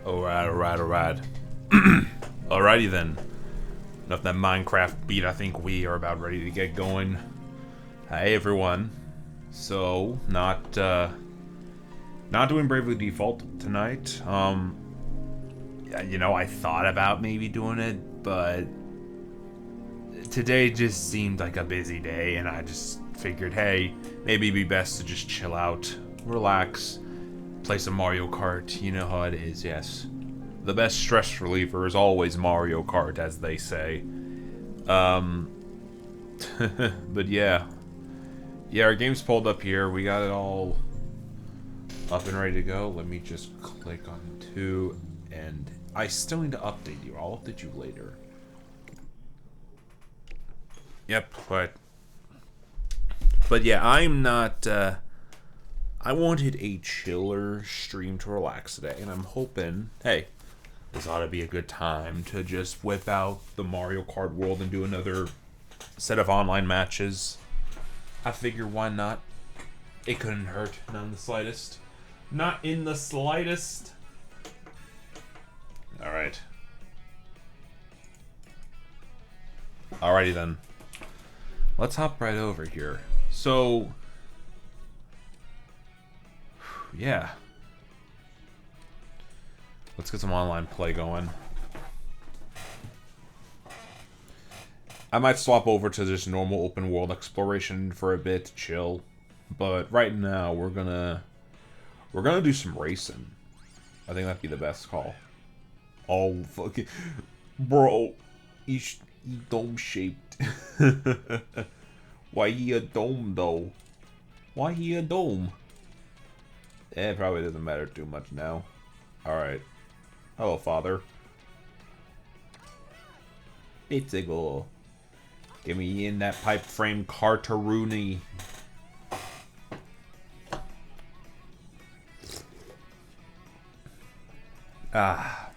Alright. Alrighty then. Enough that Minecraft beat. I think we are about ready to get going. Hey everyone. So, not doing Bravely Default tonight. You know, I thought about maybe doing it, but today just seemed like a busy day, and I just figured, hey, maybe it'd be best to just chill out, relax, play some Mario Kart. You know how it is, yes. The best stress reliever is always Mario Kart, as they say. But yeah. Yeah, our game's pulled up here. We got it all up and ready to go. Let me just click on 2, and I still need to update you. I'll update you later. Yep, but yeah, I'm not, I wanted a chiller stream to relax today, and I'm hoping, hey, this ought to be a good time to just whip out the Mario Kart world and do another set of online matches. I figure, why not? It couldn't hurt, not in the slightest. Not in the slightest. Alright. Alrighty then. let's hop right over here. So, yeah. Let's get some online play going. I might swap over to just normal open world exploration for a bit to chill. But right now we're gonna do some racing. I think that'd be the best call. Oh fucking bro, he's dome shaped. Why he a dome though? Why he a dome? It probably doesn't matter too much now. Alright. Hello, father. Itzigle. Give me in that pipe frame Kartaroony. Ah.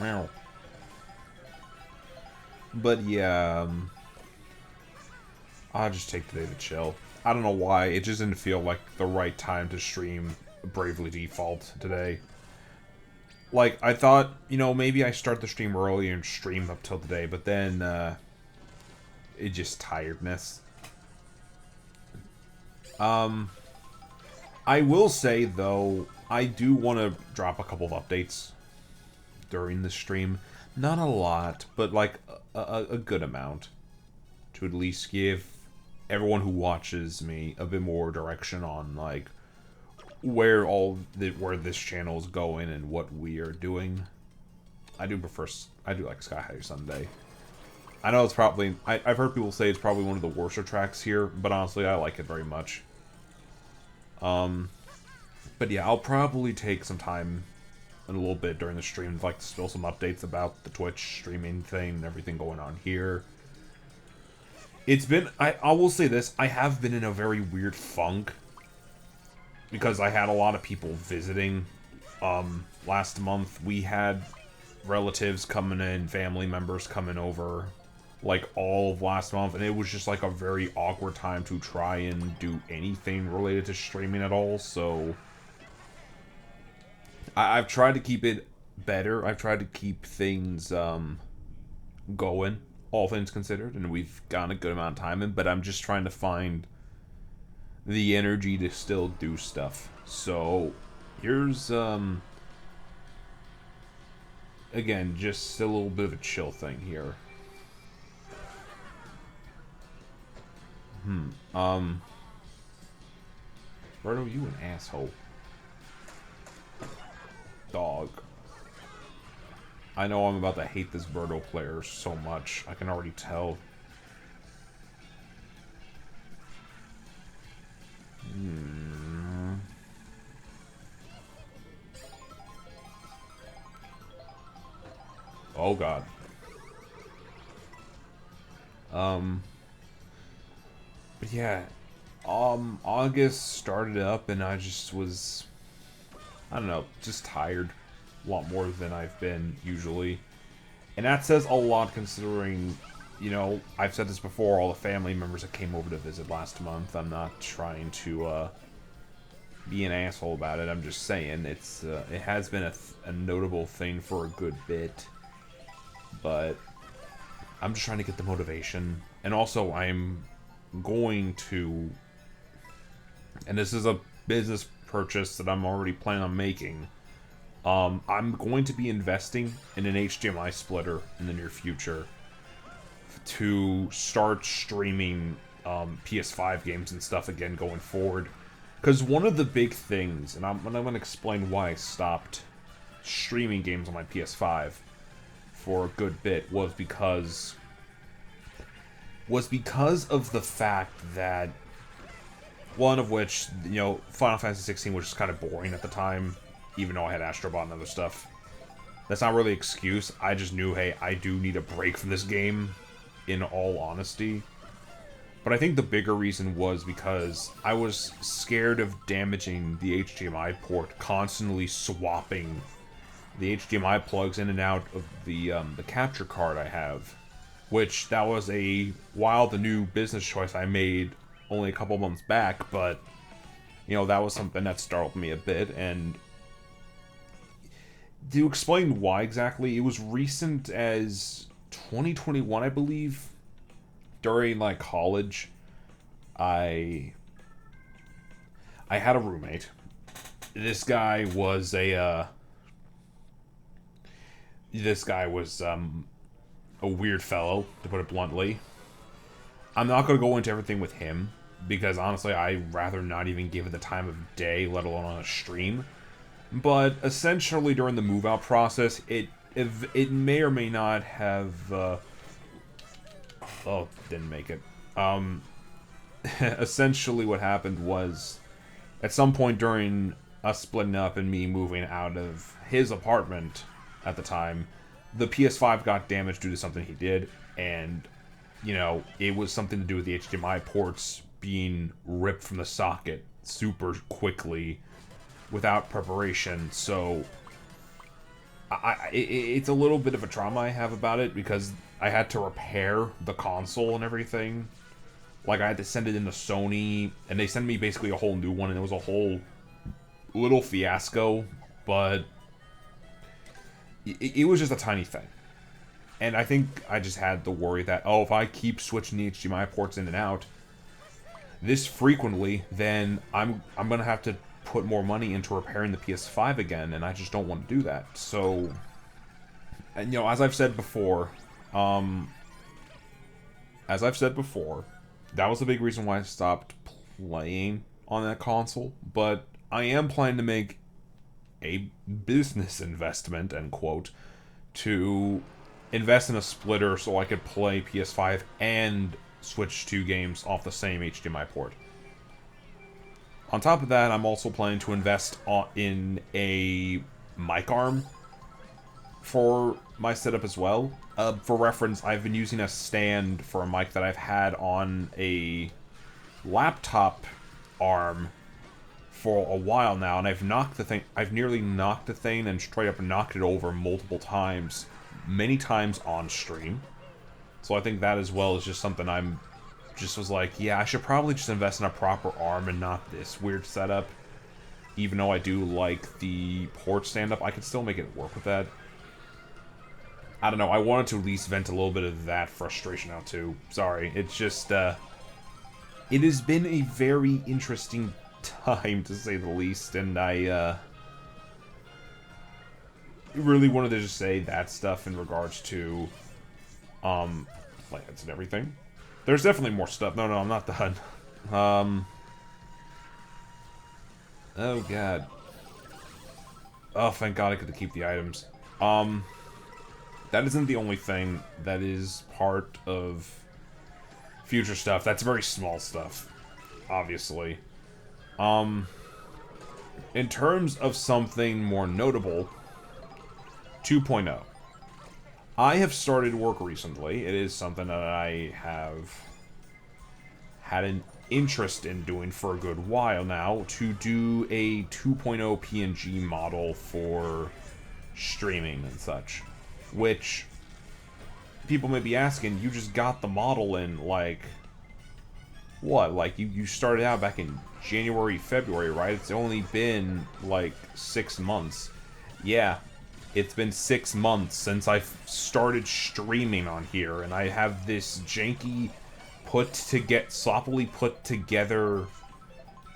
Wow. But yeah, I'll just take today to chill. I don't know why, it just didn't feel like the right time to stream Bravely Default today. Like, I thought, you know, maybe I start the stream early and stream up till today, but then, it just tiredness. I will say, though, I do want to drop a couple of updates during the stream. Not a lot, but, like, a good amount. To at least give everyone who watches me a bit more direction on, like, where this channel is going and what we are doing. I do like Sky High Sunday. I know it's probably, I've heard people say it's probably one of the worser tracks here, but honestly, I like it very much. But yeah, I'll probably take some time in a little bit during the stream to, like, spill some updates about the Twitch streaming thing and everything going on here. It's been, I will say this, I have been in a very weird funk because I had a lot of people visiting. Last month we had relatives coming in, family members coming over, like, all of last month, and it was just like a very awkward time to try and do anything related to streaming at all. So I've tried to keep it better. I've tried to keep things going, all things considered, and we've gotten a good amount of time in, but I'm just trying to find the energy to still do stuff. So here's again, just a little bit of a chill thing here. Berto, you an asshole. Dog. I know I'm about to hate this Birdo player so much. I can already tell. Oh god. But yeah, August started up and I just was, I don't know, just tired a lot more than I've been usually. And that says a lot considering, you know, I've said this before, all the family members that came over to visit last month. I'm not trying to be an asshole about it. I'm just saying it's it has been a notable thing for a good bit. But I'm just trying to get the motivation. And also I'm going to, and this is a business purchase that I'm already planning on making, I'm going to be investing in an HDMI splitter in the near future to start streaming PS5 games and stuff again going forward. Because one of the big things, and I'm going to explain why I stopped streaming games on my PS5 for a good bit, was because of the fact that, one of which, you know, Final Fantasy 16 was just kind of boring at the time, even though I had Astrobot and other stuff. That's not really an excuse. I just knew, hey, I do need a break from this game, in all honesty. But I think the bigger reason was because I was scared of damaging the HDMI port, constantly swapping the HDMI plugs in and out of the capture card I have. Which, that was while the new business choice I made only a couple months back, but, you know, that was something that startled me a bit, and to explain why exactly, it was recent as 2021, I believe, during like college, I had a roommate. This guy was a weird fellow, to put it bluntly. I'm not going to go into everything with him, because honestly, I'd rather not even give it the time of day, let alone on a stream. But essentially, during the move-out process, it may or may not have... didn't make it. Essentially what happened was, at some point during us splitting up and me moving out of his apartment at the time, the PS5 got damaged due to something he did, and, you know, it was something to do with the HDMI ports being ripped from the socket super quickly without preparation, so it's a little bit of a trauma I have about it, because I had to repair the console and everything. Like, I had to send it into Sony, and they sent me basically a whole new one, and it was a whole little fiasco, but it was just a tiny thing. And I think I just had the worry that, oh, if I keep switching the HDMI ports in and out this frequently, then I'm gonna have to put more money into repairing the PS5 again, and I just don't want to do that. So, and, you know, as I've said before, that was a big reason why I stopped playing on that console, but I am planning to make a business investment, end quote, to invest in a splitter so I could play PS5 and switch 2 games off the same HDMI port. On top of that, I'm also planning to invest in a mic arm for my setup as well. For reference, I've been using a stand for a mic that I've had on a laptop arm for a while now, and I've nearly knocked the thing and straight up knocked it over multiple times, many times on stream. So I think that as well is just something was like, yeah, I should probably just invest in a proper arm and not this weird setup. Even though I do like the port stand-up, I can still make it work with that. I don't know, I wanted to at least vent a little bit of that frustration out too. Sorry, it's just, it has been a very interesting time, to say the least, and I, really wanted to just say that stuff in regards to, plans and everything. There's definitely more stuff. No, I'm not done. Oh, God. Oh, thank God I get to keep the items. That isn't the only thing that is part of future stuff. That's very small stuff, obviously. In terms of something more notable, 2.0. I have started work recently. It is something that I have had an interest in doing for a good while now, to do a 2.0 PNG model for streaming and such. Which, people may be asking, you just got the model in, like, what? Like, you started out back in January, February, right? It's only been, like, 6 months. Yeah. It's been 6 months since I started streaming on here, and I have this janky, sloppily put together,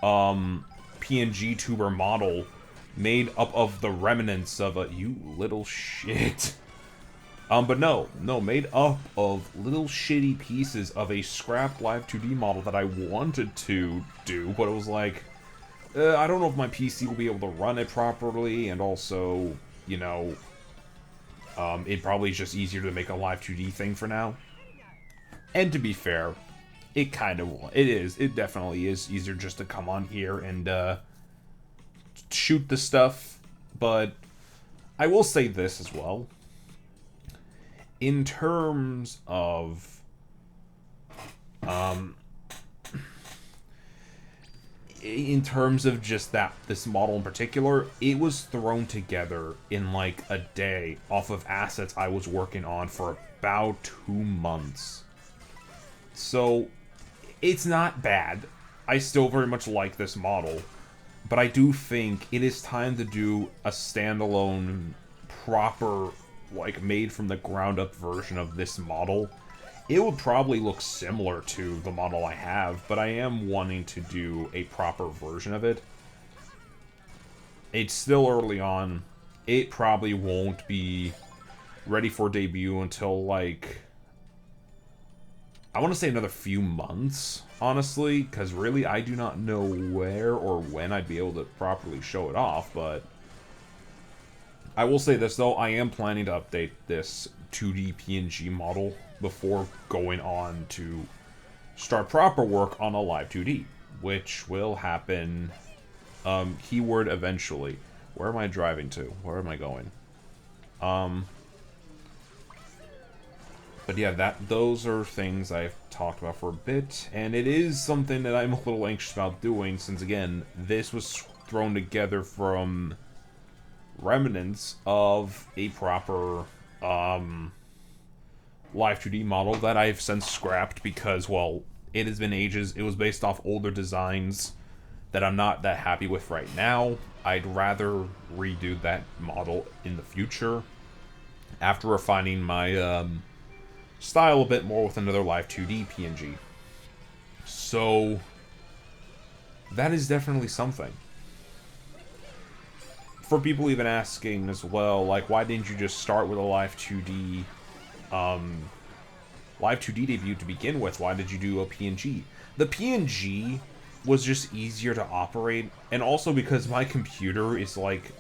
PNG tuber model made up of the remnants of a, you little shit. But no, made up of little shitty pieces of a scrapped Live 2D model that I wanted to do, but it was like, I don't know if my PC will be able to run it properly, and also, you know, it probably is just easier to make a Live 2D thing for now. And to be fair, it definitely is easier just to come on here and, shoot the stuff, but I will say this as well. In terms of, just this model in particular, it was thrown together in like a day off of assets I was working on for about 2 months. So, it's not bad. I still very much like this model, but I do think it is time to do a standalone, proper like, made from the ground up version of this model, it would probably look similar to the model I have, but I am wanting to do a proper version of it. It's still early on. It probably won't be ready for debut until, like, I want to say another few months, honestly, because really I do not know where or when I'd be able to properly show it off, but I will say this, though, I am planning to update this 2D PNG model before going on to start proper work on a live 2D, which will happen, keyword eventually. Where am I driving to? Where am I going? But yeah, those are things I've talked about for a bit, and it is something that I'm a little anxious about doing, since again, this was thrown together from remnants of a proper live 2D model that I've since scrapped because, well, it has been ages. It was based off older designs that I'm not that happy with right now. I'd rather redo that model in the future after refining my style a bit more with another live 2D PNG. So that is definitely something. For people even asking as well, like, why didn't you just start with a live 2D debut to begin with? Why did you do a PNG? The PNG was just easier to operate, and also because my computer is like,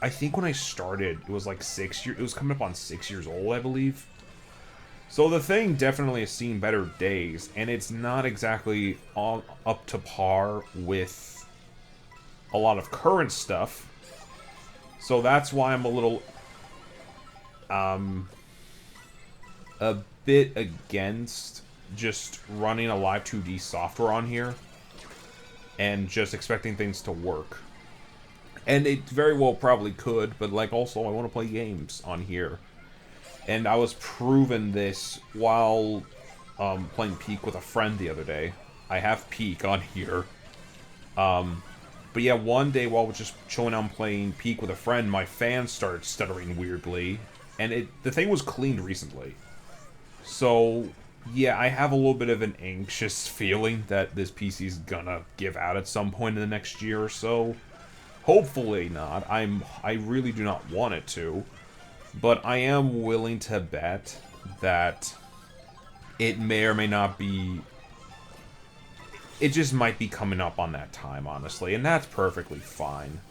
I think when I started, it was like it was coming up on 6 years old, I believe. So the thing definitely has seen better days, and it's not exactly up to par with a lot of current stuff. So that's why I'm a little, a bit against just running a live 2D software on here and just expecting things to work. And it very well probably could, but, like, also I want to play games on here. And I was proven this while playing Peak with a friend the other day. I have Peak on here. But yeah, one day while I was just chilling out and playing Peak with a friend, my fan started stuttering weirdly. And the thing was cleaned recently. So yeah, I have a little bit of an anxious feeling that this PC's gonna give out at some point in the next year or so. Hopefully not. I really do not want it to. But I am willing to bet that it may or may not be... It just might be coming up on that time, honestly. And that's perfectly fine.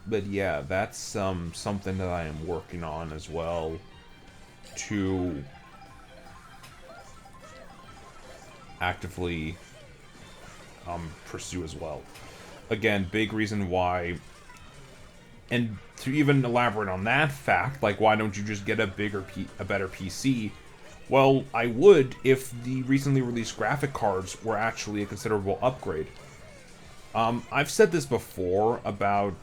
But yeah, that's something that I am working on as well to actively pursue as well. Again, big reason why, and to even elaborate on that fact, like, why don't you just get a better PC? Well, I would if the recently released graphic cards were actually a considerable upgrade. I've said this before about,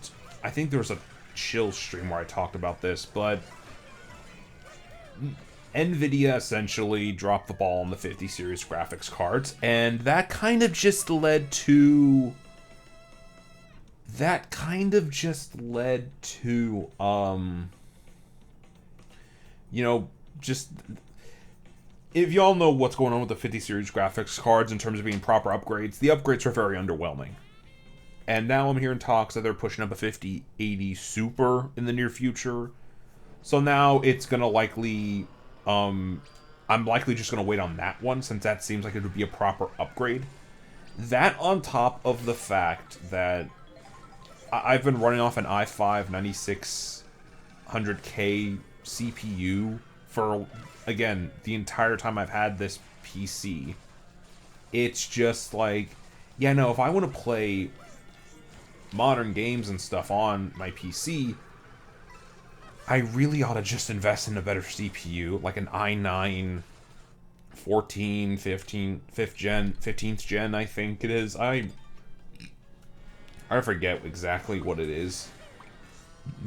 I think there was a chill stream where I talked about this, but NVIDIA essentially dropped the ball on the 50 series graphics cards, and that kind of just led to... you know, just... If y'all know what's going on with the 50 series graphics cards in terms of being proper upgrades, the upgrades are very underwhelming. And now I'm hearing talks that they're pushing up a 5080 Super in the near future. So now it's gonna likely... I'm likely just gonna wait on that one, since that seems like it would be a proper upgrade. That on top of the fact that I've been running off an i5 9600K CPU for, again, the entire time I've had this PC. It's just like, yeah, no, if I want to play modern games and stuff on my PC, I really ought to just invest in a better CPU, like an i9 14, 15, 15th gen, I think it is. I forget exactly what it is.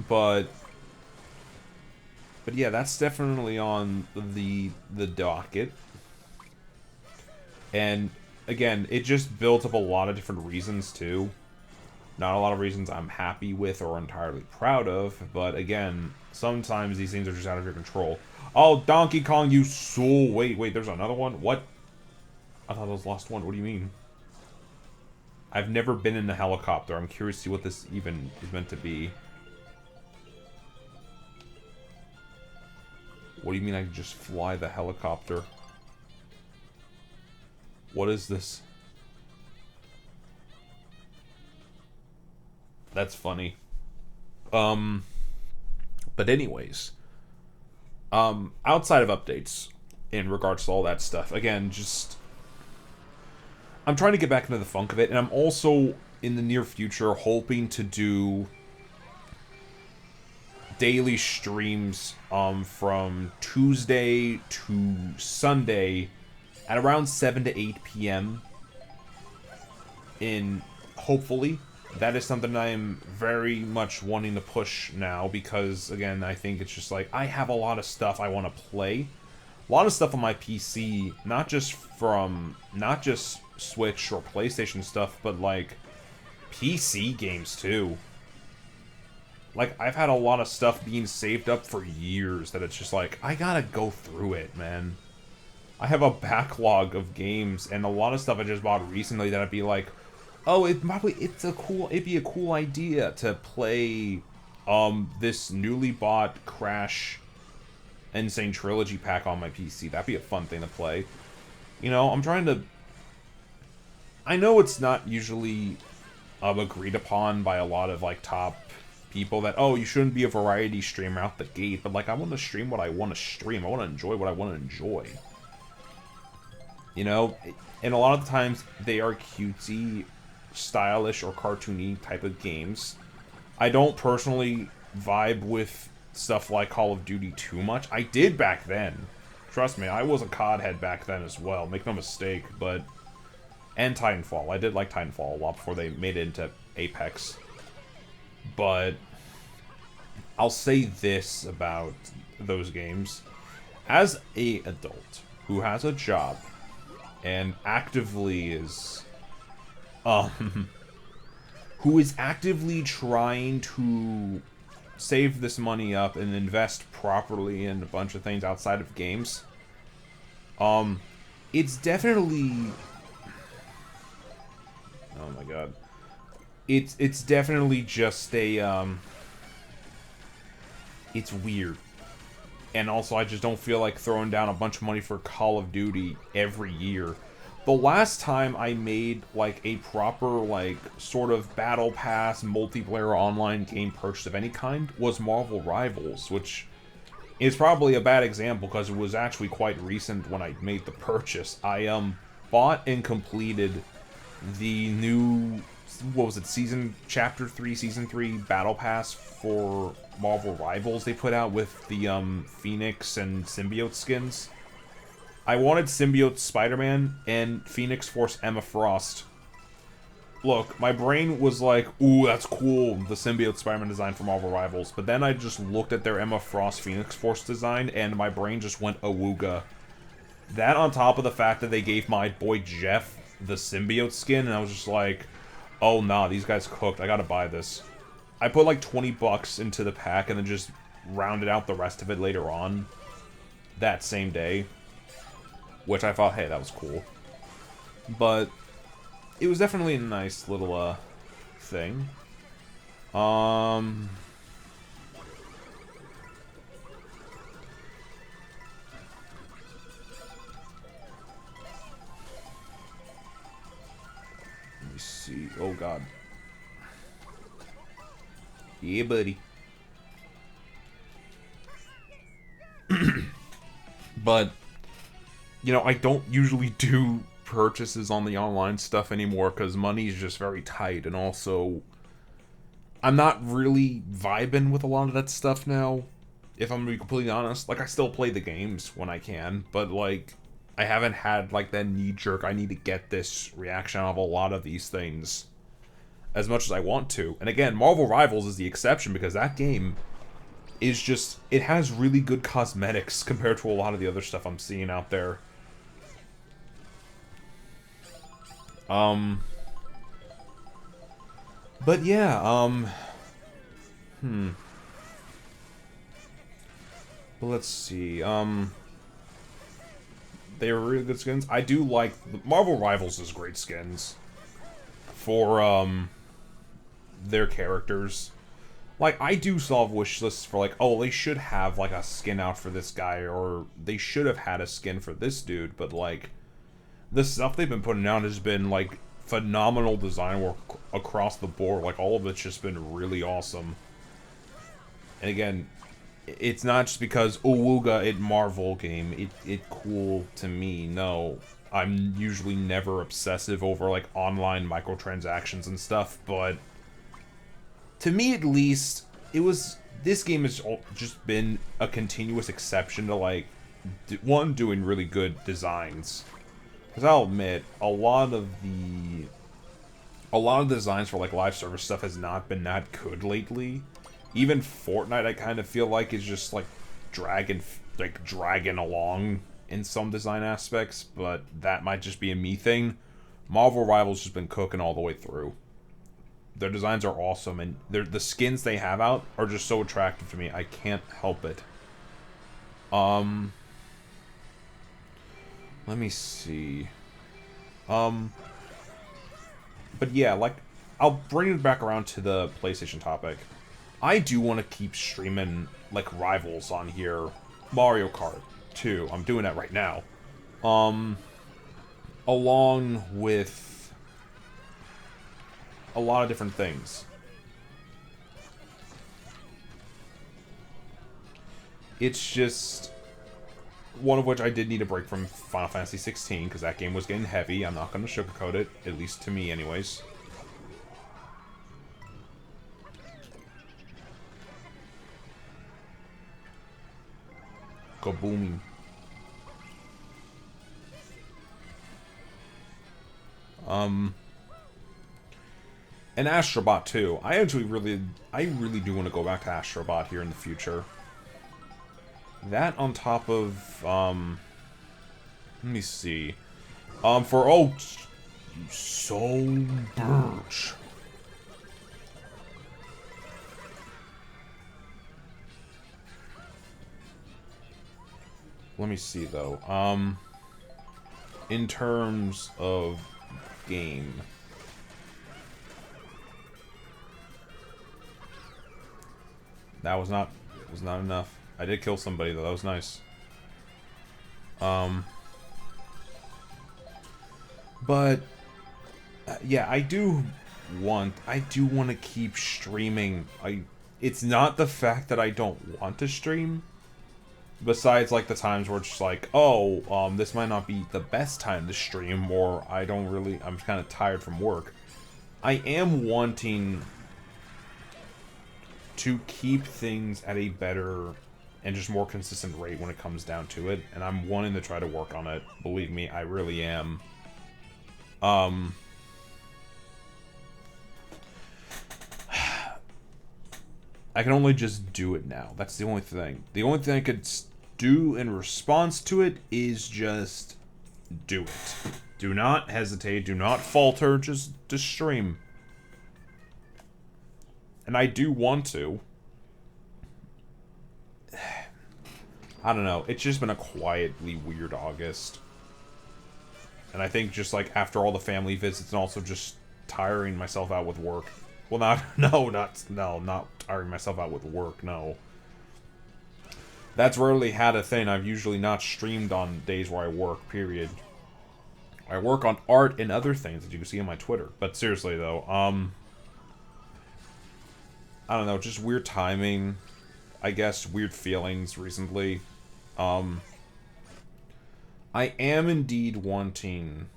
But But yeah, that's definitely on the docket. And again, it just built up a lot of different reasons too. Not a lot of reasons I'm happy with or entirely proud of, but again, sometimes these things are just out of your control. Oh, Donkey Kong, you soul. Wait, there's another one? What? I thought that was the last one. What do you mean? I've never been in a helicopter. I'm curious to see what this even is meant to be. What do you mean I can just fly the helicopter? What is this? That's funny. But anyways. Outside of updates, in regards to all that stuff, again, just... I'm trying to get back into the funk of it, and I'm also, in the near future, hoping to do daily streams, from Tuesday to Sunday at around 7 to 8 p.m. Hopefully, that is something I am very much wanting to push now, because, again, I think it's just like, I have a lot of stuff I want to play. A lot of stuff on my PC, not just Switch or PlayStation stuff, but, like, PC games, too. Like, I've had a lot of stuff being saved up for years that it's just like, I gotta go through it, man. I have a backlog of games, and a lot of stuff I just bought recently that I'd be like, oh, it'd be a cool idea to play, this newly bought Crash Insane Trilogy pack on my PC. That'd be a fun thing to play. You know, I'm trying to... I know it's not usually, agreed upon by a lot of, like, top people that, oh, you shouldn't be a variety streamer out the gate, but, like, I want to stream what I want to stream. I want to enjoy what I want to enjoy. You know? And a lot of the times, they are cutesy, stylish, or cartoony type of games. I don't personally vibe with stuff like Call of Duty too much. I did back then. Trust me, I was a COD head back then as well. Make no mistake, but... And Titanfall. I did like Titanfall a lot before they made it into Apex. But... I'll say this about those games. As a adult who has a job and actively is... who is actively trying to save this money up and invest properly in a bunch of things outside of games. It's definitely... Oh my god. It's definitely just a, it's weird. And also, I just don't feel like throwing down a bunch of money for Call of Duty every year. The last time I made, like, a proper, like, sort of Battle Pass, multiplayer online game purchase of any kind was Marvel Rivals, which is probably a bad example because it was actually quite recent when I made the purchase. I, bought and completed the new, what was it, Chapter 3, Season 3 Battle Pass for Marvel Rivals they put out with the, Phoenix and Symbiote skins. I wanted Symbiote Spider-Man and Phoenix Force Emma Frost. Look, my brain was like, ooh, that's cool, the Symbiote Spider-Man design for Marvel Rivals. But then I just looked at their Emma Frost Phoenix Force design, and my brain just went awooga. That on top of the fact that they gave my boy Jeff the Symbiote skin, and I was just like, oh nah, these guys cooked, I gotta buy this. I put like 20 bucks into the pack and then just rounded out the rest of it later on. That same day. Which I thought, hey, that was cool. But it was definitely a nice little, thing. Let me see. Oh, God. Yeah, buddy. But... you know, I don't usually do purchases on the online stuff anymore because money is just very tight, and also I'm not really vibing with a lot of that stuff now, if I'm gonna be completely honest. Like, I still play the games when I can, but, like, I haven't had, like, that knee-jerk, I need to get this reaction of a lot of these things as much as I want to. And again, Marvel Rivals is the exception because that game is just, it has really good cosmetics compared to a lot of the other stuff I'm seeing out there. But yeah, let's see, they were really good skins. I do like, Marvel Rivals is great skins for, their characters. Like, I do still have wish lists for, like, oh, they should have, like, a skin out for this guy, or they should have had a skin for this dude, but, like, the stuff they've been putting out has been, like, phenomenal design work across the board. Like, all of it's just been really awesome. And again, it's not just because Owuga at Marvel game, it cool to me. No, I'm usually never obsessive over, like, online microtransactions and stuff, but to me, at least, this game has just been a continuous exception to, like, one, doing really good designs. Because I'll admit, a lot of the designs for, like, live service stuff has not been that good lately. Even Fortnite, I kind of feel like, is just, like, dragging along in some design aspects, but that might just be a me thing. Marvel Rivals has been cooking all the way through. Their designs are awesome, and the skins they have out are just so attractive to me. I can't help it. Let me see. But yeah, like, I'll bring it back around to the PlayStation topic. I do want to keep streaming, like, Rivals on here. Mario Kart 2. I'm doing that right now. Along with a lot of different things. It's just, one of which I did need a break from Final Fantasy 16, because that game was getting heavy. I'm not going to sugarcoat it, at least to me anyways. Go booming. And Astrobot too. I really do want to go back to Astrobot here in the future. That on top of, let me see. For, so Birch. Let me see, though. In terms of game. That was not enough. I did kill somebody, though. That was nice. But yeah, I do want to keep streaming. It's not the fact that I don't want to stream. Besides, like, the times where it's just like, oh, this might not be the best time to stream, or I'm kind of tired from work. I am wanting to keep things at a better and just more consistent rate when it comes down to it, and I'm wanting to try to work on it. Believe me, I really am. I can only just do it now. That's the only thing. The only thing I could do in response to it is just do it. Do not hesitate. Do not falter. Just stream. And I do want to. I don't know. It's just been a quietly weird August. And I think just, like, after all the family visits and also just tiring myself out with work. Well, not tiring myself out with work, no. That's rarely had a thing. I've usually not streamed on days where I work, period. I work on art and other things that you can see on my Twitter. But seriously, though, I don't know, just weird timing. I guess weird feelings recently. I am indeed wanting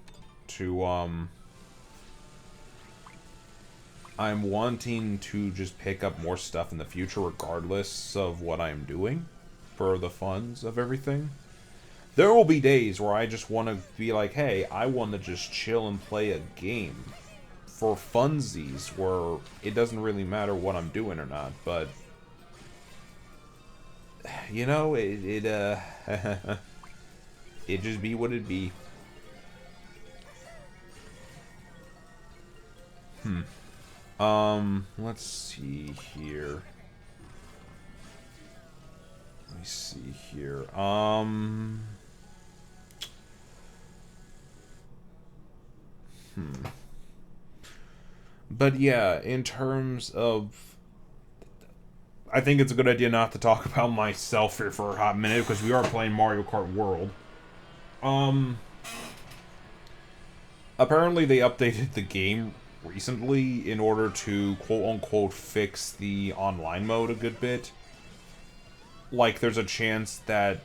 to, I'm wanting to just pick up more stuff in the future regardless of what I'm doing for the funds of everything. There will be days where I just want to be like, hey, I want to just chill and play a game for funsies where it doesn't really matter what I'm doing or not, but you know, it just be what it be. Let's see here. Let me see here. But yeah, in terms of, I think it's a good idea not to talk about myself here for a hot minute because we are playing Mario Kart World. Apparently they updated the game recently in order to quote-unquote fix the online mode a good bit. Like, there's a chance that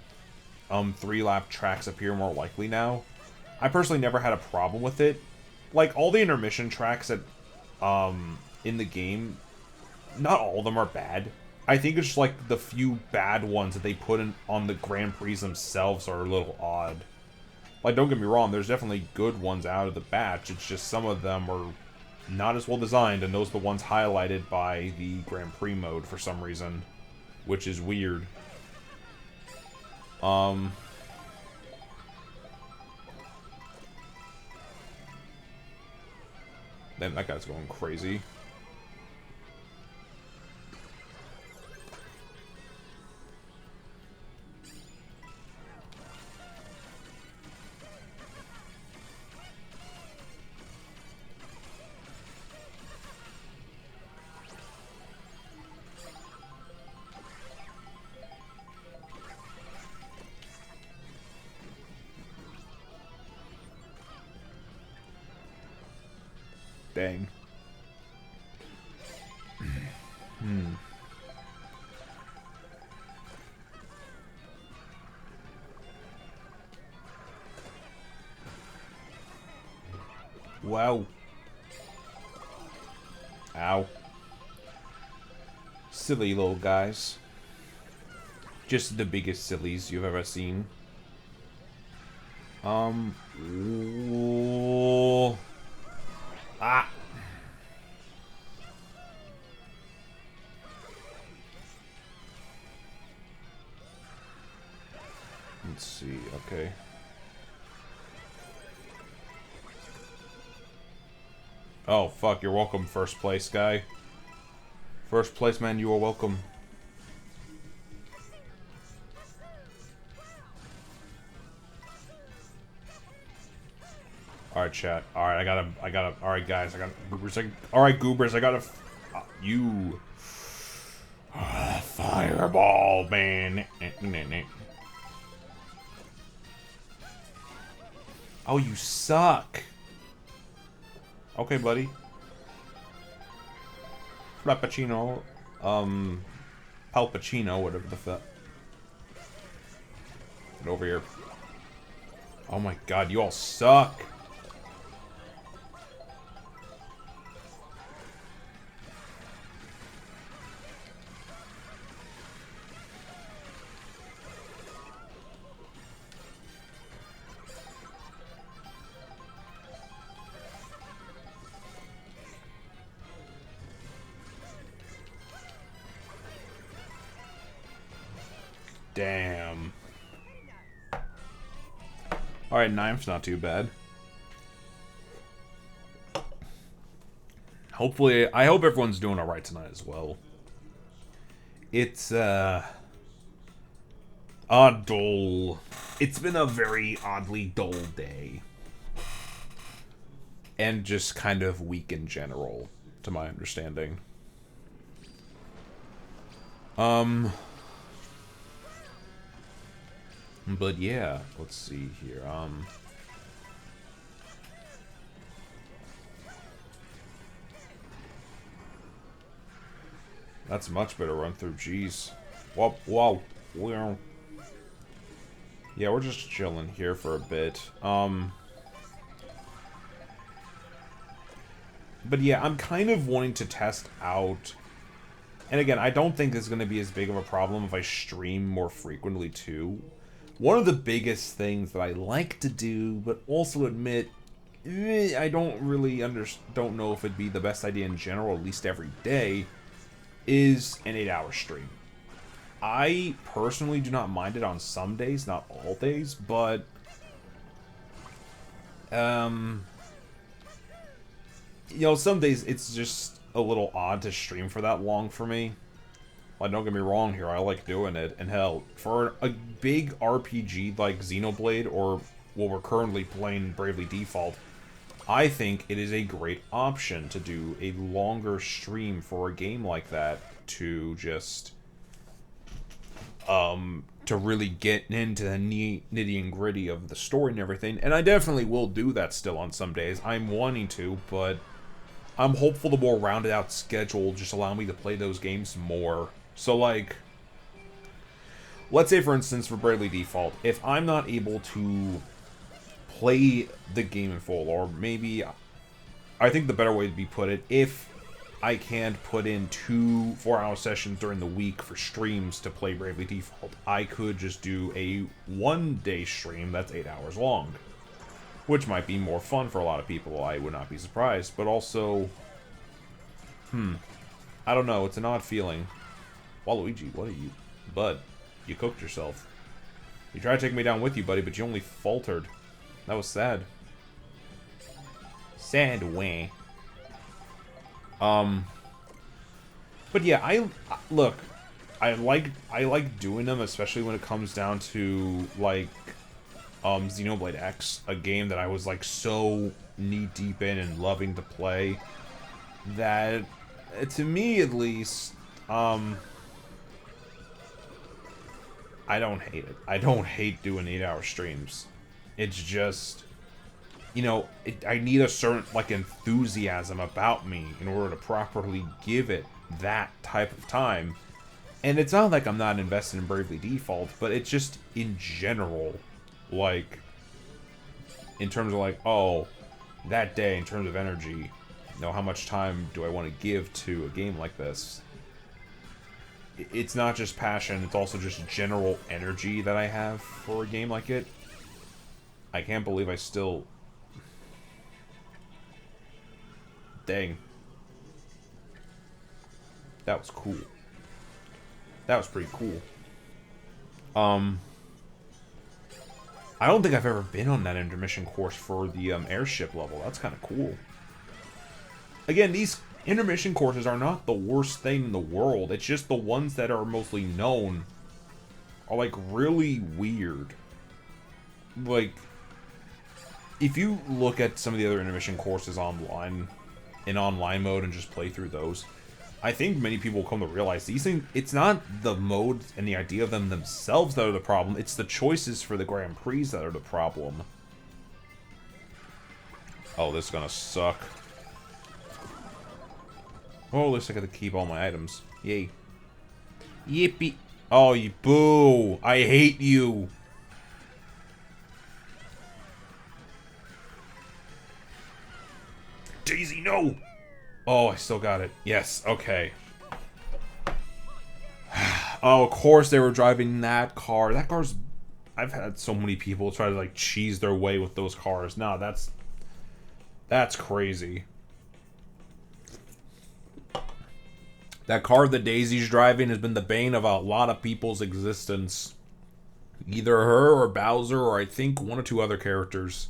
3-lap tracks appear more likely now. I personally never had a problem with it. Like, all the intermission tracks that in the game, not all of them are bad. I think it's just like the few bad ones that they put in on the Grand Prix themselves are a little odd. Like, don't get me wrong, there's definitely good ones out of the batch. It's just some of them are not as well designed, and those are the ones highlighted by the Grand Prix mode for some reason, which is weird. Then that guy's going crazy. Dang. Wow. Ow. Silly little guys. Just the biggest sillies you've ever seen. Ooh. Ah. Let's see, okay. Oh, fuck, you're welcome, first place guy. First place, man, you are welcome. Alright, chat. Alright, I gotta, alright, guys, I got goobers. Alright, goobers, I gotta, you. Fireball, man. Oh, you suck. Okay, buddy. Frappuccino, Palpacino, whatever the fuck. Get over here. Oh my god, you all suck. Damn. Alright, ninth's not too bad. Hopefully, I hope everyone's doing alright tonight as well. It's, dull. It's been a very oddly dull day. And just kind of weak in general, to my understanding. But yeah, let's see here. That's a much better run through. Jeez. Whoa, whoa, whoa. Yeah, we're just chilling here for a bit. But yeah, I'm kind of wanting to test out. And again, I don't think it's going to be as big of a problem if I stream more frequently too. One of the biggest things that I like to do, but also admit, I don't really don't know if it'd be the best idea in general, at least every day, is an 8-hour stream. I personally do not mind it on some days, not all days, but you know, some days it's just a little odd to stream for that long for me. Like, don't get me wrong here, I like doing it, and hell, for a big RPG like Xenoblade, or what we're currently playing, Bravely Default, I think it is a great option to do a longer stream for a game like that, to just, to really get into the nitty and gritty of the story and everything, and I definitely will do that still on some days. I'm wanting to, but I'm hopeful the more rounded out schedule will just allow me to play those games more. So, like, let's say, for instance, for Bravely Default, if I'm not able to play the game in full, or maybe, I think the better way to be put it, if I can't put in 2 4-hour sessions during the week for streams to play Bravely Default, I could just do a one-day stream that's 8 hours long, which might be more fun for a lot of people. I would not be surprised, but also, I don't know, it's an odd feeling. Waluigi, what are you? Bud, you cooked yourself. You tried to take me down with you, buddy, but you only faltered. That was sad. Sad way. But yeah, look, I like doing them, especially when it comes down to, like, Xenoblade X, a game that I was, like, so knee-deep in and loving to play, that, to me at least, I don't hate it. I don't hate doing 8-hour streams. It's just, you know, I need a certain, like, enthusiasm about me in order to properly give it that type of time. And it's not like I'm not invested in Bravely Default, but it's just, in general, like, in terms of, like, oh, that day, in terms of energy, you know, how much time do I want to give to a game like this? It's not just passion, it's also just general energy that I have for a game like it. I can't believe I still... Dang. That was cool. That was pretty cool. I don't think I've ever been on that intermission course for the airship level. That's kind of cool. Again, these intermission courses are not the worst thing in the world. It's just the ones that are mostly known are, like, really weird. Like, if you look at some of the other intermission courses online, in online mode, and just play through those, I think many people come to realize these things, it's not the modes and the idea of them themselves that are the problem, it's the choices for the Grand Prix that are the problem. Oh, this is gonna suck. Oh, at least I get to keep all my items. Yay. Yippee. Oh, you boo. I hate you. Daisy, no! Oh, I still got it. Yes, okay. Oh, of course they were driving that car. That car's... I've had so many people try to, like, cheese their way with those cars. No, that's crazy. That car that Daisy's driving has been the bane of a lot of people's existence. Either her or Bowser, or I think 1 or 2 other characters.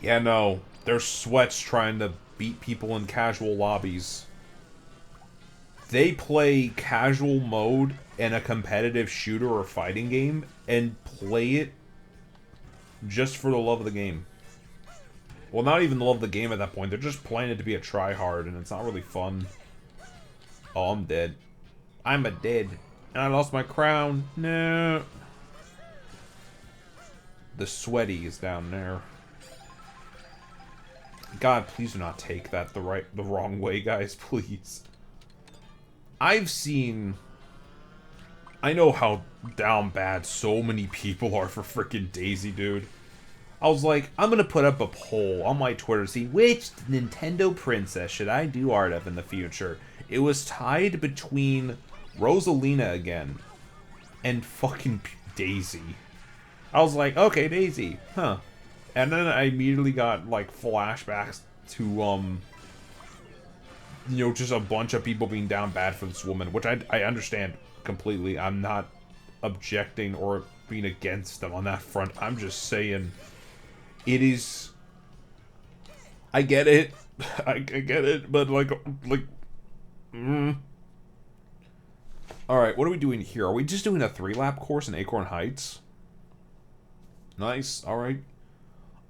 Yeah, no. There's sweats trying to beat people in casual lobbies. They play casual mode in a competitive shooter or fighting game and play it just for the love of the game. Well, not even the love of the game at that point. They're just playing it to be a tryhard, and it's not really fun. Oh, I'm dead. I'm a dead. And I lost my crown. No. The sweaty is down there. God, please do not take that the wrong way, guys, please. I've seen... I know how down bad so many people are for frickin' Daisy, dude. I was like, I'm gonna put up a poll on my Twitter to see which Nintendo princess should I do art of in the future. It was tied between Rosalina again and fucking Daisy. I was like, okay, Daisy, huh. And then I immediately got, like, flashbacks to, you know, just a bunch of people being down bad for this woman, which I understand completely. I'm not objecting or being against them on that front. I'm just saying it is... I get it. I get it, but like... Alright, what are we doing here? Are we just doing a 3-lap course in Acorn Heights? Nice, alright.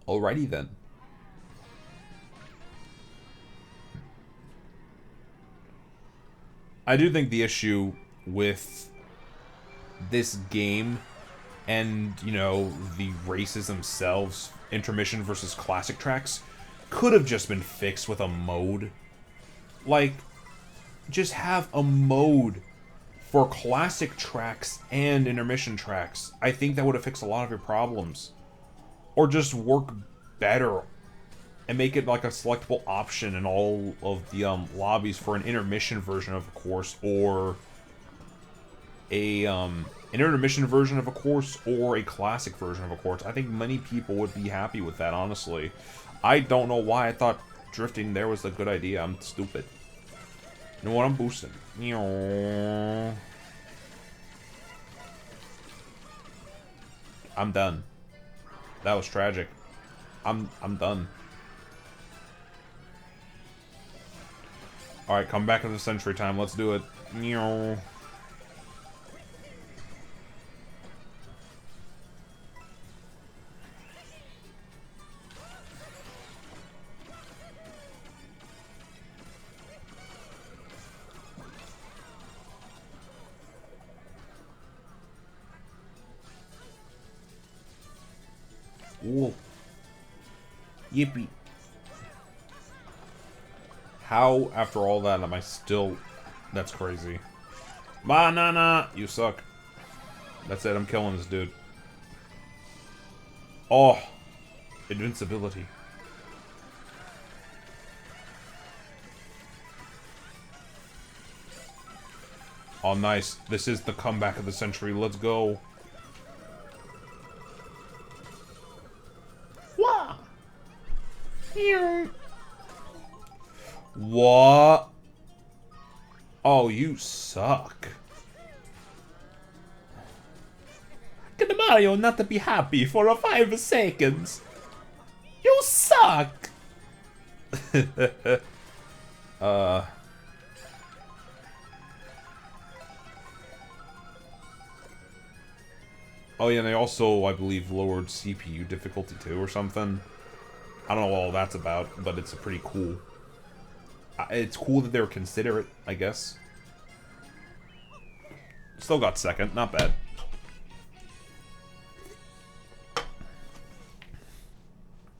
Alrighty then. I do think the issue with this game and, you know, the races themselves, intermission versus classic tracks, could have just been fixed with a mode. Like, just have a mode for classic tracks and intermission tracks. I think that would have fixed a lot of your problems. Or just work better and make it like a selectable option in all of the lobbies for an intermission version of a course, or an intermission version of a course, or a classic version of a course. I think many people would be happy with that, honestly. I don't know why I thought drifting there was a good idea. I'm stupid. You know what? I'm boosting. I'm done. That was tragic. I'm done. Alright, come back in the century time. Let's do it. Ooh. Yippee. How, after all that, am I still... That's crazy. Banana! You suck. That's it, I'm killing this dude. Oh! Invincibility. Oh, nice. This is the comeback of the century. Let's go. Wah! Here. What? Oh, you suck. Can Mario not be happy for 5 seconds? You suck! Oh yeah, and they also, I believe, lowered CPU difficulty too, or something. I don't know what all that's about, but it's pretty cool. It's cool that they were considerate, I guess. Still got second, not bad.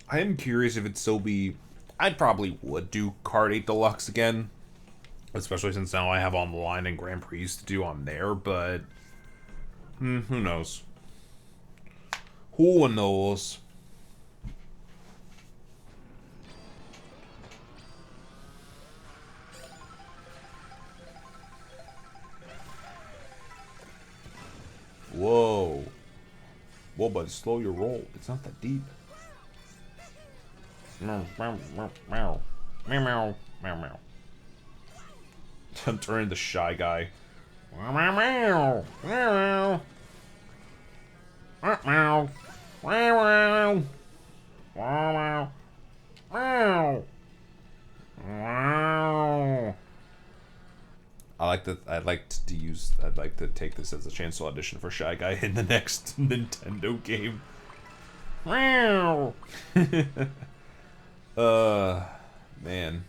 I am curious if it'd still be... I probably would do Kart 8 Deluxe again. Especially since now I have On the Line and Grand Prix to do on there, but... who knows? Who knows? Whoa. Whoa, but slow your roll. It's not that deep. Meow, meow, meow, meow. Meow, meow, meow, meow. I'm turning the shy guy. Meow, meow, meow. Meow, meow. Meow, meow. Meow, meow. Meow. I'd like to take this as a chance to audition for Shy Guy in the next Nintendo game. Meow. Man.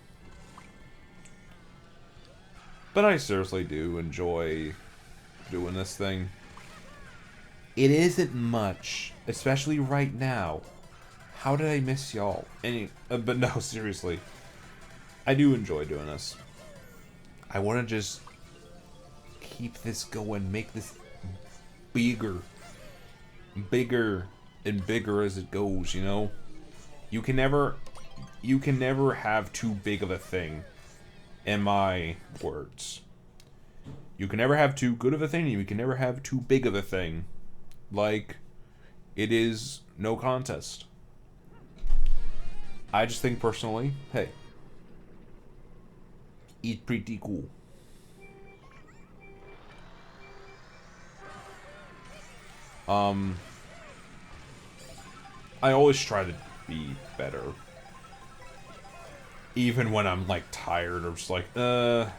But I seriously do enjoy doing this thing. It isn't much, especially right now. How did I miss y'all? But no, seriously. I do enjoy doing this. I want to just keep this going, make this bigger and bigger as it goes, you know? You can never have too big of a thing, in my words. You can never have too good of a thing, and you can never have too big of a thing. Like, it is no contest. I just think personally, hey, it's pretty cool. I always try to be better. Even when I'm, like, tired or just like, I'm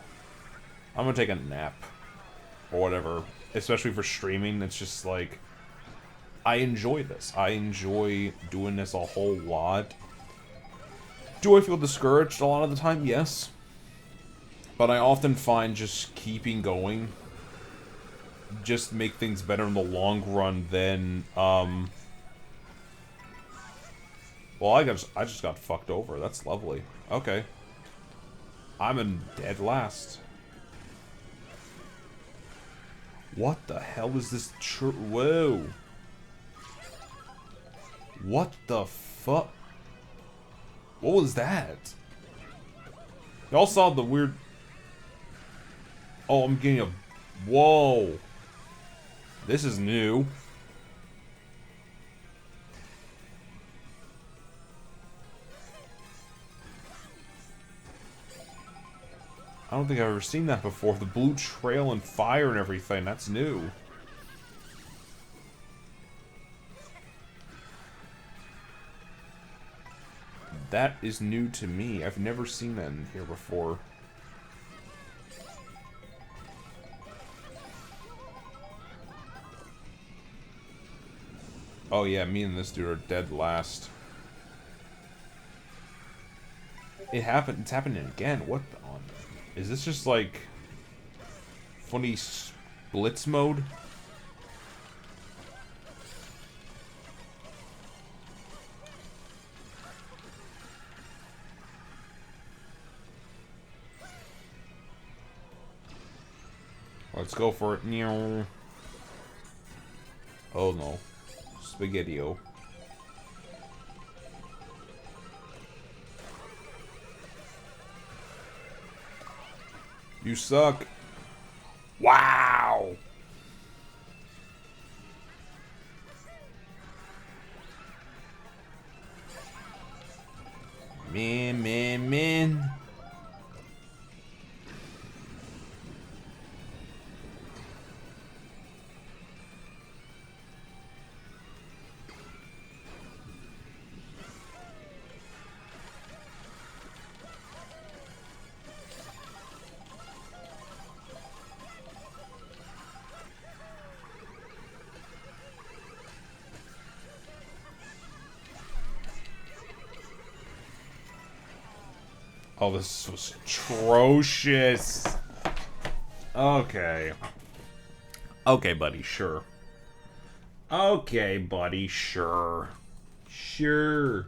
gonna take a nap. Or whatever. Especially for streaming, it's just like, I enjoy this. I enjoy doing this a whole lot. Do I feel discouraged a lot of the time? Yes. But I often find just keeping going just make things better in the long run than, well, I just got fucked over. That's lovely. Okay. I'm in dead last. What the hell is this whoa. What the fuck? What was that? Y'all saw the weird... Oh, I'm getting a... Whoa. This is new. I don't think I've ever seen that before. The blue trail and fire and everything. That's new. That is new to me. I've never seen that in here before. Oh yeah, me and this dude are dead last. It happened. It's happening again. What on? Is this just like funny splits mode? Let's go for it. Oh no. Spaghetti-o. You suck. Wow. Man. Oh, this was atrocious. Okay. Okay, buddy, sure. Okay, buddy, sure. Sure.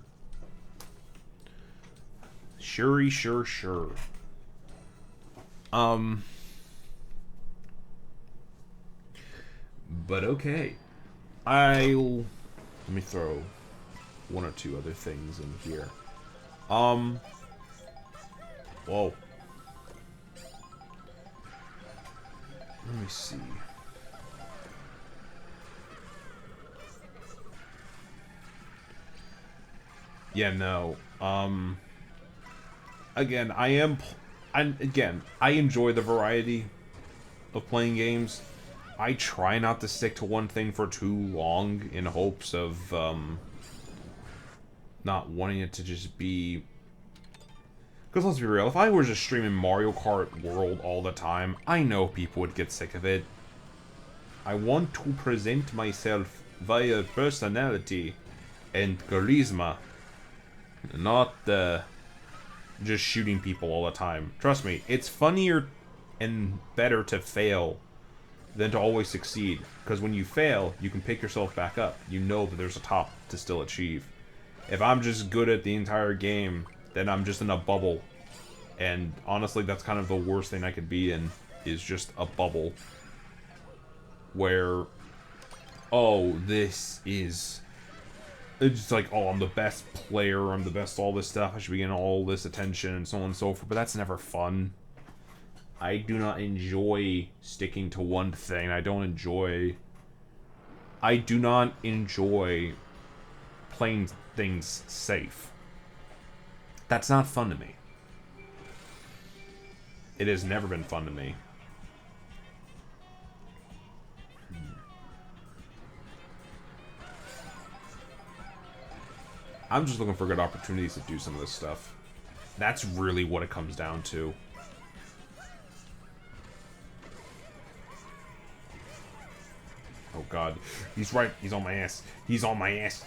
Sure. But okay. Let me throw one or two other things in here. Whoa. Let me see. Yeah, no. Again, I enjoy the variety of playing games. I try not to stick to one thing for too long in hopes of, not wanting it to just be... Because let's be real, if I were just streaming Mario Kart World all the time, I know people would get sick of it. I want to present myself via personality and charisma, not just shooting people all the time. Trust me, it's funnier and better to fail than to always succeed. Because when you fail, you can pick yourself back up. You know that there's a top to still achieve. If I'm just good at the entire game, then I'm just in a bubble. And honestly, that's kind of the worst thing I could be in, is just a bubble. Where, oh, this is... It's like, oh, I'm the best player, I'm the best all this stuff, I should be getting all this attention, and so on and so forth, but that's never fun. I do not enjoy sticking to one thing. I do not enjoy playing things safe. That's not fun to me. It has never been fun to me. I'm just looking for good opportunities to do some of this stuff. That's really what it comes down to. Oh god. He's right. He's on my ass. He's on my ass.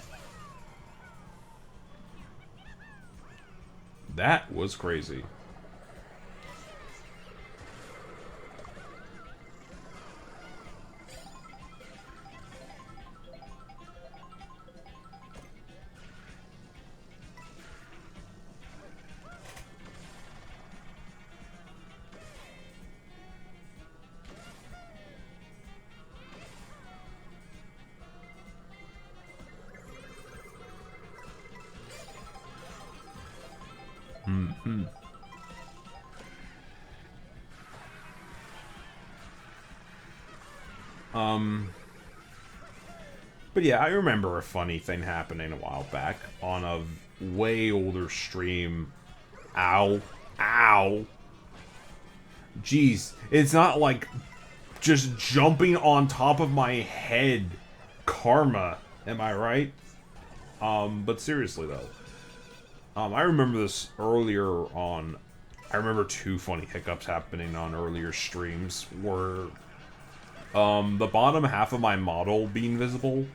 That was crazy. But yeah, I remember a funny thing happening a while back on a way older stream. Ow. Ow. Jeez. It's not like just jumping on top of my head. Karma. Am I right? But seriously though. I remember this earlier on. I remember two funny hiccups happening on earlier streams where the bottom half of my model being visible,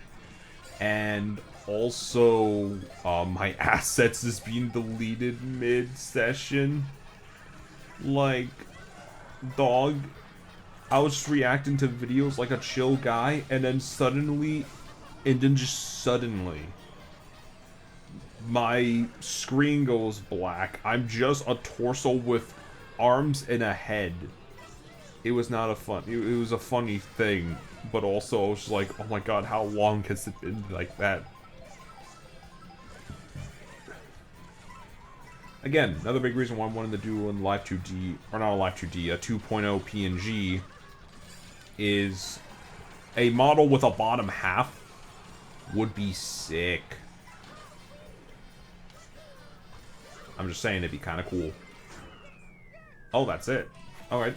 and also my assets is being deleted mid-session. Like, dog, I was just reacting to videos like a chill guy, and then suddenly, my screen goes black. I'm just a torso with arms and a head. It was not a fun. It was a funny thing, but also I was just like, oh my god, how long has it been like that? Again, another big reason why I wanted to do a Live 2D, or not a Live 2D, a 2.0 PNG, is a model with a bottom half would be sick. I'm just saying it'd be kind of cool. Oh, that's it. Alright.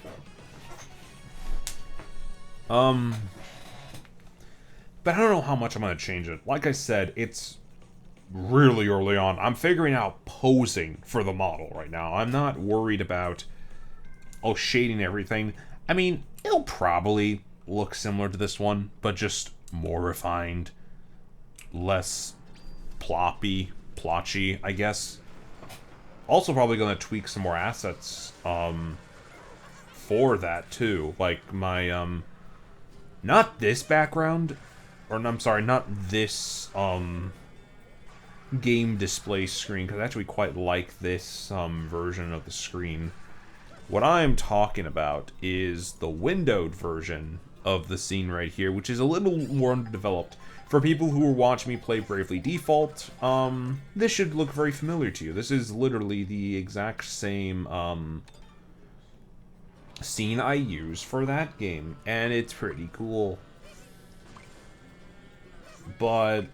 But I don't know how much I'm going to change it. Like I said, it's really early on. I'm figuring out posing for the model right now. I'm not worried about, oh, shading everything. I mean, it'll probably look similar to this one, but just more refined, less plotchy, I guess. Also probably going to tweak some more assets for that too. Like my not this background, or I'm sorry, not this game display screen, because I actually quite like this version of the screen. What I'm talking about is the windowed version of the scene right here, which is a little more underdeveloped. For people who are watching me play Bravely Default, this should look very familiar to you. This is literally the exact same scene I use for that game, and it's pretty cool. But,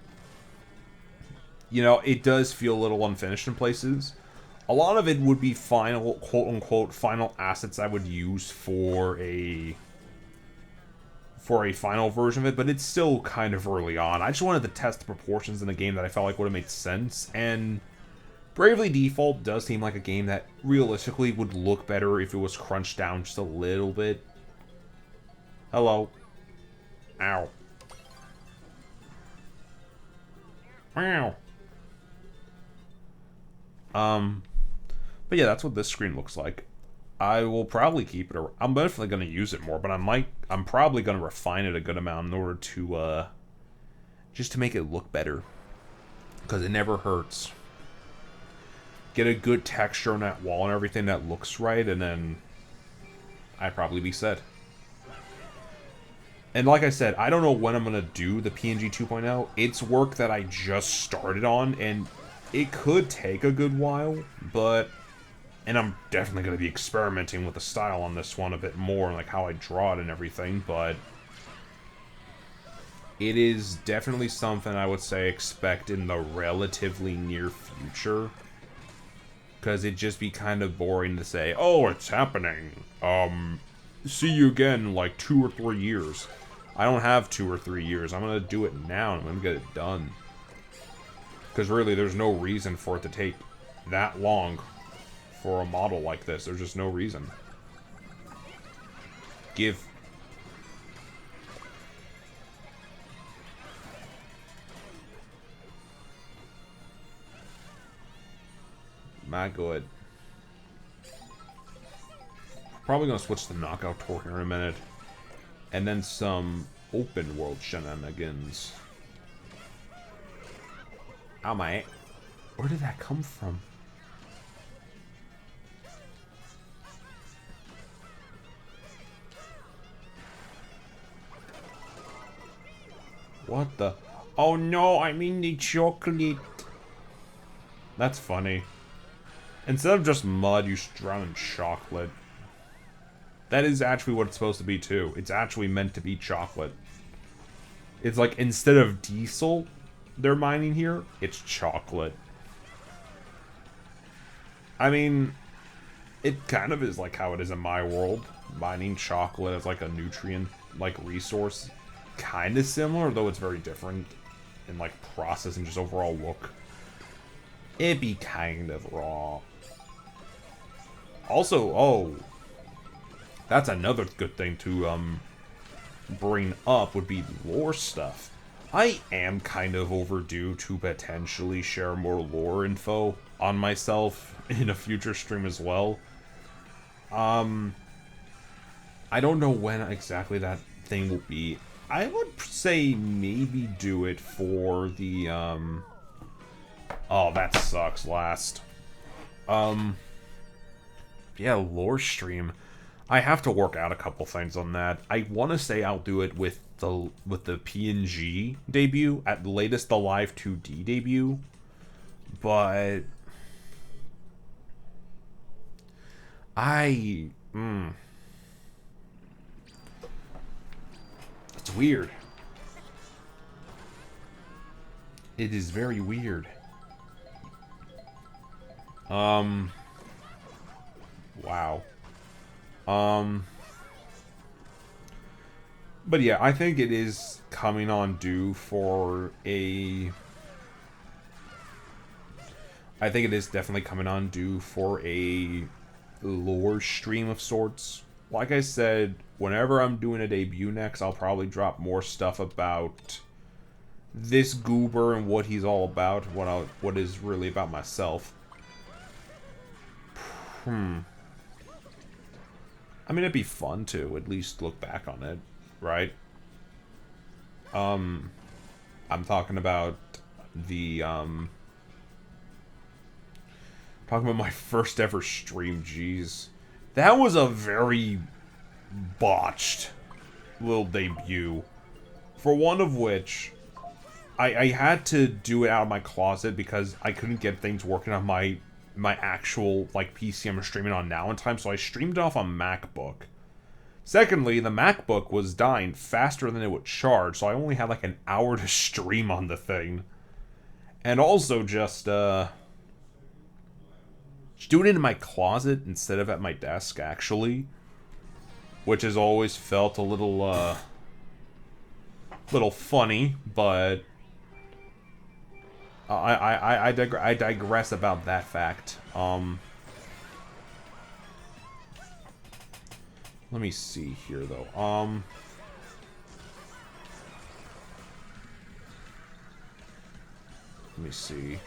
you know, it does feel a little unfinished in places. A lot of it would be final, quote-unquote, final assets I would use for a final version of it, but it's still kind of early on. I just wanted to test the proportions in a game that I felt like would have made sense, and Bravely Default does seem like a game that realistically would look better if it was crunched down just a little bit. Hello. Ow. Wow. But yeah, that's what this screen looks like. I will probably keep it. I'm definitely going to use it more, but I'm probably going to refine it a good amount in order to, just to make it look better. Because it never hurts. Get a good texture on that wall and everything that looks right, and then I'd probably be set. And like I said, I don't know when I'm going to do the PNG 2.0. It's work that I just started on, and it could take a good while, but... And I'm definitely going to be experimenting with the style on this one a bit more, like how I draw it and everything, but... It is definitely something I would say expect in the relatively near future. Because it'd just be kind of boring to say, oh, it's happening. See you again in like 2 or 3 years. I don't have 2 or 3 years. I'm going to do it now, and I'm going to get it done. Because really, there's no reason for it to take that long for a model like this. There's just no reason. Give. Not good. Probably gonna switch to Knockout Tour here in a minute. And then some open world shenanigans. Ow, my... Where did that come from? What the... Oh no, I mean the chocolate. That's funny. Instead of just mud, you drown in chocolate. That is actually what it's supposed to be, too. It's actually meant to be chocolate. It's like, instead of diesel they're mining here, it's chocolate. I mean, it kind of is like how it is in my world. Mining chocolate as like a nutrient, like, resource. Kind of similar, though it's very different in, like, process and just overall look. It'd be kind of raw. Also, oh... That's another good thing to, bring up would be lore stuff. I am kind of overdue to potentially share more lore info on myself in a future stream as well. I don't know when exactly that thing will be. I would say maybe do it for the, Oh, that sucks, last. Yeah, lore stream. I have to work out a couple things on that. I want to say I'll do it with the PNG debut, at the latest the Live 2D debut, but it's weird. It is very weird. Wow. But yeah, I think it is coming on due for a... I think it is definitely coming on due for a lore stream of sorts. Like I said, whenever I'm doing a debut next, I'll probably drop more stuff about this goober and what he's all about, what is really about myself. I mean, it'd be fun to at least look back on it, right? I'm talking about the, talking about my first ever stream, jeez. That was a very botched little debut. For one of which, I had to do it out of my closet because I couldn't get things working on my actual, like, PC I'm streaming on now in time, so I streamed it off on MacBook. Secondly, the MacBook was dying faster than it would charge, so I only had, like, an hour to stream on the thing. And also just doing it in my closet instead of at my desk, actually. Which has always felt a little, little funny, but... I digress about that fact. Let me see here, though. Let me see.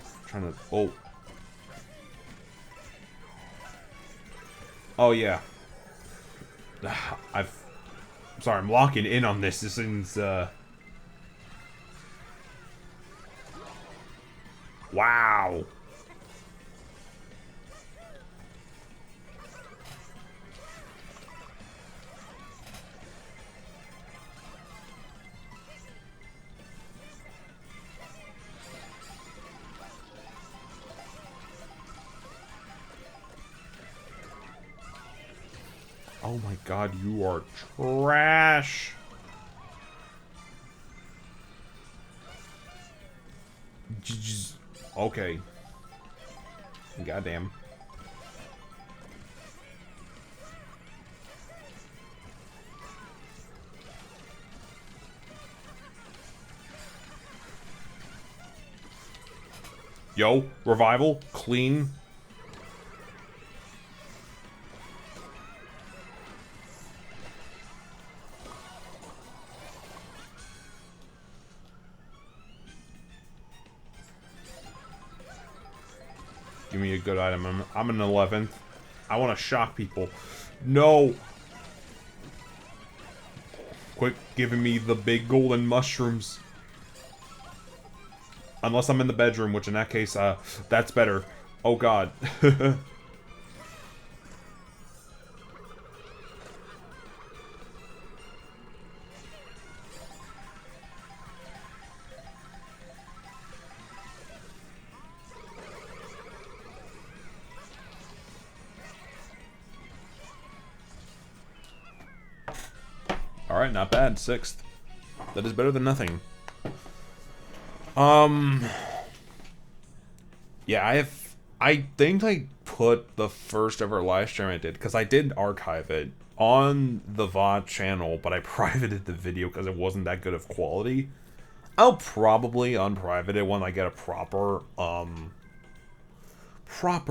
I'm trying to... Oh. Oh, yeah. I'm sorry, I'm locking in on this. This thing's, Wow. Oh my god, you are trash. Okay. Goddamn. Yo, revival, clean. Give me a good item. I'm an 11th. I want to shock people. No. Quit giving me the big golden mushrooms. Unless I'm in the bedroom, which in that case, that's better. Oh god. Alright, not bad. 6th. That is better than nothing. Yeah, I think I put the first ever live stream I did, because I did archive it on the VOD channel, but I privated the video because it wasn't that good of quality. I'll probably unprivate it when I get a proper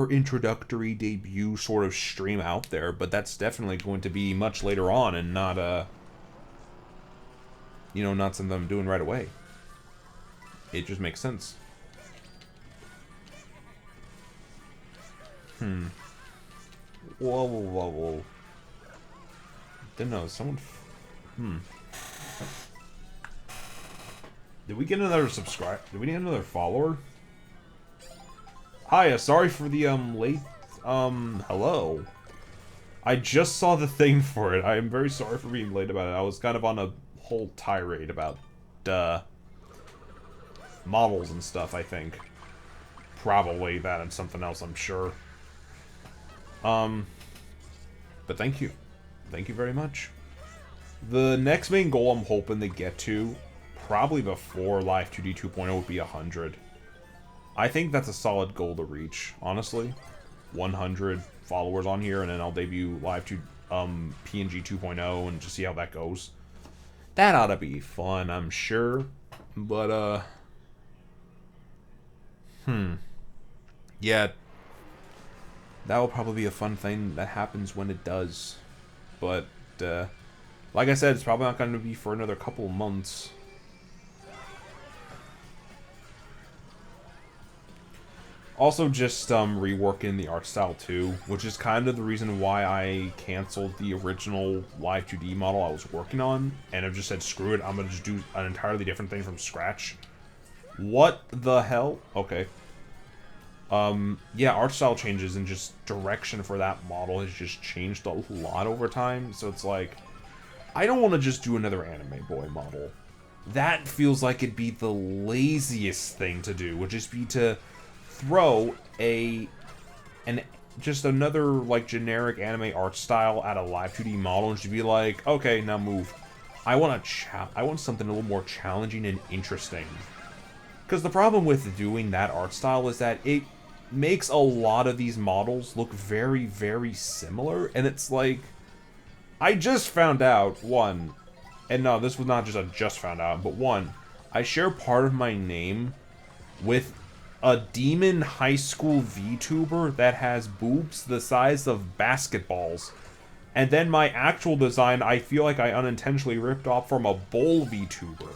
introductory debut sort of stream out there, but that's definitely going to be much later on and not, you know, not something I'm doing right away. It just makes sense. Whoa, whoa, whoa, whoa. Didn't know, someone... Did we get another subscribe? Did we get another follower? Hiya, sorry for the, late... hello. I just saw the thing for it. I am very sorry for being late about it. I was kind of on a whole tirade about, models and stuff, I think. Probably that and something else, I'm sure. But thank you. Thank you very much. The next main goal I'm hoping to get to, probably before Live 2D 2.0, would be 100. I think that's a solid goal to reach, honestly. 100 followers on here, and then I'll debut Live 2, PNG 2.0 and just see how that goes. That ought to be fun, I'm sure. But, yeah. That will probably be a fun thing that happens when it does. But, like I said, it's probably not going to be for another couple of months. Also, just reworking the art style too, which is kind of the reason why I canceled the original Live 2D model I was working on, and I've just said, screw it, I'm going to just do an entirely different thing from scratch. What the hell? Okay. Yeah, art style changes and just direction for that model has just changed a lot over time, so it's like, I don't want to just do another anime boy model. That feels like it'd be the laziest thing to do, would just be to throw just another, like, generic anime art style at a Live 2D model and just be like, okay, now move. I want something a little more challenging and interesting. Because the problem with doing that art style is that it makes a lot of these models look very, very similar, and it's like, I just found out, one, and no, this was not just a just found out, but one, I share part of my name with a demon high school VTuber that has boobs the size of basketballs, and then my actual design I feel like I unintentionally ripped off from a bowl VTuber.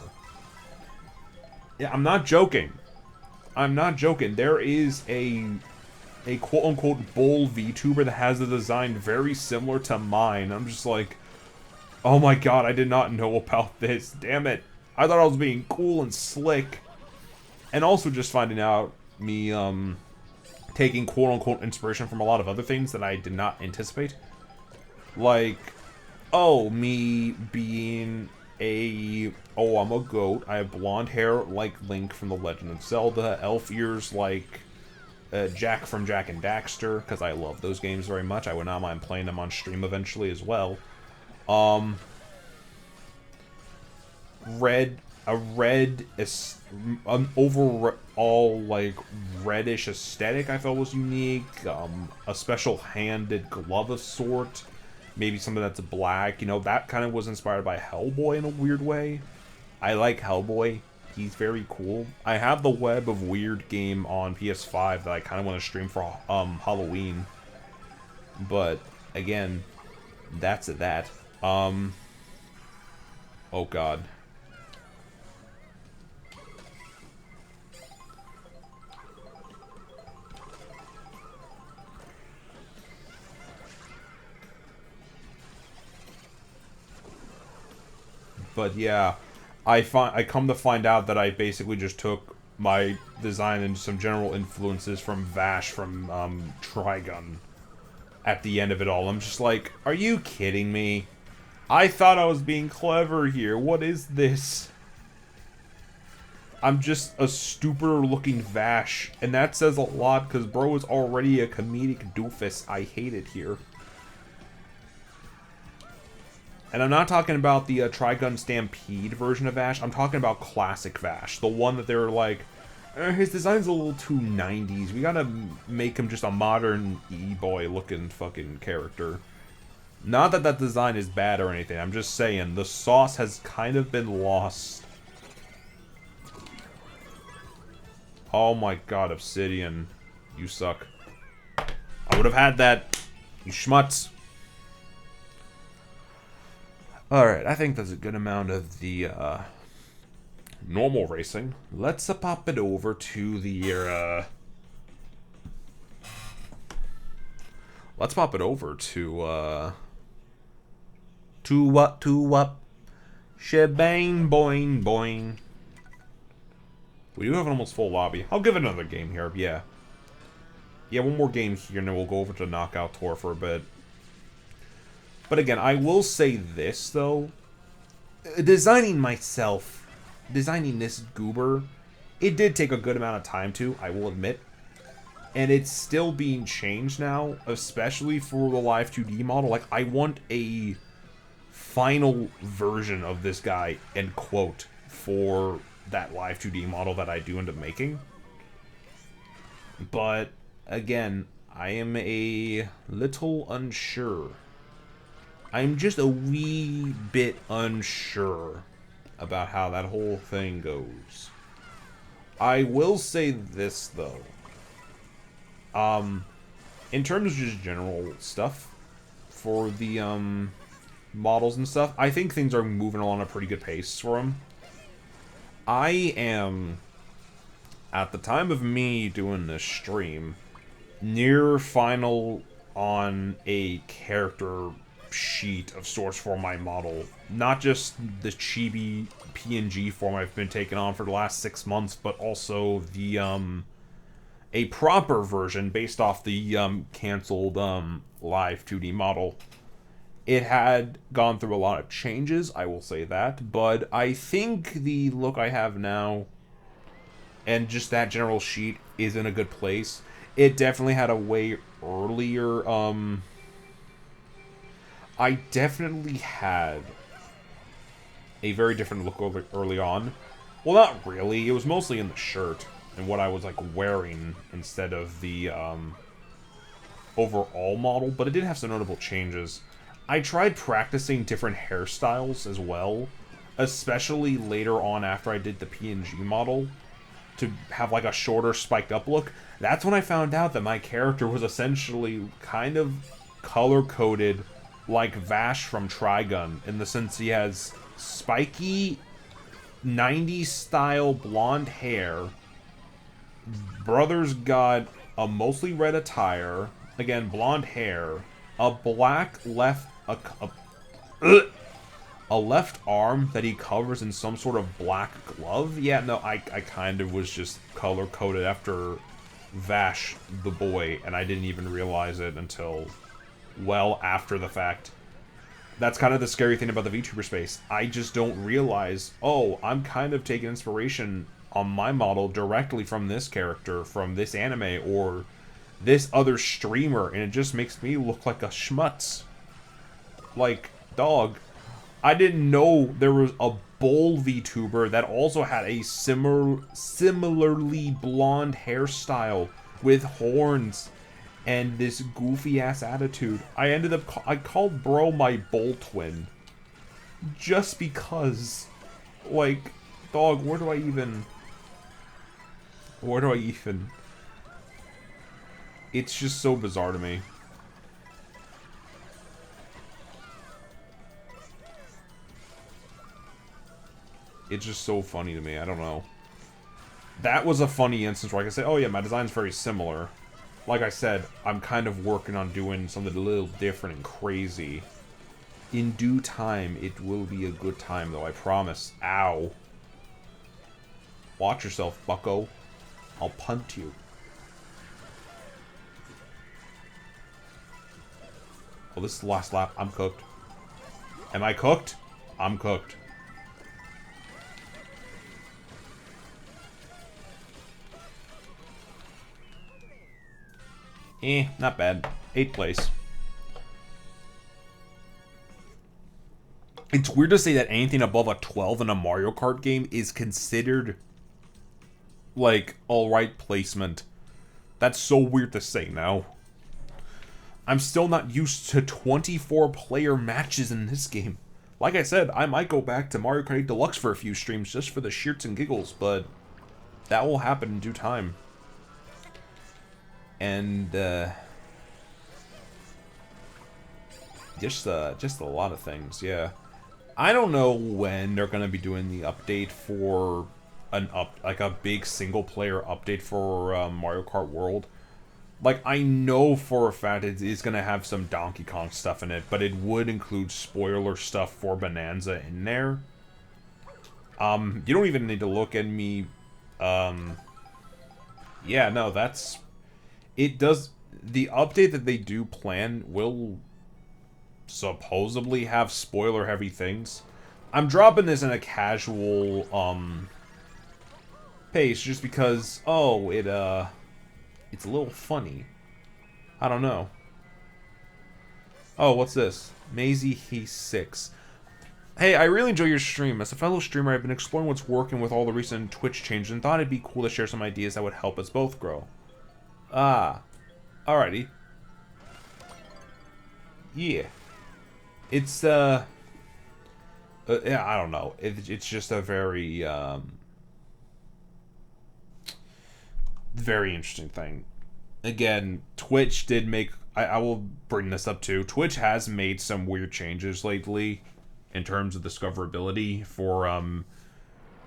Yeah, I'm not joking. I'm not joking. There is a quote-unquote bull VTuber that has a design very similar to mine. I'm just like, oh my god, I did not know about this. Damn it. I thought I was being cool and slick. And also just finding out me, taking quote-unquote inspiration from a lot of other things that I did not anticipate. Like, oh, me being I'm a goat, I have blonde hair like Link from The Legend of Zelda, elf ears like Jack from Jak and Daxter, because I love those games very much. I would not mind playing them on stream eventually as well. An overall, like, reddish aesthetic I felt was unique, a special handed glove of sort, maybe something that's black, you know, that kind of was inspired by Hellboy in a weird way. I like Hellboy, He's very cool. I have the Web of Weird game on PS5 that I kind of want to stream for Halloween. But, again, that's that. Oh god. But yeah, I come to find out that I basically just took my design and some general influences from Vash from Trigun at the end of it all. I'm just like, are you kidding me? I thought I was being clever here. What is this? I'm just a stupider looking Vash, and that says a lot because bro is already a comedic doofus. I hate it here. And I'm not talking about the Trigun Stampede version of Vash. I'm talking about classic Vash. The one that they were like, his design's a little too 90s. We gotta make him just a modern e-boy looking fucking character. Not that that design is bad or anything. I'm just saying, the sauce has kind of been lost. Oh my god, Obsidian. You suck. I would have had that. You schmutz. Alright, I think there's a good amount of the normal racing. Let's pop it over to the let's pop it over to what? Shebang boing boing. We do have an almost full lobby. I'll give it another game here, yeah. Yeah, one more game here and then we'll go over to Knockout Tour for a bit. But again, I will say this, though. Designing this goober, it did take a good amount of time to, I will admit. And it's still being changed now, especially for the Live 2D model. Like, I want a final version of this guy, end quote, for that Live 2D model that I do end up making. But, again, I am a little unsure. I'm just a wee bit unsure about how that whole thing goes. I will say this, though. In terms of just general stuff for the, models and stuff, I think things are moving along at a pretty good pace for them. I am, at the time of me doing this stream, near final on a character sheet of sorts for my model. Not just the chibi PNG form I've been taking on for the last 6 months, but also the, a proper version based off the, canceled, Live 2D model. It had gone through a lot of changes, I will say that, but I think the look I have now, and just that general sheet, is in a good place. It definitely had a way earlier, I definitely had a very different look early on. Well, not really. It was mostly in the shirt and what I was, like, wearing instead of the, overall model, but it did have some notable changes. I tried practicing different hairstyles as well, especially later on after I did the PNG model, to have, like, a shorter, spiked-up look. That's when I found out that my character was essentially kind of color-coded like Vash from Trigun, in the sense he has spiky 90s style blonde hair. Brother's got a mostly red attire, again blonde hair, a black left a left arm that he covers in some sort of black glove. Yeah, no, I kind of was just color coded after Vash the boy, and I didn't even realize it until well after the fact. That's kind of the scary thing about the VTuber space. I just don't realize, oh, I'm kind of taking inspiration on my model directly from this character, from this anime, or this other streamer, and it just makes me look like a schmutz. Like, dog, I didn't know there was a bull VTuber that also had a similarly blonde hairstyle with horns and this goofy-ass attitude. I called bro my bull twin. Just because, like, Dog, where do I even... Where do I even... It's just so bizarre to me. It's just so funny to me, I don't know. That was a funny instance where I could say, oh yeah, my design's very similar. Like I said, I'm kind of working on doing something a little different and crazy. In due time, it will be a good time, though, I promise. Ow. Watch yourself, bucko. I'll punt you. Oh, this is the last lap. I'm cooked. Am I cooked? I'm cooked. Not bad. 8th place. It's weird to say that anything above a 12 in a Mario Kart game is considered, like, alright placement. That's so weird to say now. I'm still not used to 24-player matches in this game. Like I said, I might go back to Mario Kart 8 Deluxe for a few streams just for the shits and giggles, but that will happen in due time. And, just a lot of things, yeah. I don't know when they're gonna be doing the update for like a big single-player update for Mario Kart World. Like, I know for a fact it is gonna have some Donkey Kong stuff in it, but it would include spoiler stuff for Bonanza in there. You don't even need to look at me. Yeah, no, that's... It does... The update that they do plan will supposedly have spoiler-heavy things. I'm dropping this in a casual, pace just because, oh, it's a little funny. I don't know. Oh, what's this? Maisie, he's 6. Hey, I really enjoy your stream. As a fellow streamer, I've been exploring what's working with all the recent Twitch changes and thought it'd be cool to share some ideas that would help us both grow. Ah. Alrighty. Yeah. It's, yeah, I don't know. It's just a very, very interesting thing. Again, Twitch did make... I will bring this up too. Twitch has made some weird changes lately in terms of discoverability for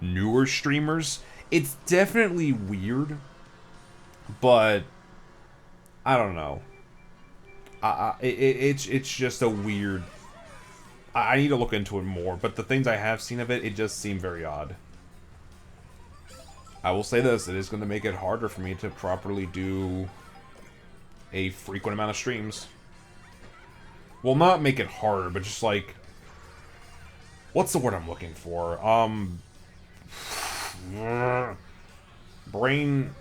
newer streamers. It's definitely weird, but I don't know. It's just a weird... I need to look into it more, but the things I have seen of it, it just seemed very odd. I will say this, it is going to make it harder for me to properly do a frequent amount of streams. Well, not make it harder, but just like... What's the word I'm looking for? Brain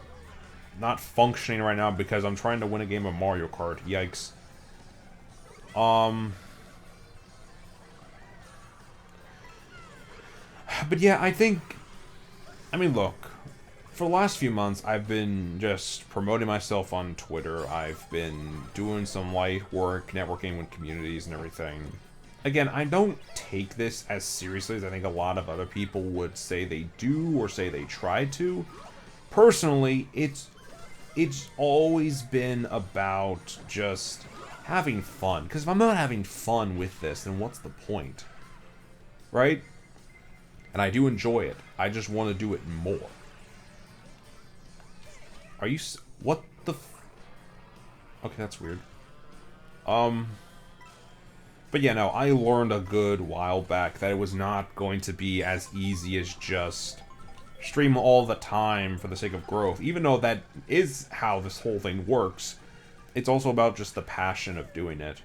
not functioning right now because I'm trying to win a game of Mario Kart. Yikes. But yeah, I think... I mean, look. For the last few months, I've been just promoting myself on Twitter. I've been doing some light work, networking with communities and everything. Again, I don't take this as seriously as I think a lot of other people would say they do or say they try to. Personally, it's always been about just having fun. Because if I'm not having fun with this, then what's the point? Right? And I do enjoy it. I just want to do it more. Are you... What the... Okay, that's weird. But yeah, no, I learned a good while back that it was not going to be as easy as just stream all the time for the sake of growth. Even though that is how this whole thing works, it's also about just the passion of doing it.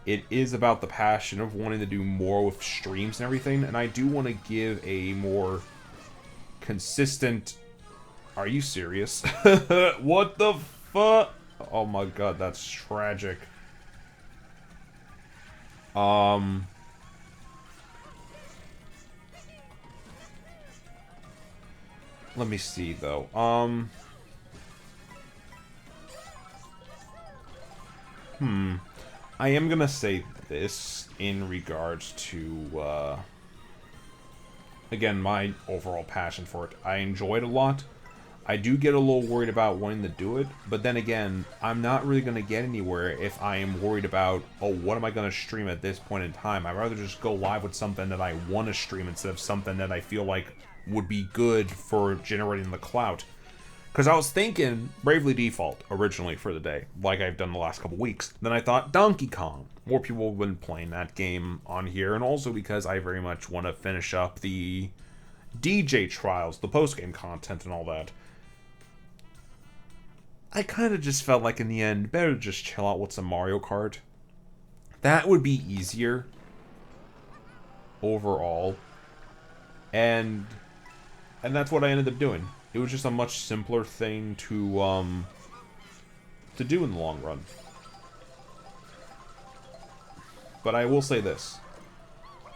It is about the passion of wanting to do more with streams and everything, and I do want to give a more consistent... Are you serious? What the fuck? Oh my god, that's tragic. Let me see, though. I am gonna say this in regards to, again, my overall passion for it. I enjoy it a lot. I do get a little worried about wanting to do it, but then again, I'm not really going to get anywhere if I am worried about, oh, what am I going to stream at this point in time? I'd rather just go live with something that I want to stream instead of something that I feel like would be good for generating the clout. Because I was thinking Bravely Default originally for the day, like I've done the last couple weeks. Then I thought Donkey Kong. More people have been playing that game on here, and also because I very much want to finish up the DJ trials, the post-game content and all that. I kind of just felt like in the end, better to just chill out with some Mario Kart. That would be easier overall. And that's what I ended up doing. It was just a much simpler thing to do in the long run. But I will say this.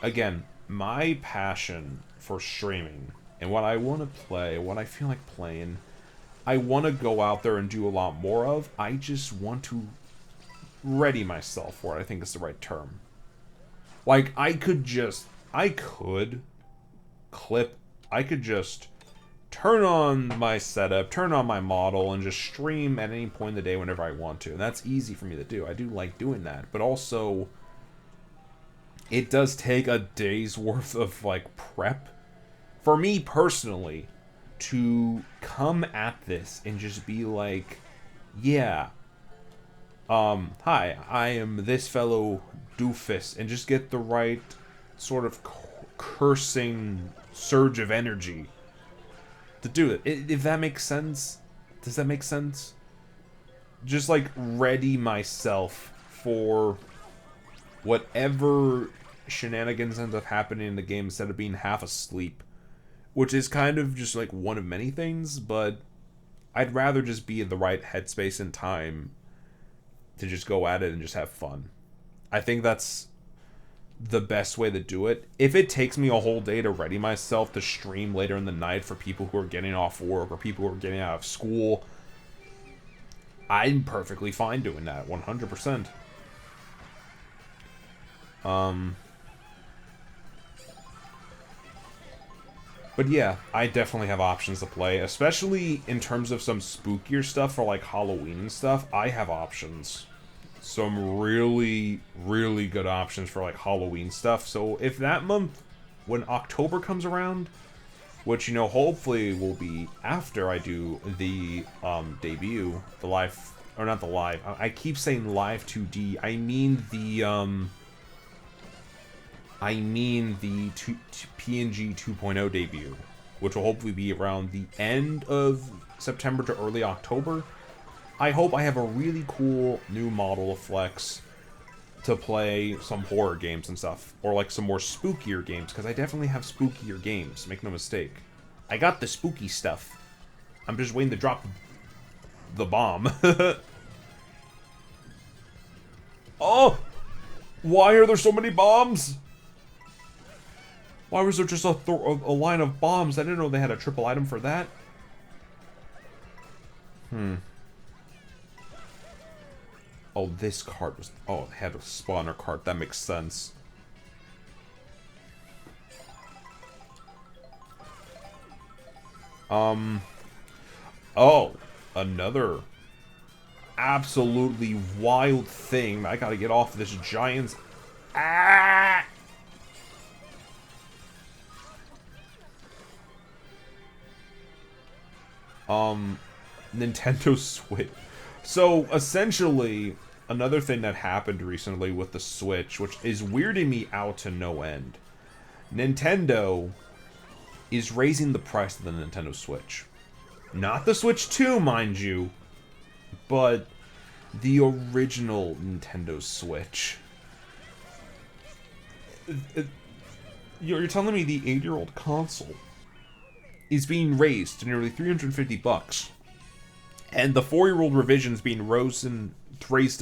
Again, my passion for streaming and what I want to play, what I feel like playing, I want to go out there and do a lot more of. I just want to ready myself for it, I think is the right term. Like, I could just turn on my setup, turn on my model, and just stream at any point in the day whenever I want to. And that's easy for me to do. I do like doing that. But also, it does take a day's worth of, like, prep. For me, personally, to come at this and just be like, yeah, hi, I am this fellow doofus, and just get the right sort of cursing surge of energy to do it. If that makes sense? Does that make sense? Just, like, ready myself for whatever shenanigans end up happening in the game instead of being half asleep. Which is kind of just, like, one of many things, but I'd rather just be in the right headspace and time to just go at it and just have fun. I think that's the best way to do it. If it takes me a whole day to ready myself to stream later in the night for people who are getting off work or people who are getting out of school, I'm perfectly fine doing that, 100%. But yeah, I definitely have options to play, especially in terms of some spookier stuff for, like, Halloween and stuff. I have options. Some really, really good options for, like, Halloween stuff. So if that month, when October comes around, which, you know, hopefully will be after I do the debut, the live, or not the live, I keep saying live 2D, I mean the PNG 2.0 debut, which will hopefully be around the end of September to early October. I hope I have a really cool new model to flex to play some horror games and stuff, or like some more spookier games, because I definitely have spookier games, make no mistake. I got the spooky stuff. I'm just waiting to drop the bomb. Oh! Why are there so many bombs? Why was there just a line of bombs? I didn't know they had a triple item for that. Oh, this cart was... Oh, it had a spawner cart. That makes sense. Oh, another absolutely wild thing. I gotta get off this giant's... Ah! Nintendo Switch. So, essentially, another thing that happened recently with the Switch, which is weirding me out to no end. Nintendo is raising the price of the Nintendo Switch. Not the Switch 2, mind you, but the original Nintendo Switch. You're telling me the 8-year-old console is being raised to nearly $350, and the 4-year-old revision is being raised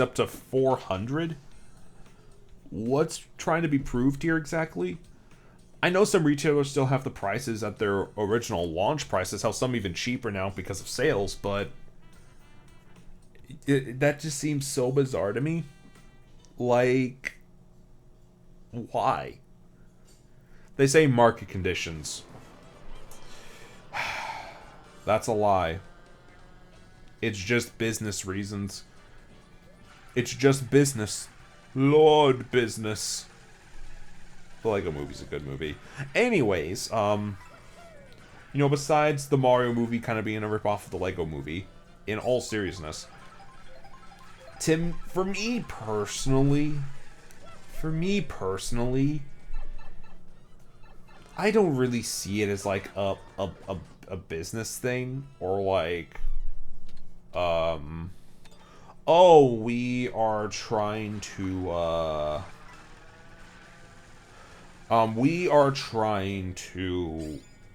up to $400? What's trying to be proved here exactly? I know some retailers still have the prices at their original launch prices, how some even cheaper now because of sales, but that just seems so bizarre to me. Like, why? They say market conditions. That's a lie. It's just business reasons. It's just business. Lord business. The Lego Movie's a good movie. Anyways, you know, besides the Mario movie kind of being a ripoff of the Lego Movie, in all seriousness, Tim, for me personally, I don't really see it as like a business thing, or like, oh, we are trying to,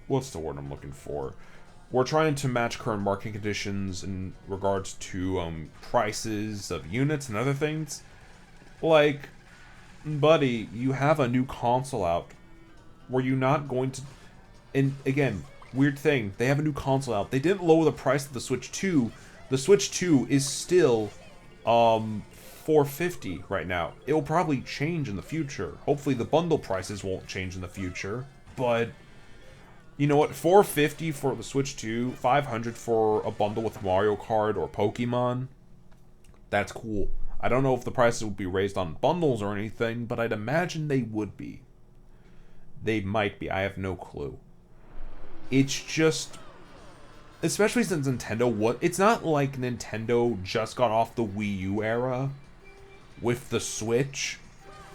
what's the word I'm looking for? We're trying to match current market conditions in regards to, prices of units and other things. Like, buddy, you have a new console out. Were you not going to... And, again, weird thing. They have a new console out. They didn't lower the price of the Switch 2. The Switch 2 is still, $450 right now. It will probably change in the future. Hopefully the bundle prices won't change in the future. But, you know what? $450 for the Switch 2, $500 for a bundle with Mario Kart or Pokemon. That's cool. I don't know if the prices would be raised on bundles or anything, but I'd imagine they would be. They might be. I have no clue. It's just... Especially since Nintendo... It's not like Nintendo just got off the Wii U era with the Switch,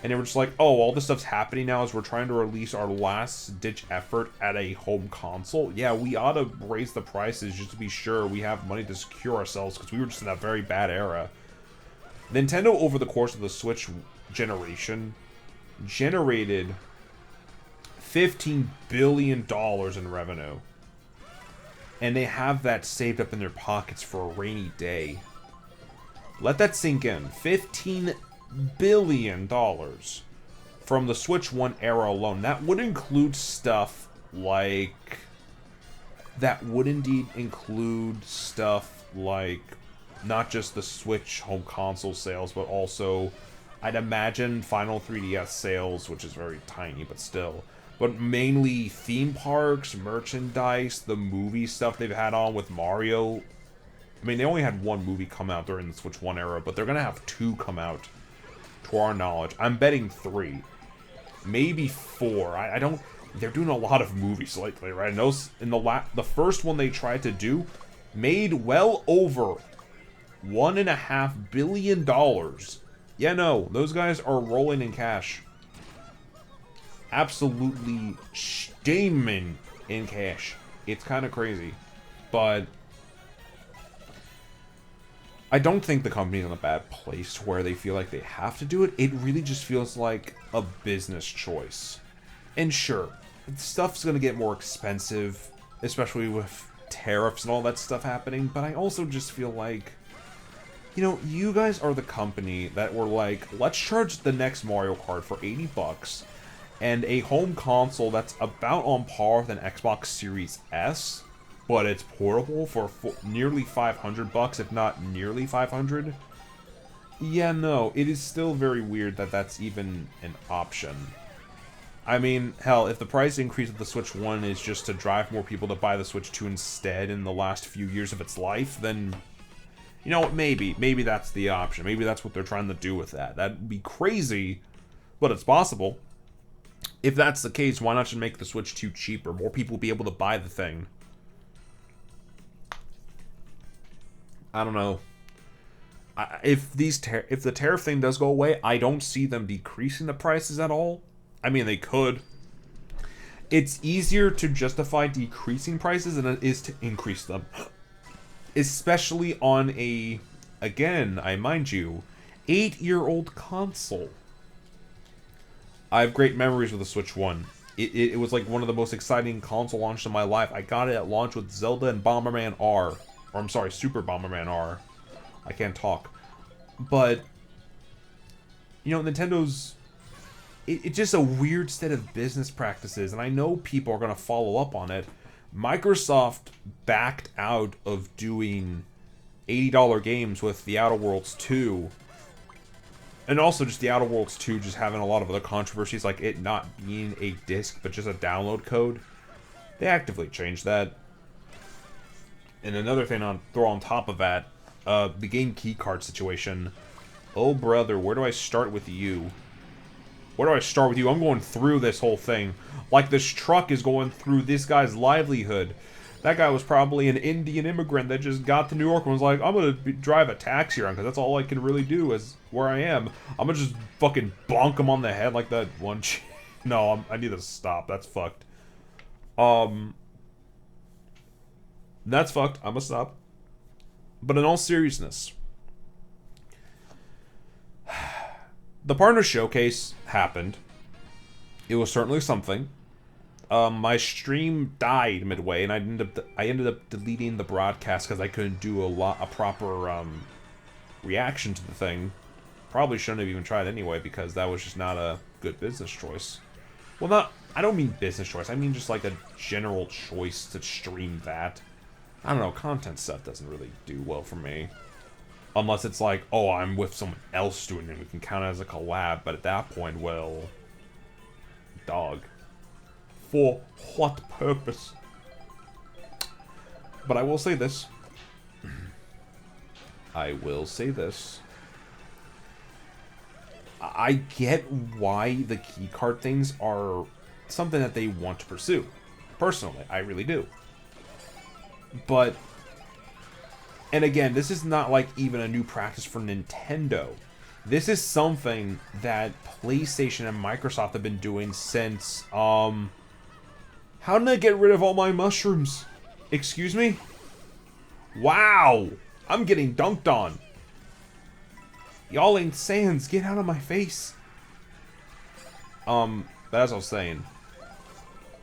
and they were just like, oh, all this stuff's happening now as we're trying to release our last-ditch effort at a home console. Yeah, we ought to raise the prices just to be sure we have money to secure ourselves, because we were just in a very bad era. Nintendo, over the course of the Switch generation, generated $15 billion in revenue. And they have that saved up in their pockets for a rainy day. Let that sink in. $15 billion from the Switch 1 era alone. That would include stuff like... That would indeed include stuff like... Not just the Switch home console sales, but also, I'd imagine, Final 3DS sales, which is very tiny, but still. But mainly theme parks, merchandise, the movie stuff they've had on with Mario. I mean, they only had one movie come out during the Switch 1 era, but they're going to have 2 come out, to our knowledge. I'm betting 3. Maybe 4. I don't... They're doing a lot of movies lately, right? And those, in the first one they tried to do, made well over $1.5 billion. Yeah, no, those guys are rolling in cash. Absolutely steaming in cash. It's kind of crazy. But I don't think the company's in a bad place where they feel like they have to do it. It really just feels like a business choice. And sure, stuff's going to get more expensive, especially with tariffs and all that stuff happening. But I also just feel like, you know, you guys are the company that were like, let's charge the next Mario Kart for $80 and a home console that's about on par with an Xbox Series S, but it's portable for nearly $500, if not nearly 500. Yeah, no, it is still very weird that that's even an option. I mean, hell, if the price increase of the Switch 1 is just to drive more people to buy the Switch 2 instead in the last few years of its life, then... You know what, maybe that's the option. Maybe that's what they're trying to do with that. That'd be crazy, but it's possible. If that's the case, why not just make the Switch 2 cheaper? More people will be able to buy the thing. I don't know. If the tariff thing does go away, I don't see them decreasing the prices at all. I mean, they could. It's easier to justify decreasing prices than it is to increase them. Especially on a, again, I mind you, 8-year-old console. I have great memories with the Switch 1. It was like one of the most exciting console launches of my life. I got it at launch with Zelda and Bomberman R. Or I'm sorry, Super Bomberman R. I can't talk. But, you know, Nintendo's... It's just a weird set of business practices, and I know people are going to follow up on it. Microsoft backed out of doing $80 games with The Outer Worlds 2 And also just the Outer Worlds 2 just having a lot of other controversies, like it not being a disc, but just a download code. They actively changed that. And another thing on throw on top of that, the game keycard situation. Oh, brother, where do I start with you? Where do I start with you? I'm going through this whole thing. Like this truck is going through this guy's livelihood. That guy was probably an Indian immigrant that just got to New York and was like, I'm going to drive a taxi around because that's all I can really do is where I am. I'm going to just fucking bonk him on the head like that one No, I need to stop. That's fucked. That's fucked. I'm going to stop. But in all seriousness, the partner showcase happened. It was certainly something. My stream died midway, and I ended up deleting the broadcast because I couldn't do a proper reaction to the thing. Probably shouldn't have even tried anyway because that was just not a good business choice. Well, I don't mean business choice. I mean just like a general choice to stream that. I don't know. Content stuff doesn't really do well for me. Unless it's like, oh, I'm with someone else doing it, we can count it as a collab. But at that point, well, dog. For what purpose? But I will say this. I get why the keycard things are something that they want to pursue. Personally, I really do. But, and again, this is not like even a new practice for Nintendo. This is something that PlayStation and Microsoft have been doing since, how did I get rid of all my mushrooms? Excuse me? Wow! I'm getting dunked on. Y'all ain't Sans, get out of my face. But as I was saying,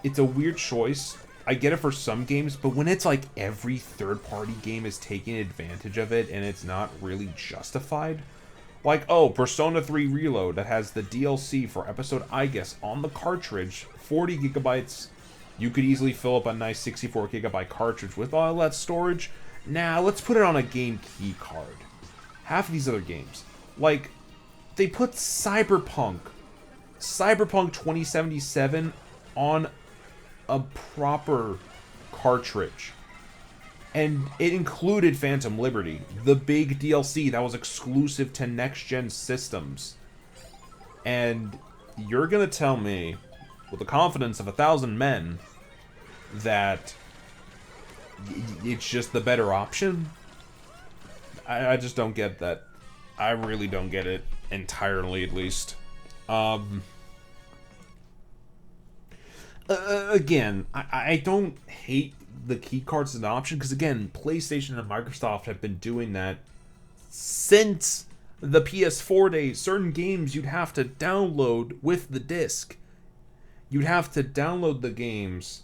it's a weird choice. I get it for some games, but when it's like every third-party game is taking advantage of it and it's not really justified. Like, oh, Persona 3 Reload that has the DLC for episode I guess on the cartridge, 40 gigabytes. You could easily fill up a nice 64 gigabyte cartridge with all that storage. Nah, let's put it on a game key card. Half of these other games, like, they put Cyberpunk 2077 on a proper cartridge. And it included Phantom Liberty, the big DLC that was exclusive to next-gen systems. And you're gonna tell me, with the confidence of 1,000 men, that it's just the better option? I just don't get that. I really don't get it entirely, at least. Again, I don't hate the keycards as an option, because again, PlayStation and Microsoft have been doing that since the PS4 days. Certain games you'd have to download with the disc. You'd have to download the games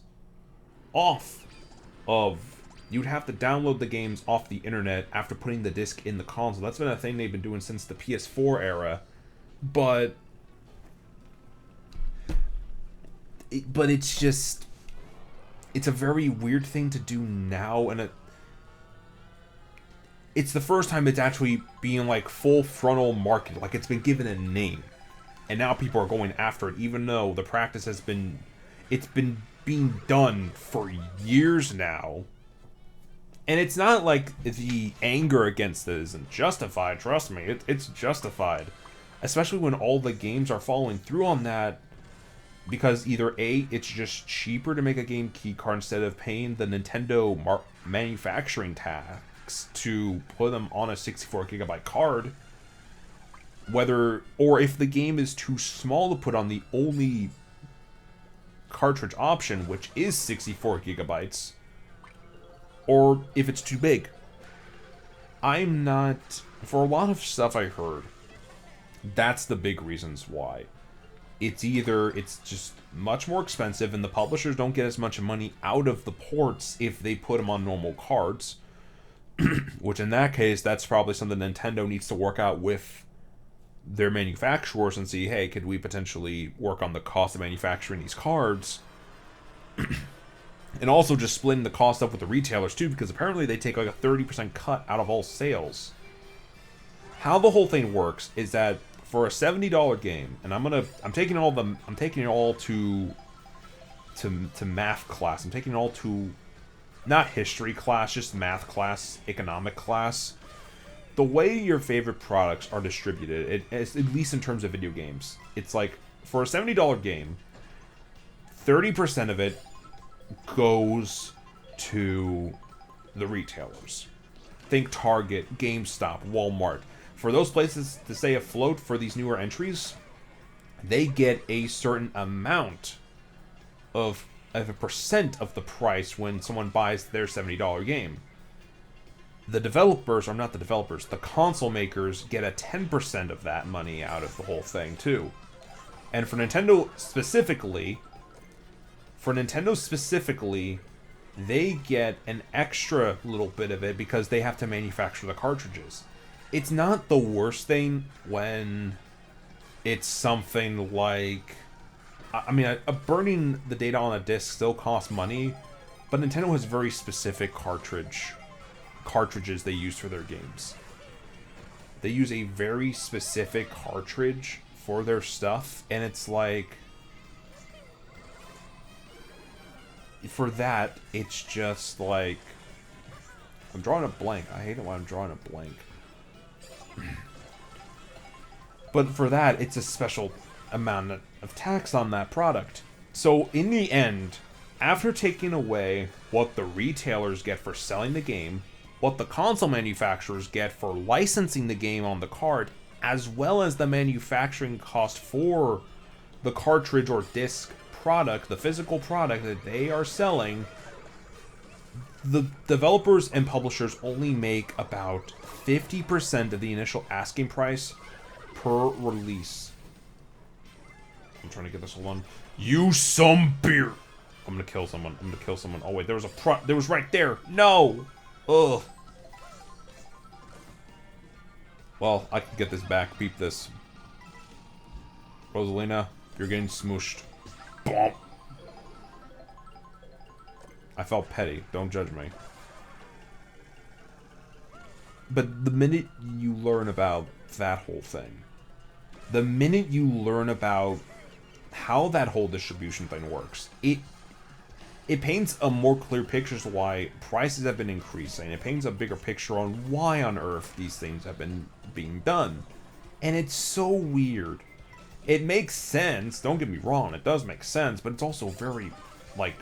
you'd have to download the games off the internet after putting the disc in the console. That's been a thing they've been doing since the PS4 era. But it's just, it's a very weird thing to do now, and it's the first time it's actually being like full frontal marketed, like it's been given a name, and now people are going after it, even though the practice has been, it's been being done for years now. And it's not like the anger against it isn't justified. Trust me, it's justified, especially when all the games are following through on that. Because either A, it's just cheaper to make a game keycard instead of paying the Nintendo manufacturing tax to put them on a 64 gigabyte card. Or if the game is too small to put on the only cartridge option, which is 64 gigabytes, or if it's too big. I'm not, for a lot of stuff I heard, that's the big reasons why. It's either it's just much more expensive and the publishers don't get as much money out of the ports if they put them on normal cards, which in that case, that's probably something Nintendo needs to work out with their manufacturers and see, hey, could we potentially work on the cost of manufacturing these cards? And also just splitting the cost up with the retailers too, because apparently they take like a 30% cut out of all sales. How the whole thing works is that for a $70 game, and I'm taking it all to math class. I'm taking it all to not history class, just math class, economic class. The way your favorite products are distributed, at least in terms of video games, it's like for a $70 game, 30% of it goes to the retailers. Think Target, GameStop, Walmart. For those places to stay afloat for these newer entries, they get a certain amount of a percent of the price when someone buys their $70 game. The developers, or not the developers, the console makers get a 10% of that money out of the whole thing too. And for Nintendo specifically, they get an extra little bit of it because they have to manufacture the cartridges. It's not the worst thing when it's something like... I mean, burning the data on a disc still costs money, but Nintendo has very specific cartridges they use for their games. They use a very specific cartridge for their stuff, and it's like... For that, it's just like... I'm drawing a blank. I hate it when I'm drawing a blank. But for that, it's a special amount of tax on that product. So in the end, after taking away what the retailers get for selling the game, what the console manufacturers get for licensing the game on the cart, as well as the manufacturing cost for the cartridge or disc product, the physical product that they are selling, the developers and publishers only make about 50% of the initial asking price per release. I'm trying to get this one. You some beer. I'm gonna kill someone. Oh wait, there was right there. No. Ugh. Well, I can get this back. Beep this. Rosalina, you're getting smooshed. Bomb. I felt petty. Don't judge me. But the minute you learn about that whole thing, the minute you learn about how that whole distribution thing works, it paints a more clear picture as to why prices have been increasing. It paints a bigger picture on why on earth these things have been being done. And it's so weird. It makes sense, don't get me wrong, it does make sense, but it's also very, like,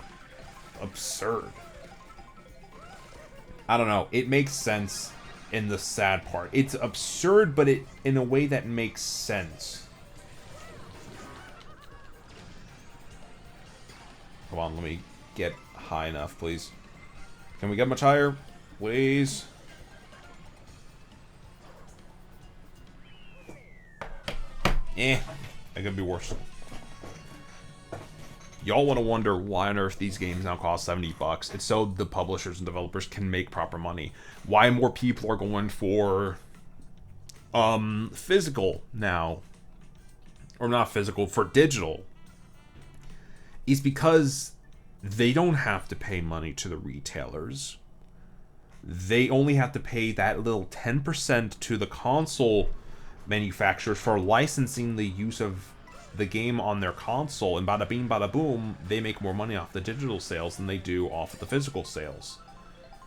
absurd. I don't know, it makes sense in the sad part. It's absurd, but it in a way that makes sense. Come on, let me get high enough, please. Can we get much higher? Please. It could be worse. Y'all want to wonder why on earth these games now cost $70. It's so the publishers and developers can make proper money. Why more people are going for physical now, or not physical, for digital, is because they don't have to pay money to the retailers. They only have to pay that little 10% to the console manufacturers for licensing the use of the game on their console, and bada bing bada boom, they make more money off the digital sales than they do off of the physical sales.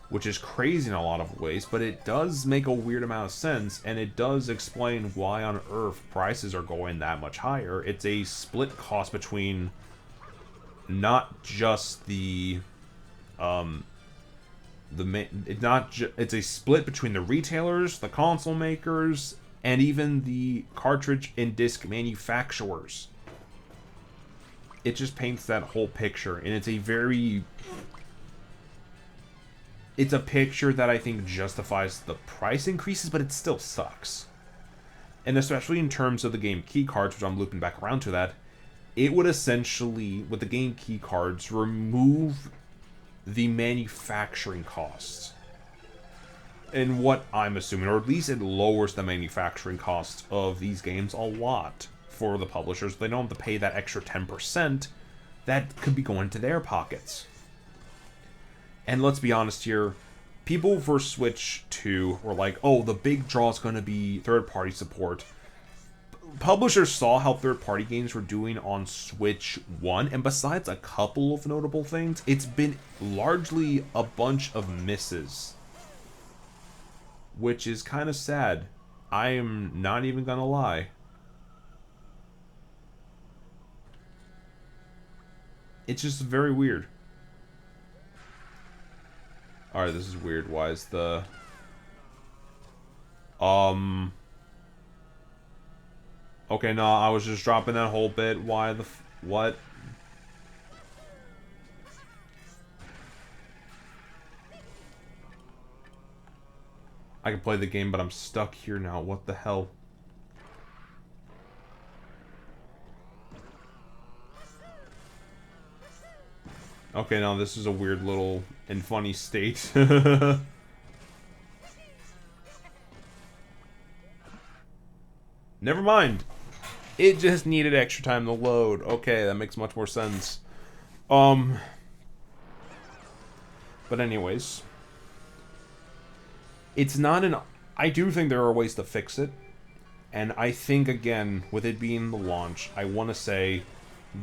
Which is crazy in a lot of ways, but it does make a weird amount of sense, and it does explain why on earth prices are going that much higher. It's a split cost between not just it's a split between the retailers, the console makers, and even the cartridge and disc manufacturers. It just paints that whole picture, and it's a picture that I think justifies the price increases, but it still sucks. And especially in terms of the game key cards, which I'm looping back around to that, it would essentially, with the game key cards, remove the manufacturing costs. And what I'm assuming, or at least it lowers the manufacturing costs of these games a lot for the publishers. They don't have to pay that extra 10% that could be going to their pockets. And let's be honest here, people for Switch 2 were like, oh, the big draw is going to be third-party support. publishers saw how third-party games were doing on Switch 1, and besides a couple of notable things, it's been largely a bunch of misses. Which is kind of sad. I am not even gonna lie. It's just very weird. Alright, this is weird. Why is the... Okay, no, I was just dropping that whole bit. Why the... What? I can play the game, but I'm stuck here now. What the hell? Okay, now this is a weird little and funny state. Never mind. It just needed extra time to load. Okay, that makes much more sense. But anyways. It's not an... I do think there are ways to fix it. And I think, again, with it being the launch, I want to say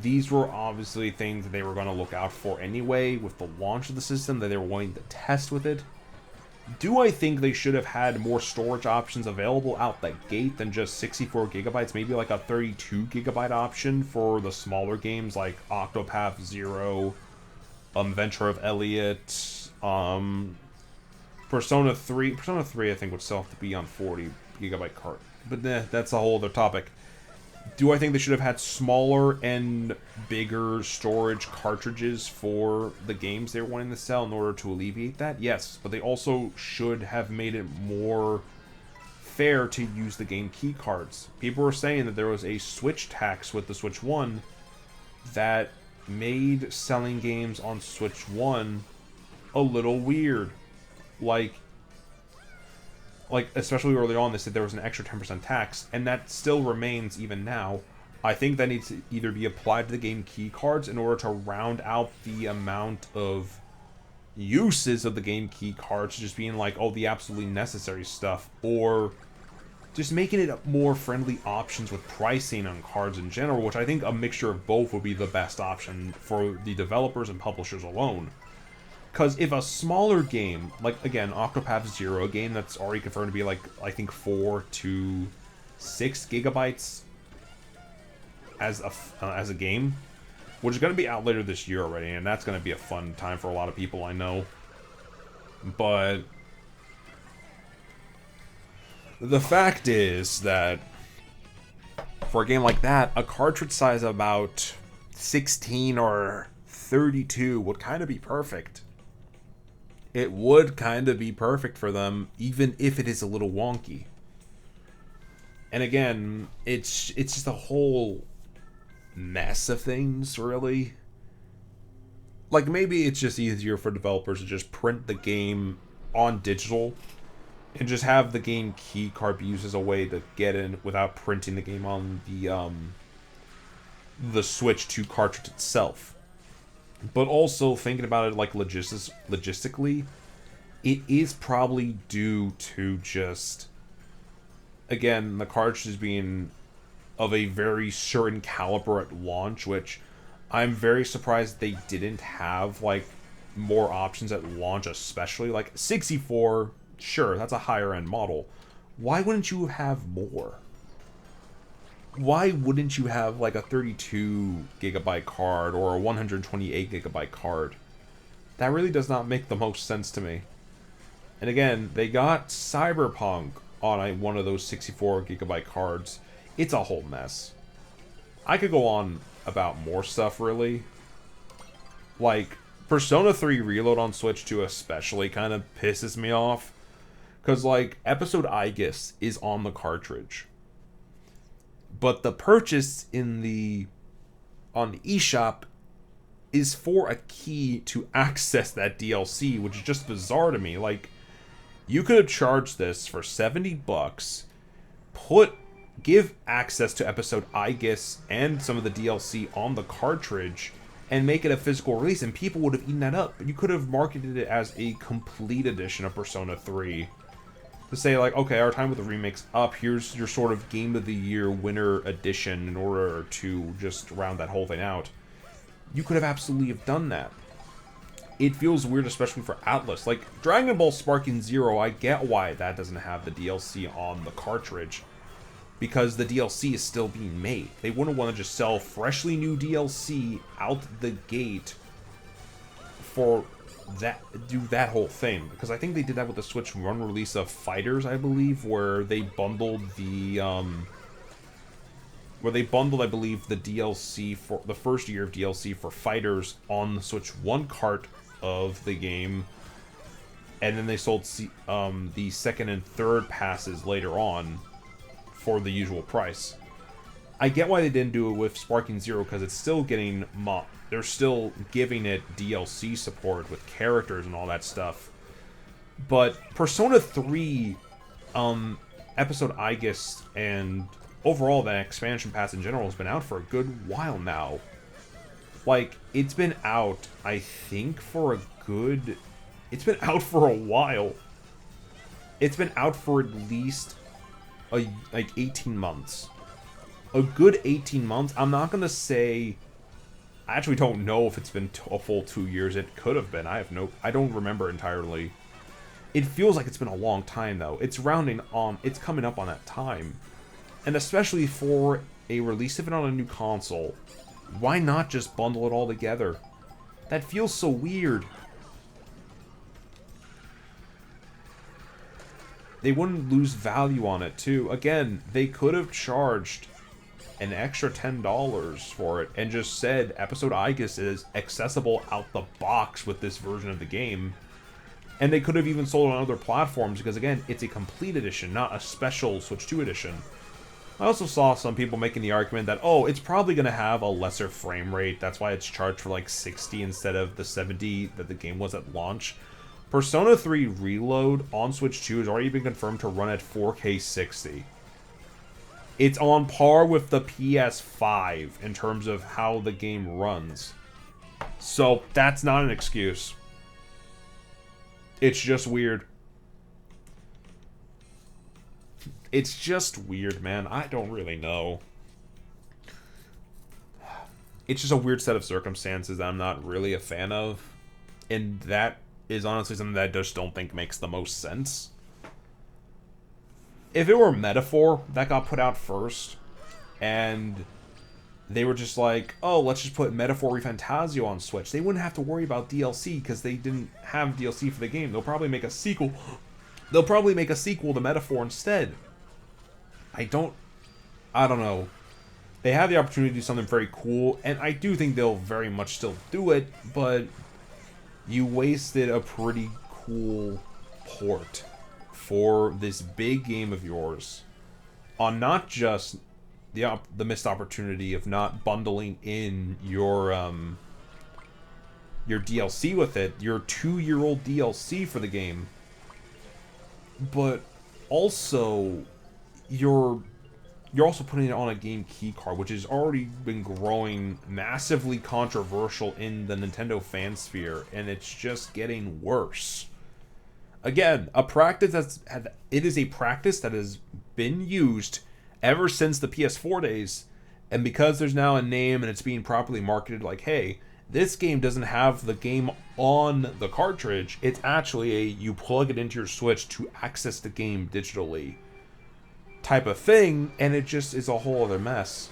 these were obviously things that they were going to look out for anyway with the launch of the system, that they were wanting to test with it. Do I think they should have had more storage options available out the gate than just 64 gigabytes? Maybe like a 32 gigabyte option for the smaller games like Octopath Zero, Venture of Elliot, Persona 3. Persona 3 I think would still have to be on 40 gigabyte cart. But that's a whole other topic. Do I think they should have had smaller and bigger storage cartridges for the games they were wanting to sell in order to alleviate that? Yes, but they also should have made it more fair to use the game key cards. People were saying that there was a Switch tax with the Switch 1 that made selling games on Switch 1 a little weird. Like, especially early on, they said there was an extra 10% tax, and that still remains even now. I think that needs to either be applied to the game key cards in order to round out the amount of uses of the game key cards, just being like, oh, the absolutely necessary stuff, or just making it more friendly options with pricing on cards in general, which I think a mixture of both would be the best option for the developers and publishers alone. Because if a smaller game, like, again, Octopath Zero, a game that's already confirmed to be, like, I think 4 to 6 gigabytes as a game, which is going to be out later this year already, and that's going to be a fun time for a lot of people, I know. But the fact is that for a game like that, a cartridge size of about 16 or 32 would kind of be perfect. It would kind of be perfect for them, even if it is a little wonky. And again, it's just a whole mess of things, really. Like, maybe it's just easier for developers to just print the game on digital and just have the game key card be used as a way to get in without printing the game on the Switch 2 cartridge itself. But also, thinking about it like logistically, it is probably due to just, again, the cartridges being of a very certain caliber at launch, which I'm very surprised they didn't have, like, more options at launch, especially. Like, 64, sure, that's a higher end model. Why wouldn't you have more? Why wouldn't you have, like, a 32 gigabyte card or a 128 gigabyte card? That really does not make the most sense to me. And again, they got Cyberpunk on one of those 64 gigabyte cards. It's a whole mess. I could go on about more stuff, really. Like, Persona 3 Reload on Switch 2 especially kind of pisses me off. Because, like, Episode Aegis is on the cartridge. But the purchase on the eShop is for a key to access that DLC, which is just bizarre to me. Like, you could have charged this for $70, give access to Episode Aegis and some of the DLC on the cartridge, and make it a physical release, and people would have eaten that up. You could have marketed it as a complete edition of Persona 3. to say, like, okay, our time with the remake's up, here's your sort of Game of the Year winner edition in order to just round that whole thing out. You could have absolutely have done that. It feels weird, especially for Atlas. Like, Dragon Ball Sparking Zero, I get why that doesn't have the DLC on the cartridge. Because the DLC is still being made. They wouldn't want to just sell freshly new DLC out the gate for that, do that whole thing. Because I think they did that with the Switch 1 release of Fighters, I believe, where they bundled the, I believe, the DLC for the first year of DLC for Fighters on the Switch 1 cart of the game, and then they sold the second and third passes later on for the usual price. I get why they didn't do it with Sparking Zero, because it's still getting they're still giving it DLC support with characters and all that stuff. But Persona 3, Episode Aegis, and overall that expansion pass in general has been out for a good while now. Like, it's been out, I think, for a good... It's been out for a while. It's been out for at least, like, 18 months. A good 18 months. I'm not gonna say... I actually don't know if it's been a full 2 years. It could have been. I don't remember entirely. It feels like it's been a long time, though. It's rounding on... It's coming up on that time. And especially for a release of it on a new console... Why not just bundle it all together? That feels so weird. They wouldn't lose value on it, too. Again, they could have charged an extra $10 for it and just said Episode Aegis is accessible out the box with this version of the game. And they could have even sold it on other platforms because, again, it's a complete edition, not a special Switch 2 edition. I also saw some people making the argument that, oh, it's probably going to have a lesser frame rate. That's why it's charged for like 60 instead of the 70 that the game was at launch. Persona 3 Reload on Switch 2 has already been confirmed to run at 4K 60. It's on par with the PS5 in terms of how the game runs. So that's not an excuse. It's just weird. It's just weird, man. I don't really know. It's just a weird set of circumstances that I'm not really a fan of. And that is honestly something that I just don't think makes the most sense. If it were Metaphor that got put out first, and they were just like, oh, let's just put Metaphor ReFantazio on Switch, they wouldn't have to worry about DLC because they didn't have DLC for the game. They'll probably make a sequel. They'll probably make a sequel to Metaphor instead. I don't know. They have the opportunity to do something very cool, and I do think they'll very much still do it, but you wasted a pretty cool port for this big game of yours on not just the missed opportunity of not bundling in your DLC with it, your 2-year-old DLC for the game, but also you're also putting it on a game key card, which has already been growing massively controversial in the Nintendo fan sphere, and it's just getting worse. Again, it is a practice that has been used ever since the PS4 days, and because there's now a name and it's being properly marketed like, hey, this game doesn't have the game on the cartridge, it's actually you plug it into your Switch to access the game digitally type of thing, and it just is a whole other mess.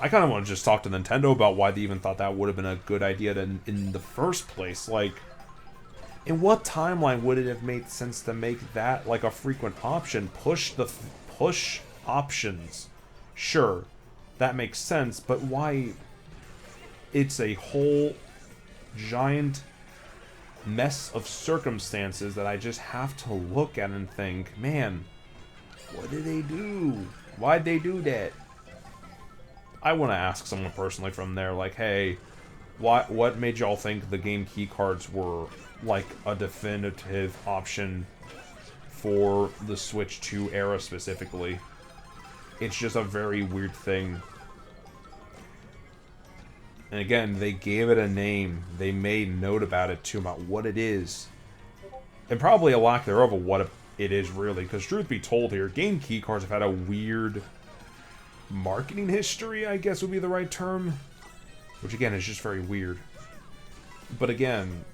I kind of want to just talk to Nintendo about why they even thought that would have been a good idea in the first place. Like, in what timeline would it have made sense to make that like a frequent option? Push options. Sure, that makes sense, but why? It's a whole giant mess of circumstances that I just have to look at and think, man, what did they do? Why'd they do that? I want to ask someone personally from there, like, hey, what made y'all think the game key cards were like a definitive option for the Switch 2 era specifically? It's just a very weird thing. And again, they gave it a name. They made note about it too, about what it is. And probably a lack thereof of what it is really. Because truth be told here, game keycards have had a weird marketing history, I guess would be the right term. Which again is just very weird. But again,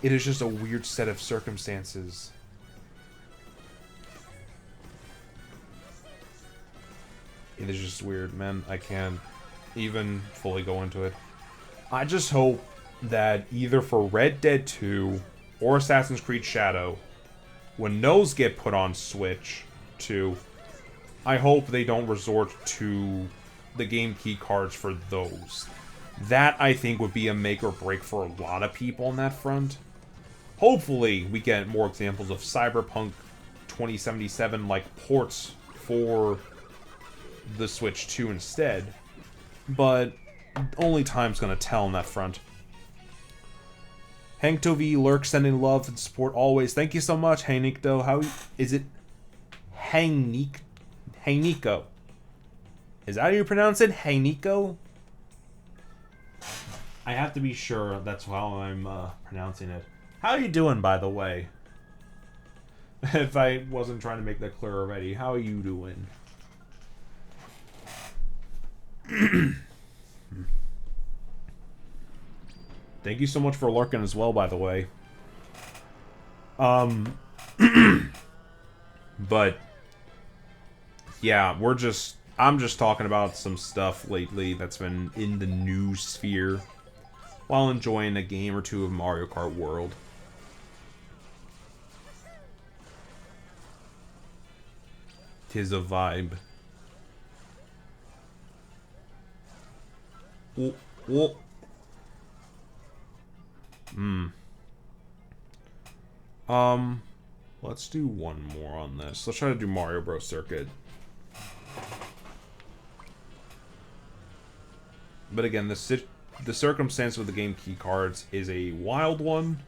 it is just a weird set of circumstances. It is just weird, man. I can't even fully go into it. I just hope that either for Red Dead 2 or Assassin's Creed Shadow, when those get put on Switch 2, I hope they don't resort to the game key cards for those. That, I think, would be a make or break for a lot of people on that front. Hopefully, we get more examples of Cyberpunk 2077 like ports for the Switch 2 instead. But only time's gonna tell on that front. Hankto V Lurk sending love and support always. Thank you so much, Hanikto. How is it? Haniko. Is that how you pronounce it? Haniko? I have to be sure that's how I'm pronouncing it. How are you doing, by the way? If I wasn't trying to make that clear already, how are you doing? Thank you so much for lurking as well, by the way. But yeah, I'm just talking about some stuff lately that's been in the news sphere while enjoying a game or two of Mario Kart World. Tis a vibe. Whoa. Let's do one more on this. Let's try to do Mario Bros. Circuit. But again, the circumstance with the game key cards is a wild one.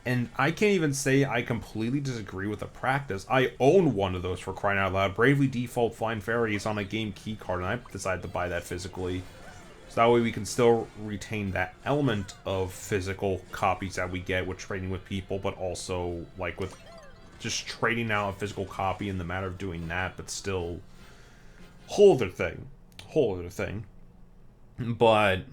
And I can't even say I completely disagree with the practice. I own one of those, for crying out loud. Bravely Default Flying Fairy is on a game key card, and I decided to buy that physically. So that way we can still retain that element of physical copies that we get with trading with people, but also, like, with just trading out a physical copy in the matter of doing that, but still, whole other thing. But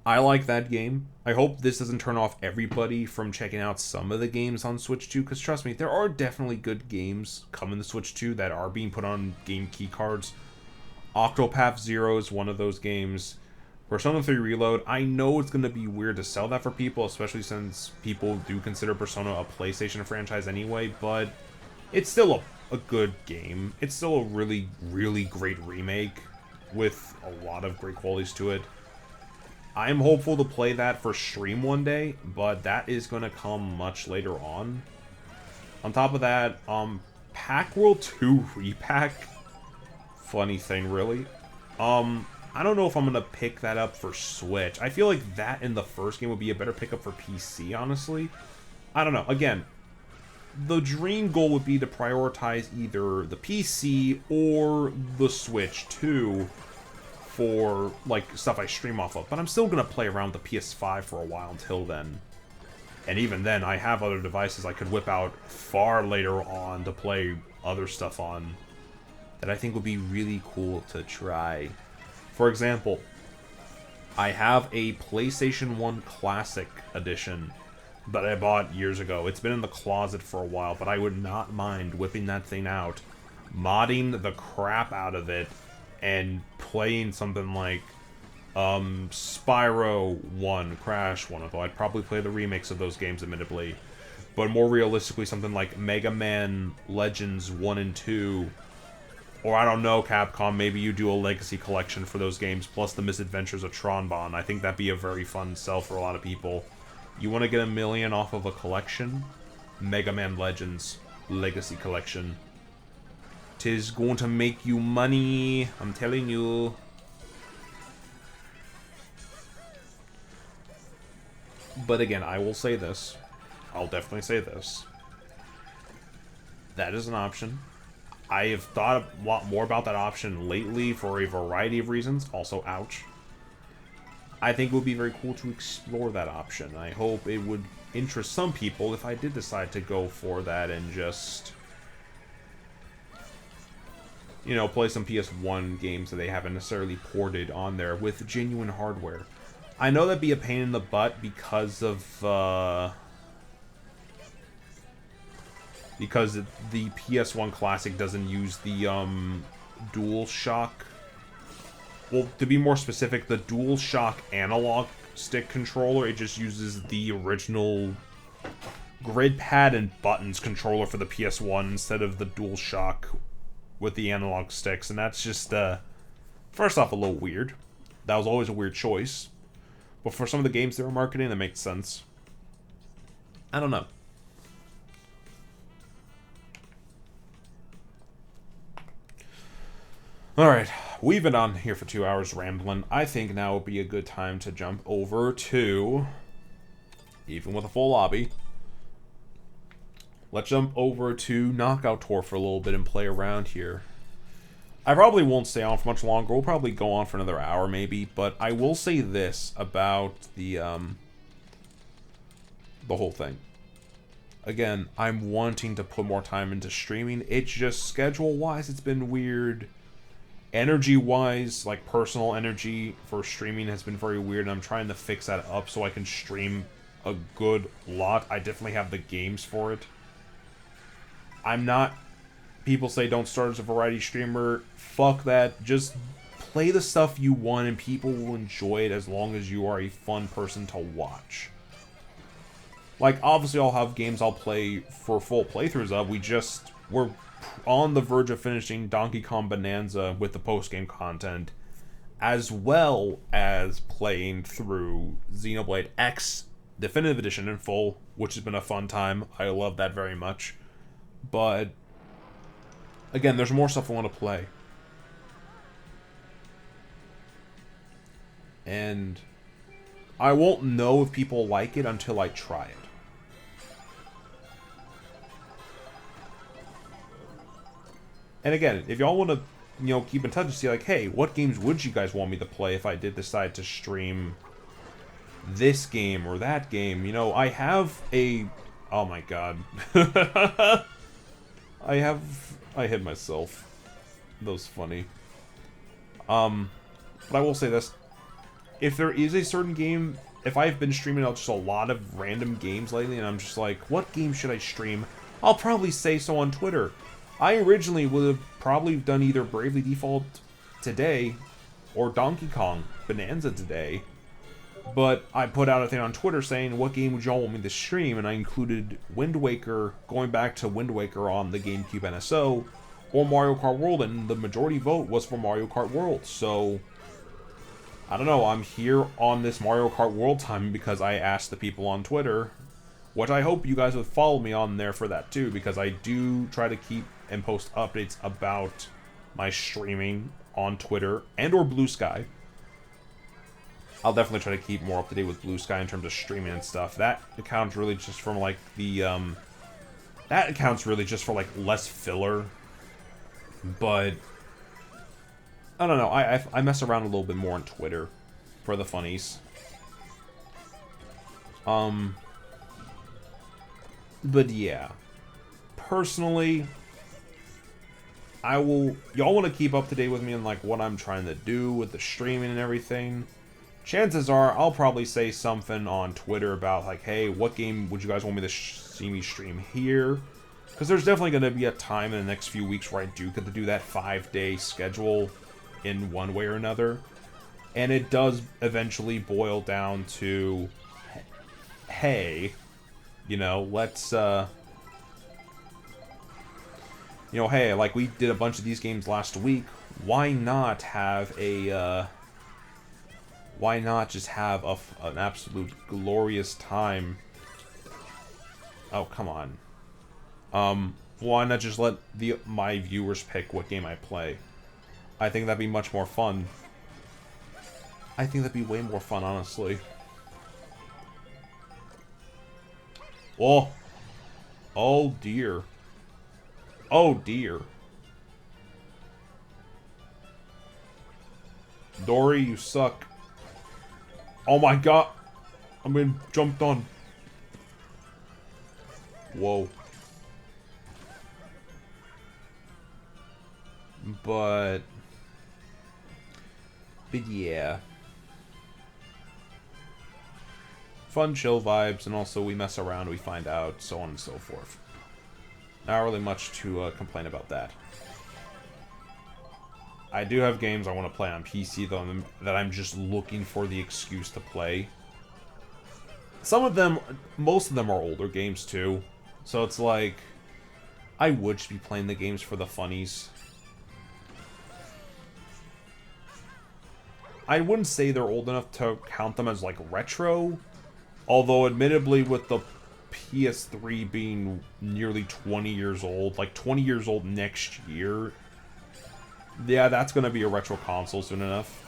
I like that game. I hope this doesn't turn off everybody from checking out some of the games on Switch 2, because trust me, there are definitely good games coming to Switch 2 that are being put on game key cards. Octopath Zero is one of those games. Persona 3 Reload, I know it's going to be weird to sell that for people, especially since people do consider Persona a PlayStation franchise anyway, but it's still a good game. It's still a really, really great remake with a lot of great qualities to it. I am hopeful to play that for stream one day, but that is going to come much later on. On top of that, Pack World 2 Repack, funny thing, really. I don't know if I'm going to pick that up for Switch. I feel like that in the first game would be a better pickup for PC, honestly. I don't know. Again, the dream goal would be to prioritize either the PC or the Switch 2 for, like, stuff I stream off of. But I'm still going to play around with the PS5 for a while until then. And even then, I have other devices I could whip out far later on to play other stuff on that I think would be really cool to try. For example, I have a PlayStation 1 Classic Edition that I bought years ago. It's been in the closet for a while, but I would not mind whipping that thing out, modding the crap out of it, and playing something like Spyro 1, Crash 1, although I'd probably play the remakes of those games, admittedly. But more realistically, something like Mega Man Legends 1 and 2, or I don't know, Capcom, maybe you do a Legacy Collection for those games, plus the Misadventures of Tron-Bon. I think that'd be a very fun sell for a lot of people. You want to get $1 million off of a collection? Mega Man Legends Legacy Collection. 'Tis going to make you money, I'm telling you. But again, I will say this. I'll definitely say this. That is an option. I have thought a lot more about that option lately for a variety of reasons. Also, ouch. I think it would be very cool to explore that option. I hope it would interest some people if I did decide to go for that and just, you know, play some PS1 games that they haven't necessarily ported on there with genuine hardware. I know that'd be a pain in the butt because of, because the PS1 Classic doesn't use the, DualShock. Well, to be more specific, the DualShock analog stick controller, it just uses the original grid pad and buttons controller for the PS1 instead of the DualShock with the analog sticks, and that's just, first off, a little weird. That was always a weird choice. But for some of the games they were marketing, that makes sense. I don't know. Alright, we've been on here for 2 hours rambling. I think now would be a good time to jump over to, even with a full lobby, let's jump over to Knockout Tour for a little bit and play around here. I probably won't stay on for much longer. We'll probably go on for another hour maybe, but I will say this about the whole thing. Again, I'm wanting to put more time into streaming. It's just schedule-wise, it's been weird. Energy-wise, like personal energy for streaming has been very weird, and I'm trying to fix that up so I can stream a good lot. I definitely have the games for it. I'm not... People say don't start as a variety streamer. Fuck that. Just play the stuff you want and people will enjoy it as long as you are a fun person to watch. Like, obviously I'll have games I'll play for full playthroughs of. We're on the verge of finishing Donkey Kong Bonanza with the post-game content, as well as playing through Xenoblade X Definitive Edition in full, which has been a fun time. I love that very much. But again, there's more stuff I want to play. And I won't know if people like it until I try it. And again, if y'all want to, you know, keep in touch and see, like, hey, what games would you guys want me to play if I did decide to stream this game or that game? You know, I have a... Oh my god. I hit myself. That was funny. But I will say this. If there is a certain game... If I've been streaming out just a lot of random games lately, and I'm just like, what game should I stream? I'll probably say so on Twitter. I originally would have probably done either Bravely Default today or Donkey Kong Bonanza today. But I put out a thing on Twitter saying, what game would y'all want me to stream? And I included Wind Waker, going back to Wind Waker on the GameCube NSO, or Mario Kart World, and the majority vote was for Mario Kart World. So, I don't know, I'm here on this Mario Kart World time because I asked the people on Twitter, which I hope you guys would follow me on there for that too, because I do try to keep and post updates about my streaming on Twitter and or Blue Sky. I'll definitely try to keep more up to date with Blue Sky in terms of streaming and stuff. That account's really just from like the that account's really just for like less filler. But I don't know. I mess around a little bit more on Twitter for the funnies. But yeah, personally, y'all want to keep up to date with me on like what I'm trying to do with the streaming and everything. Chances are I'll probably say something on Twitter about like, hey, what game would you guys want me to see me stream here? Because there's definitely going to be a time in the next few weeks where I do get to do that 5-day schedule in one way or another. And it does eventually boil down to, hey, you know, let's, you know, hey, like we did a bunch of these games last week. Why not have a, why not just have an absolute glorious time? Oh, come on. Why not just let my viewers pick what game I play? I think that'd be much more fun. I think that'd be way more fun, honestly. Oh. Oh, dear. Oh, dear. Dory, you suck. Oh my god! I'm being jumped on. Whoa. But yeah. Fun, chill vibes, and also we mess around, we find out, so on and so forth. Not really much to complain about that. I do have games I want to play on PC, though, that I'm just looking for the excuse to play. Some of them, most of them are older games, too. So it's like, I would just be playing the games for the funnies. I wouldn't say they're old enough to count them as, like, retro. Although, admittedly, with the PS3 being nearly 20 years old, like 20 years old next year, yeah, that's going to be a retro console soon enough.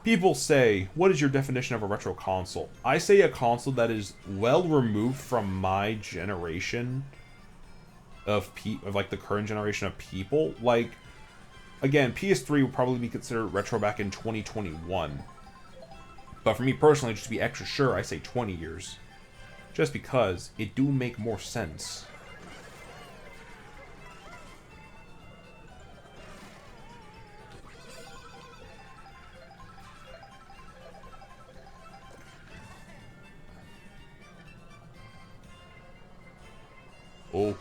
People say, what is your definition of a retro console? I say a console that is well removed from my generation of like the current generation of people. Like, again, PS3 would probably be considered retro back in 2021. But for me personally, just to be extra sure, I say 20 years. Just because it do make more sense. Oh.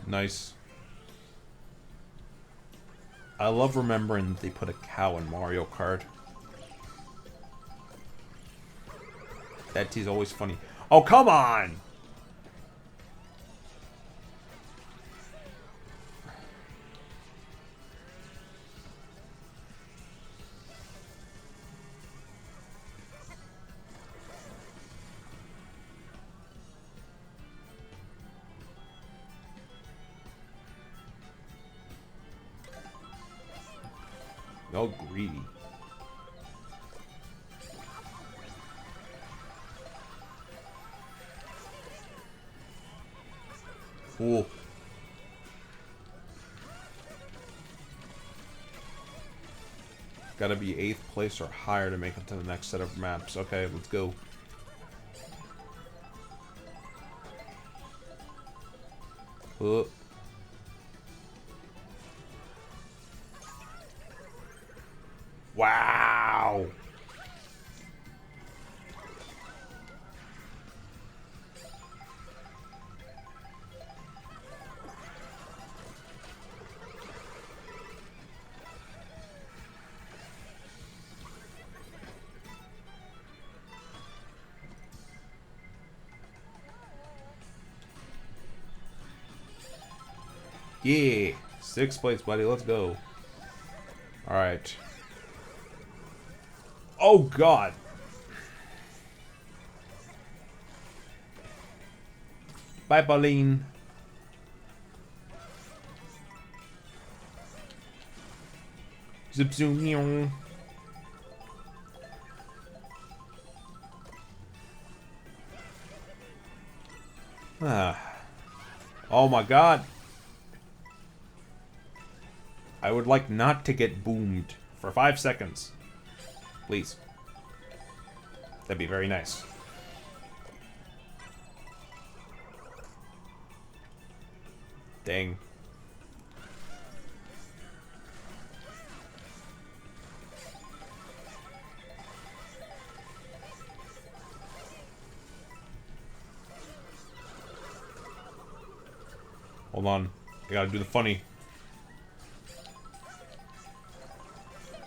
Nice. I love remembering that they put a cow in Mario Kart. That tea's always funny. Oh, come on! No greedy. Cool. Gotta be 8th place or higher to make it to the next set of maps. Okay, let's go. Wow! Yeah! 6th place, buddy. Let's go. Alright. Oh, God! Bye, Pauline. Zip zoom. Ah. Oh my god. I would like not to get boomed for 5 seconds. Please. That'd be very nice. Dang. Hold on. I gotta do the funny.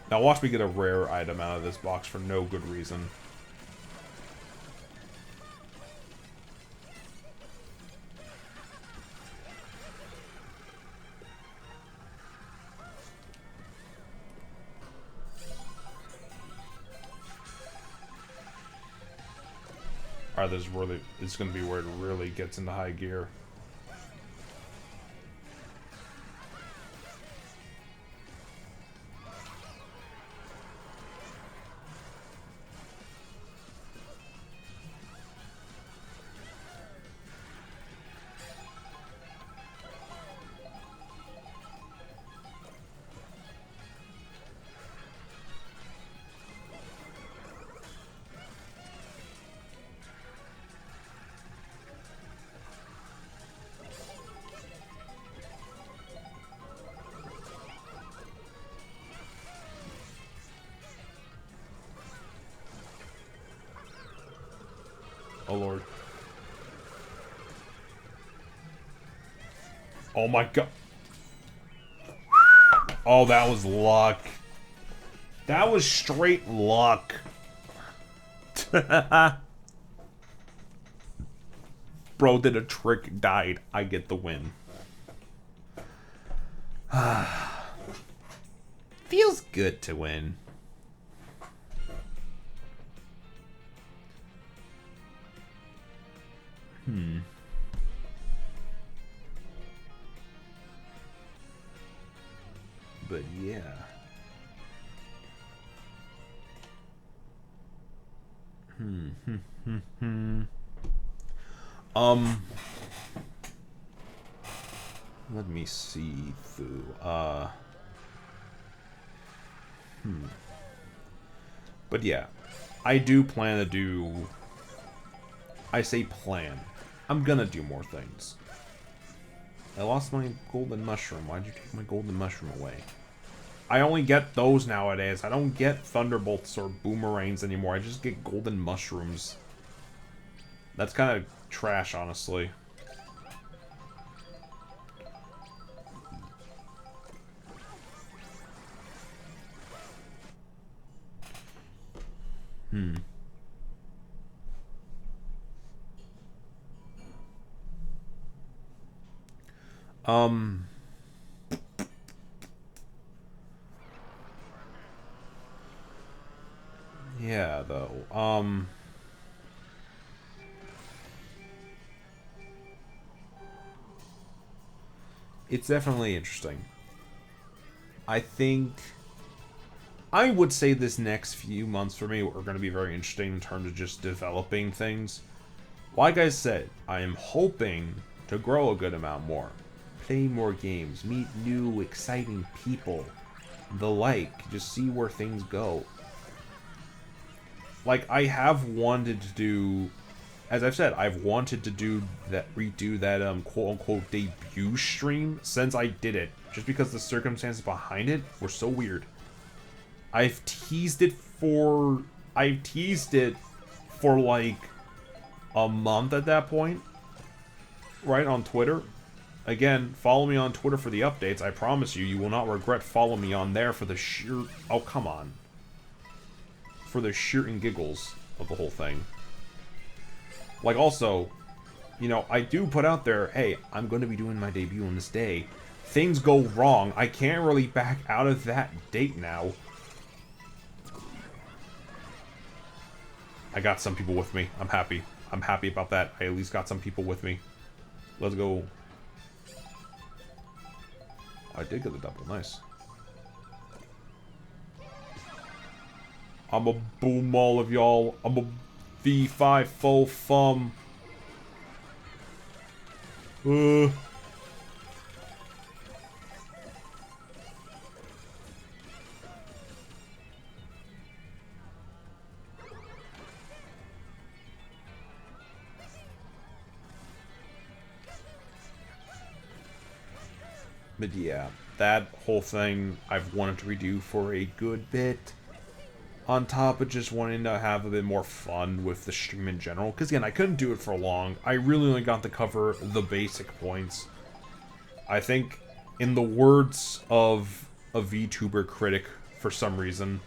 Now watch me get a rare item out of this box for no good reason. Alright, this is gonna be where it really gets into high gear. Oh, Lord. Oh, my God. Oh, that was luck. That was straight luck. Bro did a trick, died. I get the win. Feels good to win. But yeah. Let me see through. But yeah, I do plan to do. I say plan. I'm gonna do more things. I lost my golden mushroom. Why'd you take my golden mushroom away? I only get those nowadays. I don't get thunderbolts or boomerangs anymore. I just get golden mushrooms. That's kind of trash, honestly. Yeah, though. It's definitely interesting. I think I would say this next few months for me are going to be very interesting in terms of just developing things. Like I said, I am hoping to grow a good amount more. Play more games, meet new, exciting people, the like, just see where things go. Like, I have wanted to do, as I've said, I've wanted to do that, redo that, quote-unquote debut stream since I did it. Just because the circumstances behind it were so weird. I've teased it for like a month at that point, right, on Twitter. Again, follow me on Twitter for the updates. I promise you, you will not regret following me on there for the sheer, oh come on, for the sheer and giggles of the whole thing. Like, also, you know, I do put out there, hey, I'm going to be doing my debut on this day. Things go wrong. I can't really back out of that date now. I got some people with me. I'm happy. I'm happy about that. I at least got some people with me. Let's go. I did get the double. Nice. I'ma boom all of y'all. I'ma V5 full thumb. But yeah, that whole thing I've wanted to redo for a good bit. On top of just wanting to have a bit more fun with the stream in general. Because again, I couldn't do it for long. I really only got to cover the basic points. I think, in the words of a VTuber critic, for some reason,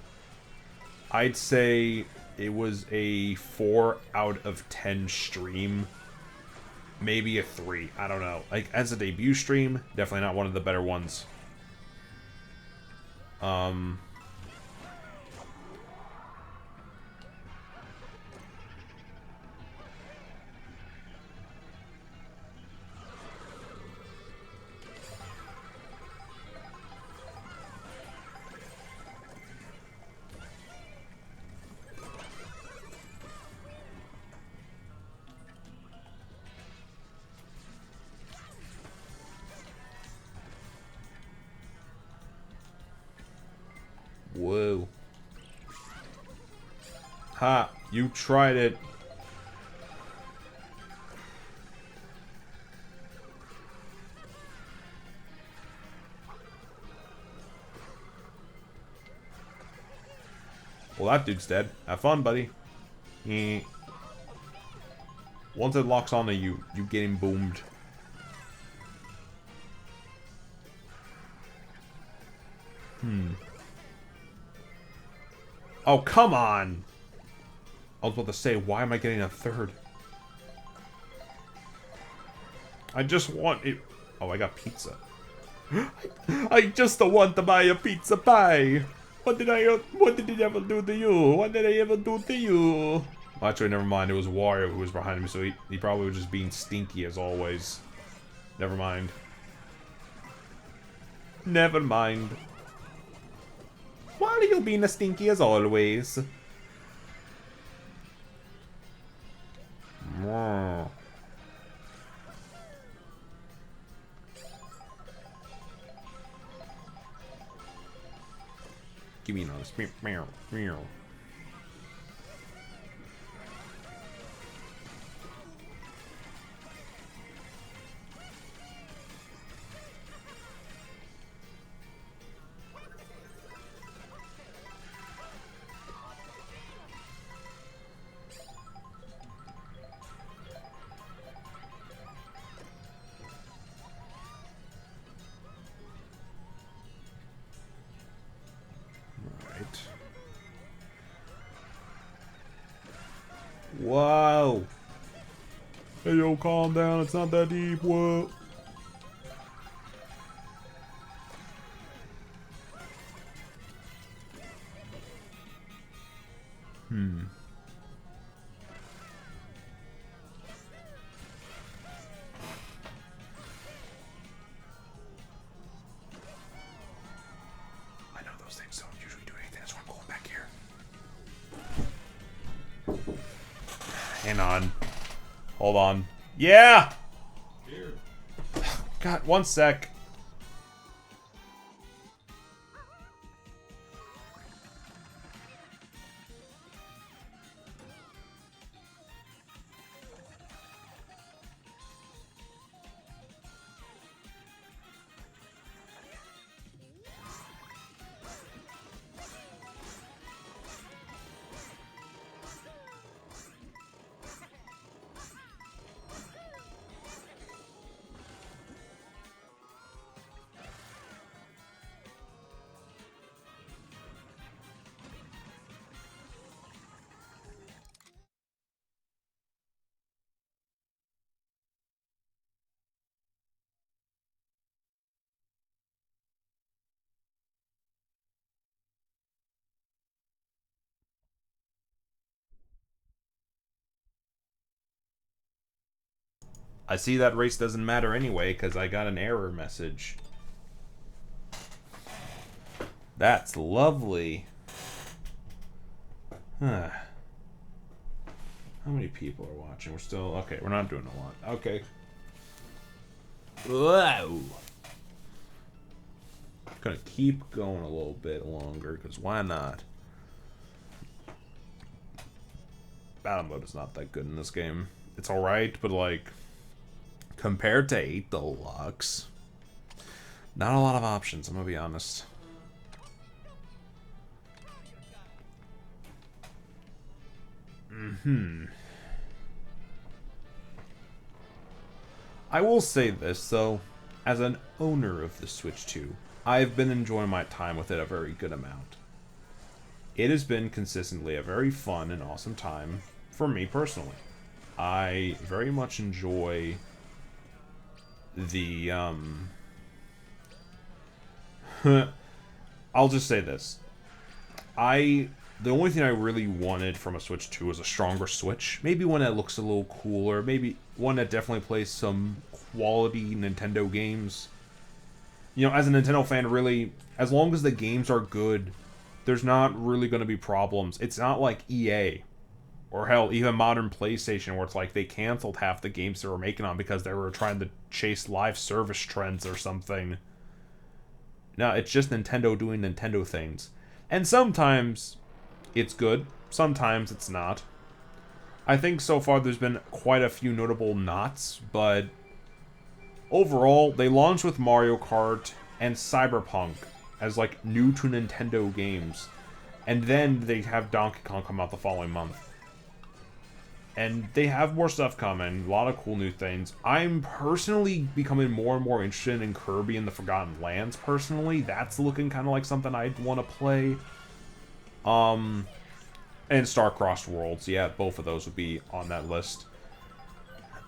I'd say it was a 4 out of 10 stream. Maybe a 3. I don't know. Like, as a debut stream, definitely not one of the better ones. Whoa. Ha! You tried it. Well, that dude's dead. Have fun, buddy. Once it locks onto you, you getting boomed. Oh, come on! I was about to say, why am I getting a third? I just want it. Oh, I got pizza. I just want to buy a pizza pie. What did it ever do to you? What did I ever do to you? Well, actually, never mind. It was Wario who was behind me, so he probably was just being stinky as always. Never mind. Never mind. Wario being as stinky as always. Give me another. Whoa! Hey yo, calm down, it's not that deep, what? I know those things don't usually do anything, that's why I'm going back here. Hang on. Hold on. Yeah! Here. God, one sec. I see that race doesn't matter anyway, because I got an error message. That's lovely. Huh. How many people are watching? We're still... Okay, we're not doing a lot. Okay. Whoa! Gonna keep going a little bit longer, because why not? Battle mode is not that good in this game. It's alright, but like... Compared to 8 Deluxe, not a lot of options, I'm gonna be honest. I will say this, though. As an owner of the Switch 2, I've been enjoying my time with it a very good amount. It has been consistently a very fun and awesome time for me personally. I very much enjoy the, I'll just say this. The only thing I really wanted from a Switch 2 was a stronger Switch. Maybe one that looks a little cooler. Maybe one that definitely plays some quality Nintendo games. You know, as a Nintendo fan, really, as long as the games are good, there's not really going to be problems. It's not like EA. Or hell, even modern PlayStation, where it's like they canceled half the games they were making on because they were trying to chase live service trends or something. No, it's just Nintendo doing Nintendo things. And sometimes it's good, sometimes it's not. I think so far there's been quite a few notable nots, but overall, they launched with Mario Kart and Cyberpunk as like new to Nintendo games. And then they have Donkey Kong come out the following month. And they have more stuff coming, a lot of cool new things. I'm personally becoming more and more interested in Kirby and the Forgotten Lands, personally. That's looking kind of like something I'd want to play. And Star-Crossed Worlds, yeah, both of those would be on that list.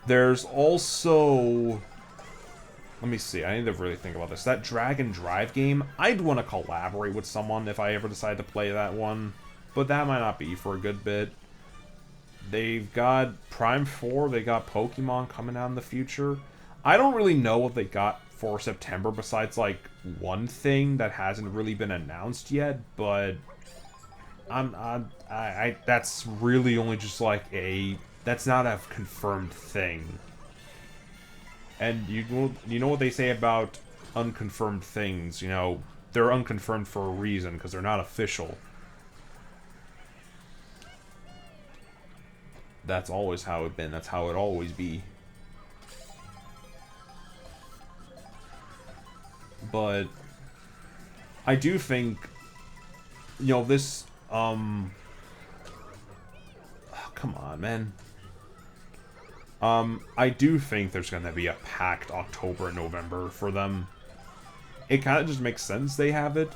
There's also... Let me see, I need to really think about this. That Dragon Drive game, I'd want to collaborate with someone if I ever decide to play that one. But that might not be for a good bit. They've got Prime 4, they got Pokemon coming out in the future. I don't really know what they got for September besides, like, one thing that hasn't really been announced yet, but... that's really only just, like, that's not a confirmed thing. And you know what they say about unconfirmed things, you know, they're unconfirmed for a reason, because they're not official. That's always how it's been. That's how it always be. But I do think, you know, this oh, come on, man. I do think there's gonna be a packed October and November for them. It kind of just makes sense they have it.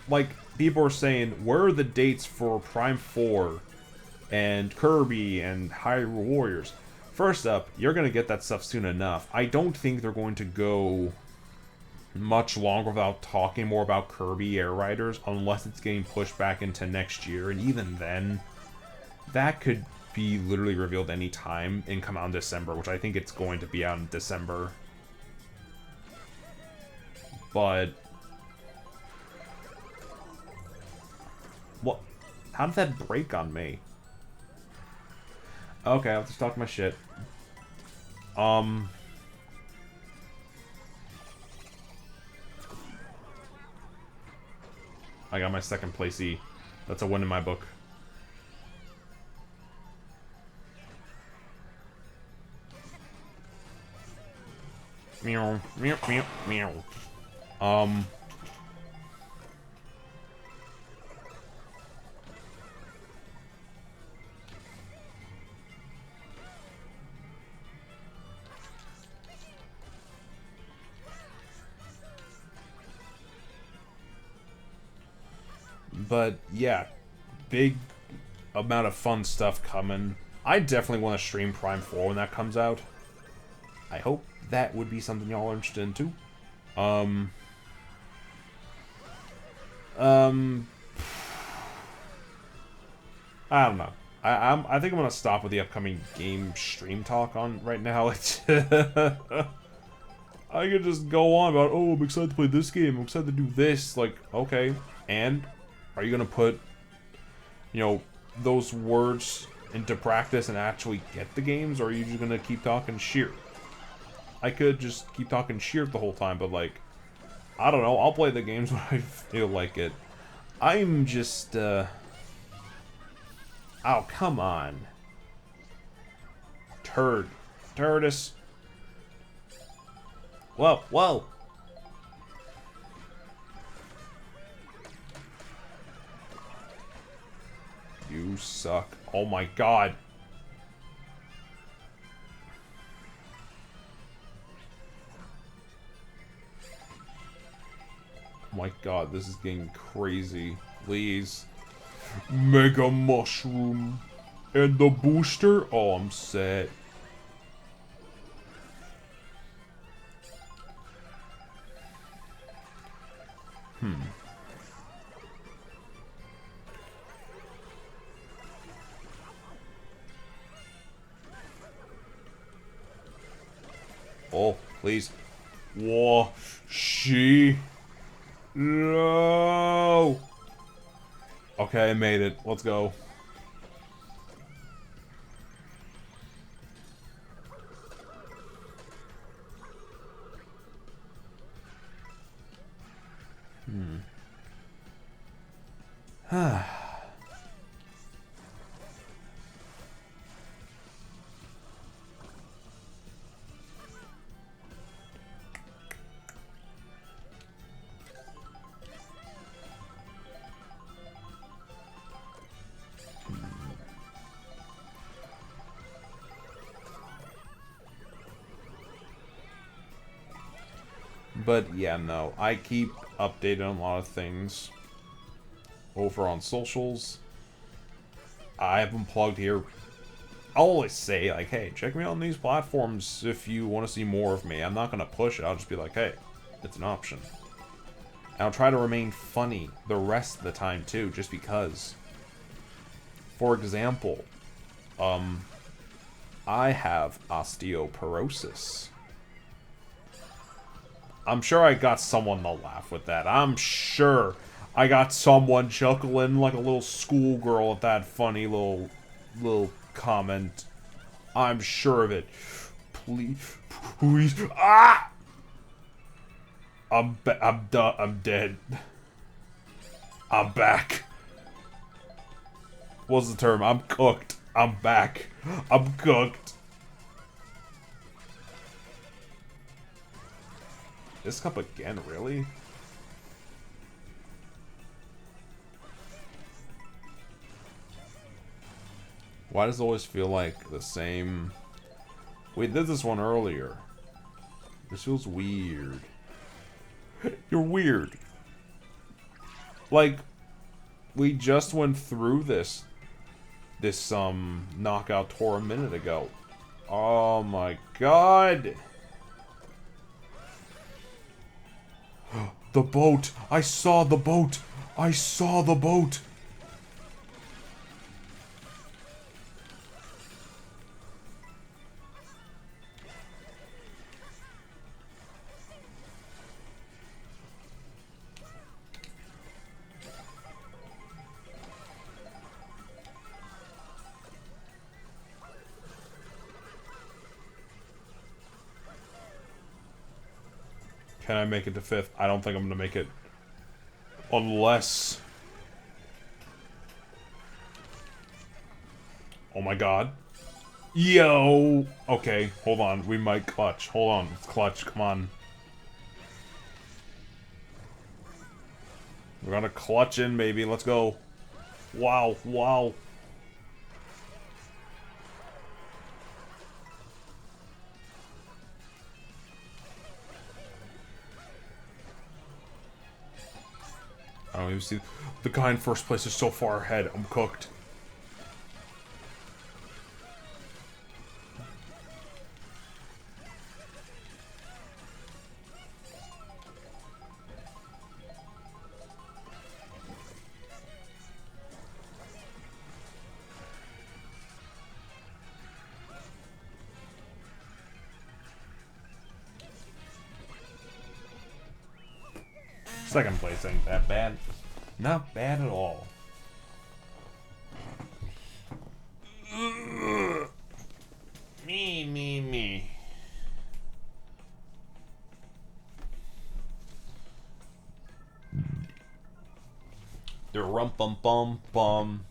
Like, people are saying, where are the dates for Prime 4 and Kirby and Hyrule Warriors? First up, you're gonna get that stuff soon enough. I don't think they're going to go much longer without talking more about Kirby Air Riders, unless it's getting pushed back into next year, and even then, that could be literally revealed any time and come out in December, which I think it's going to be out in December. But what? How did that break on me? Okay, I'll just talk my shit. I got my second place E. That's a win in my book. Meow, meow, meow, meow. But yeah, big amount of fun stuff coming. I definitely want to stream Prime 4 when that comes out. I hope that would be something y'all are interested in too. I don't know. I think I'm gonna stop with the upcoming game stream talk on right now. I could just go on about, oh, I'm excited to play this game, I'm excited to do this. Like, okay, and are you gonna put, you know, those words into practice and actually get the games, or are you just gonna keep talking shit? I could just keep talking shit the whole time, but like, I don't know, I'll play the games when I feel like it. I'm just, oh, come on. Turdus. Whoa, whoa. You suck. Oh my god. Oh my god, this is getting crazy. Please. Mega Mushroom. And the booster? Oh, I'm set. Oh, please. Whoa. She. No. Okay, I made it. Let's go. But yeah, no. I keep updating on a lot of things over on socials. I have them plugged here. I'll always say, like, hey, check me out on these platforms if you want to see more of me. I'm not going to push it. I'll just be like, hey, it's an option. And I'll try to remain funny the rest of the time, too, just because. For example, I have osteoporosis. I'm sure I got someone to laugh with that. I'm sure I got someone chuckling like a little schoolgirl at that funny little comment. I'm sure of it. Please. Ah! I'm done. I'm dead. I'm back. What's the term? I'm cooked. I'm back. I'm cooked. This cup again, really? Why does it always feel like the same? We did this one earlier. This feels weird. You're weird. Like, we just went through this knockout tour a minute ago. Oh my god! The boat! I saw the boat! I saw the boat! Can I make it to 5th? I don't think I'm gonna make it. Unless... Oh my god. Yo! Okay, hold on. We might clutch. Hold on. Let's clutch. Come on. We're gonna clutch in, baby. Let's go. Wow. Wow. I don't even see... The guy in first place is so far ahead. I'm cooked. Second place ain't that bad. Not bad at all. Me. The rum bum bum bum.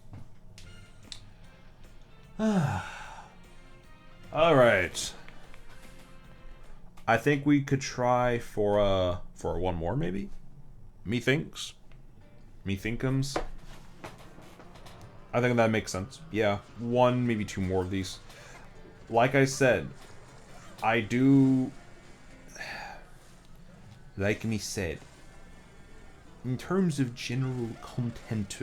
Alright. I think we could try for one more, maybe? Methinks? Methinkums? I think that makes sense. Yeah, one, maybe two more of these. Like I said, I do... Like me said, in terms of general content,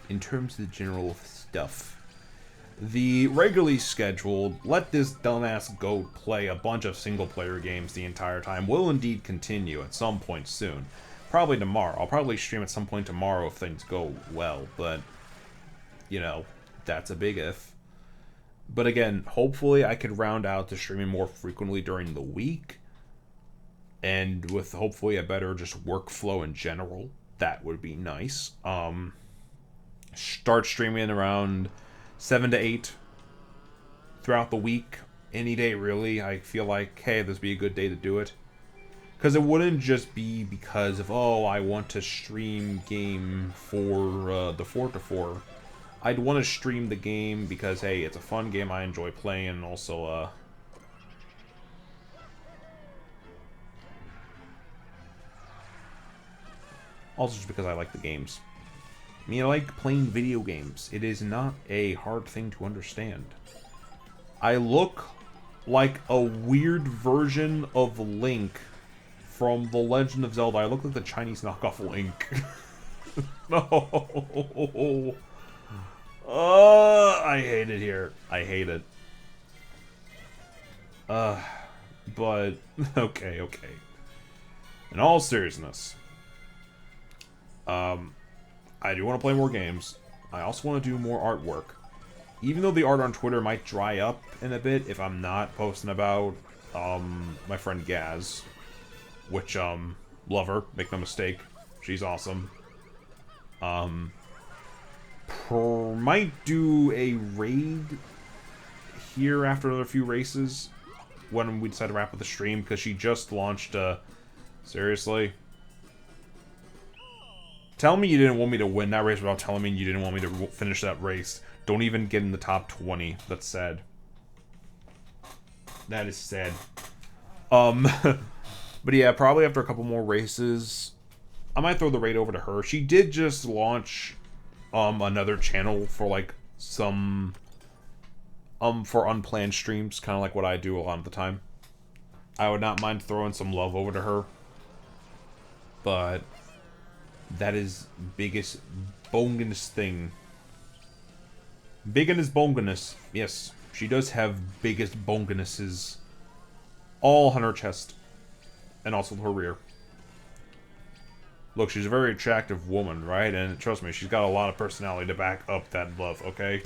in terms of the general stuff, the regularly scheduled, let this dumbass goat play a bunch of single-player games the entire time will indeed continue at some point soon. Probably tomorrow. I'll probably stream at some point tomorrow if things go well, but, you know, that's a big if. But again, hopefully I could round out to streaming more frequently during the week, and with hopefully a better just workflow in general. That would be nice. Start streaming around 7 to 8 throughout the week. Any day, really. I feel like, hey, this would be a good day to do it. Because it wouldn't just be because of, oh, I want to stream game for the 4 to 4. I'd want to stream the game because, hey, it's a fun game I enjoy playing, and also, also just because I like the games. I mean, I like playing video games. It is not a hard thing to understand. I look like a weird version of Link from The Legend of Zelda. I look like the Chinese knockoff Link. No. I hate it here. I hate it. But, okay. In all seriousness, I do want to play more games. I also want to do more artwork. Even though the art on Twitter might dry up in a bit if I'm not posting about, my friend Gaz. Which, love her, make no mistake. She's awesome. Might do a raid here after another few races when we decide to wrap up the stream, because she just launched, seriously? Tell me you didn't want me to win that race without telling me you didn't want me to finish that race. Don't even get in the top 20. That's sad. That is sad. But yeah, probably after a couple more races, I might throw the raid over to her. She did just launch, another channel for, like, some, for unplanned streams, kind of like what I do a lot of the time. I would not mind throwing some love over to her. But that is biggest bongus thing. Biggest bongus. Yes, she does have biggest bonguses all on her chest. And also her rear. Look, she's a very attractive woman, right? And trust me, she's got a lot of personality to back up that love, okay?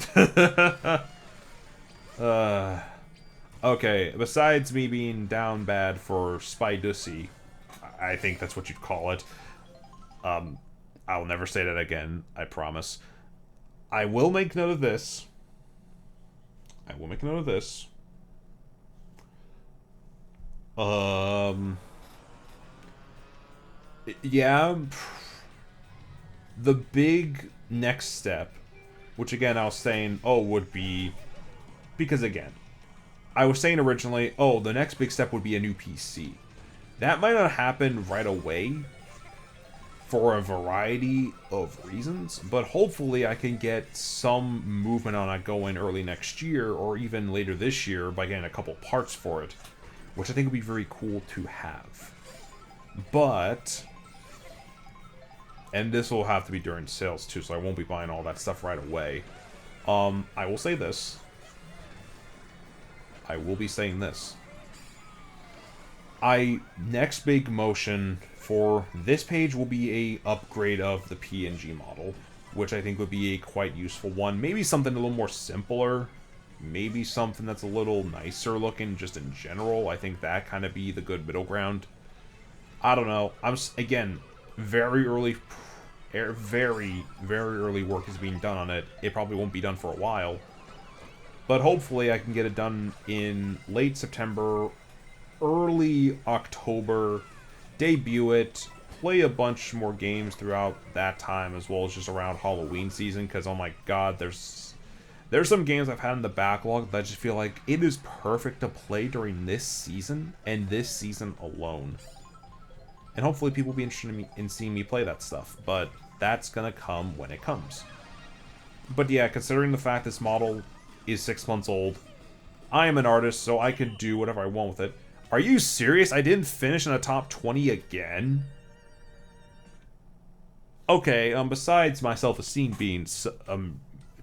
Okay, besides me being down bad for Spy-Dussy, I think that's what you'd call it. I'll never say that again, I promise. I will make note of this. Yeah, the big next step, which again I was saying, would be, because again, I was saying originally, the next big step would be a new PC. That might not happen right away, for a variety of reasons, but hopefully I can get some movement on it going early next year, or even later this year, by getting a couple parts for it, which I think would be very cool to have. But, and this will have to be during sales too, so I won't be buying all that stuff right away. I will say this. I will be saying this. Next big motion for this page will be a upgrade of the PNG model, which I think would be a quite useful one. Maybe something a little more simpler. Maybe something that's a little nicer looking just in general. I think that kind of be the good middle ground. I don't know. Again, very early work is being done on it. It probably won't be done for a while. But hopefully I can get it done in late September, early October, debut it, play a bunch more games throughout that time, as well as just around Halloween season, because oh my god, there's some games I've had in the backlog that I just feel like it is perfect to play during this season, and this season alone. And hopefully people will be interested in seeing me play that stuff, but that's gonna come when it comes. But yeah, considering the fact this model is 6 months old, I am an artist, so I can do whatever I want with it. Are you serious? I didn't finish in the top 20 again? Okay, besides my self-esteem being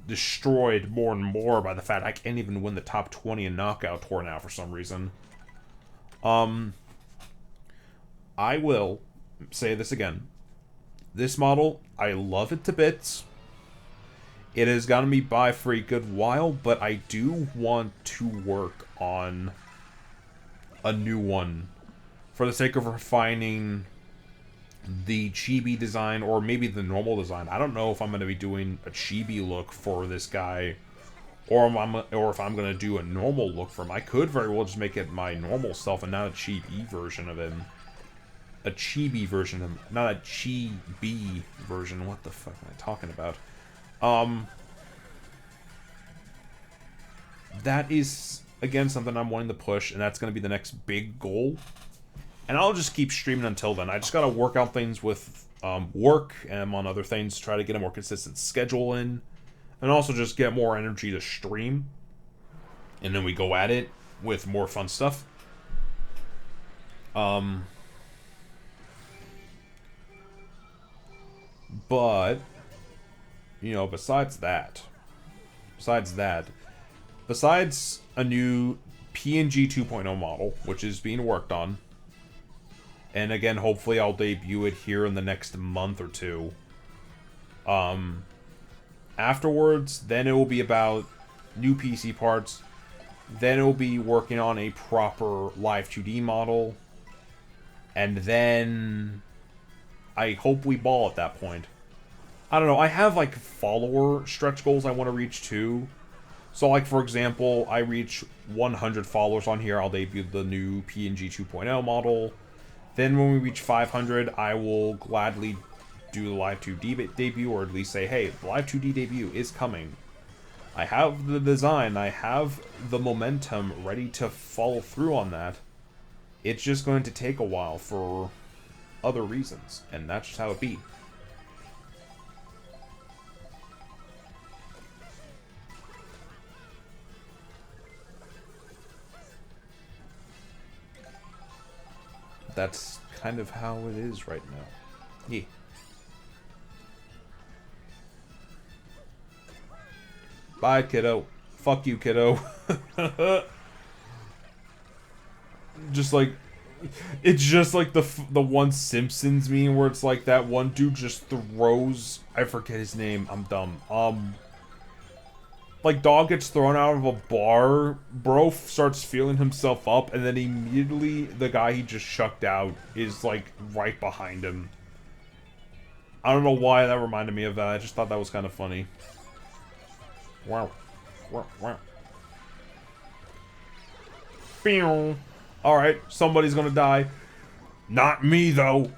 destroyed more and more by the fact I can't even win the top 20 in Knockout Tour now for some reason. I will say this again. This model, I love it to bits. It has gotten me by for a good while, but I do want to work on a new one for the sake of refining the chibi design, or maybe the normal design. I don't know if I'm going to be doing a chibi look for this guy, or if I'm going to do a normal look for him. I could very well just make it my normal self and not a chibi version of him. A chibi version of him, not a chibi version. What the fuck am I talking about? That is, again, something I'm wanting to push, and that's going to be the next big goal. And I'll just keep streaming until then. I just got to work out things with work and on other things to try to get a more consistent schedule in. And also just get more energy to stream. And then we go at it with more fun stuff. But, you know, besides a new PNG 2.0 model, which is being worked on, and again, hopefully I'll debut it here in the next month or two. Afterwards, then it will be about new PC parts. Then it will be working on a proper Live 2D model. And then I hope we ball at that point. I don't know, I have like follower stretch goals I want to reach too. So like for example, I reach 100 followers on here, I'll debut the new PNG 2.0 model. Then when we reach 500, I will gladly do the Live 2D debut, or at least say, hey, the Live 2D debut is coming. I have the design, I have the momentum ready to follow through on that. It's just going to take a while for other reasons, and that's just how it be. That's kind of how it is right now. Yeah. Bye, kiddo. Fuck you, kiddo. Just like, it's just like the one Simpsons meme where it's like that one dude just throws, I forget his name, I'm dumb. Like dog gets thrown out of a bar, bro starts feeling himself up, and then immediately the guy he just chucked out is like right behind him. I don't know why that reminded me of that. I just thought that was kind of funny. Wow. Wow, wow. Pew. Alright, somebody's gonna die. Not me, though.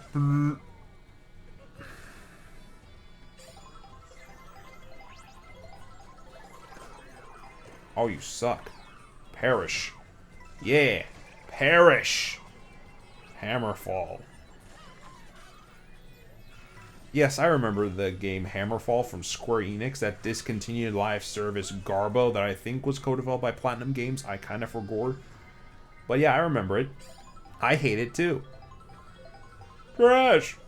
Oh, you suck. Perish. Yeah. Perish. Hammerfall. Yes, I remember the game Hammerfall from Square Enix, that discontinued live service Garbo that I think was co-developed by Platinum Games. I kind of forgot. But yeah, I remember it. I hate it too. Crash!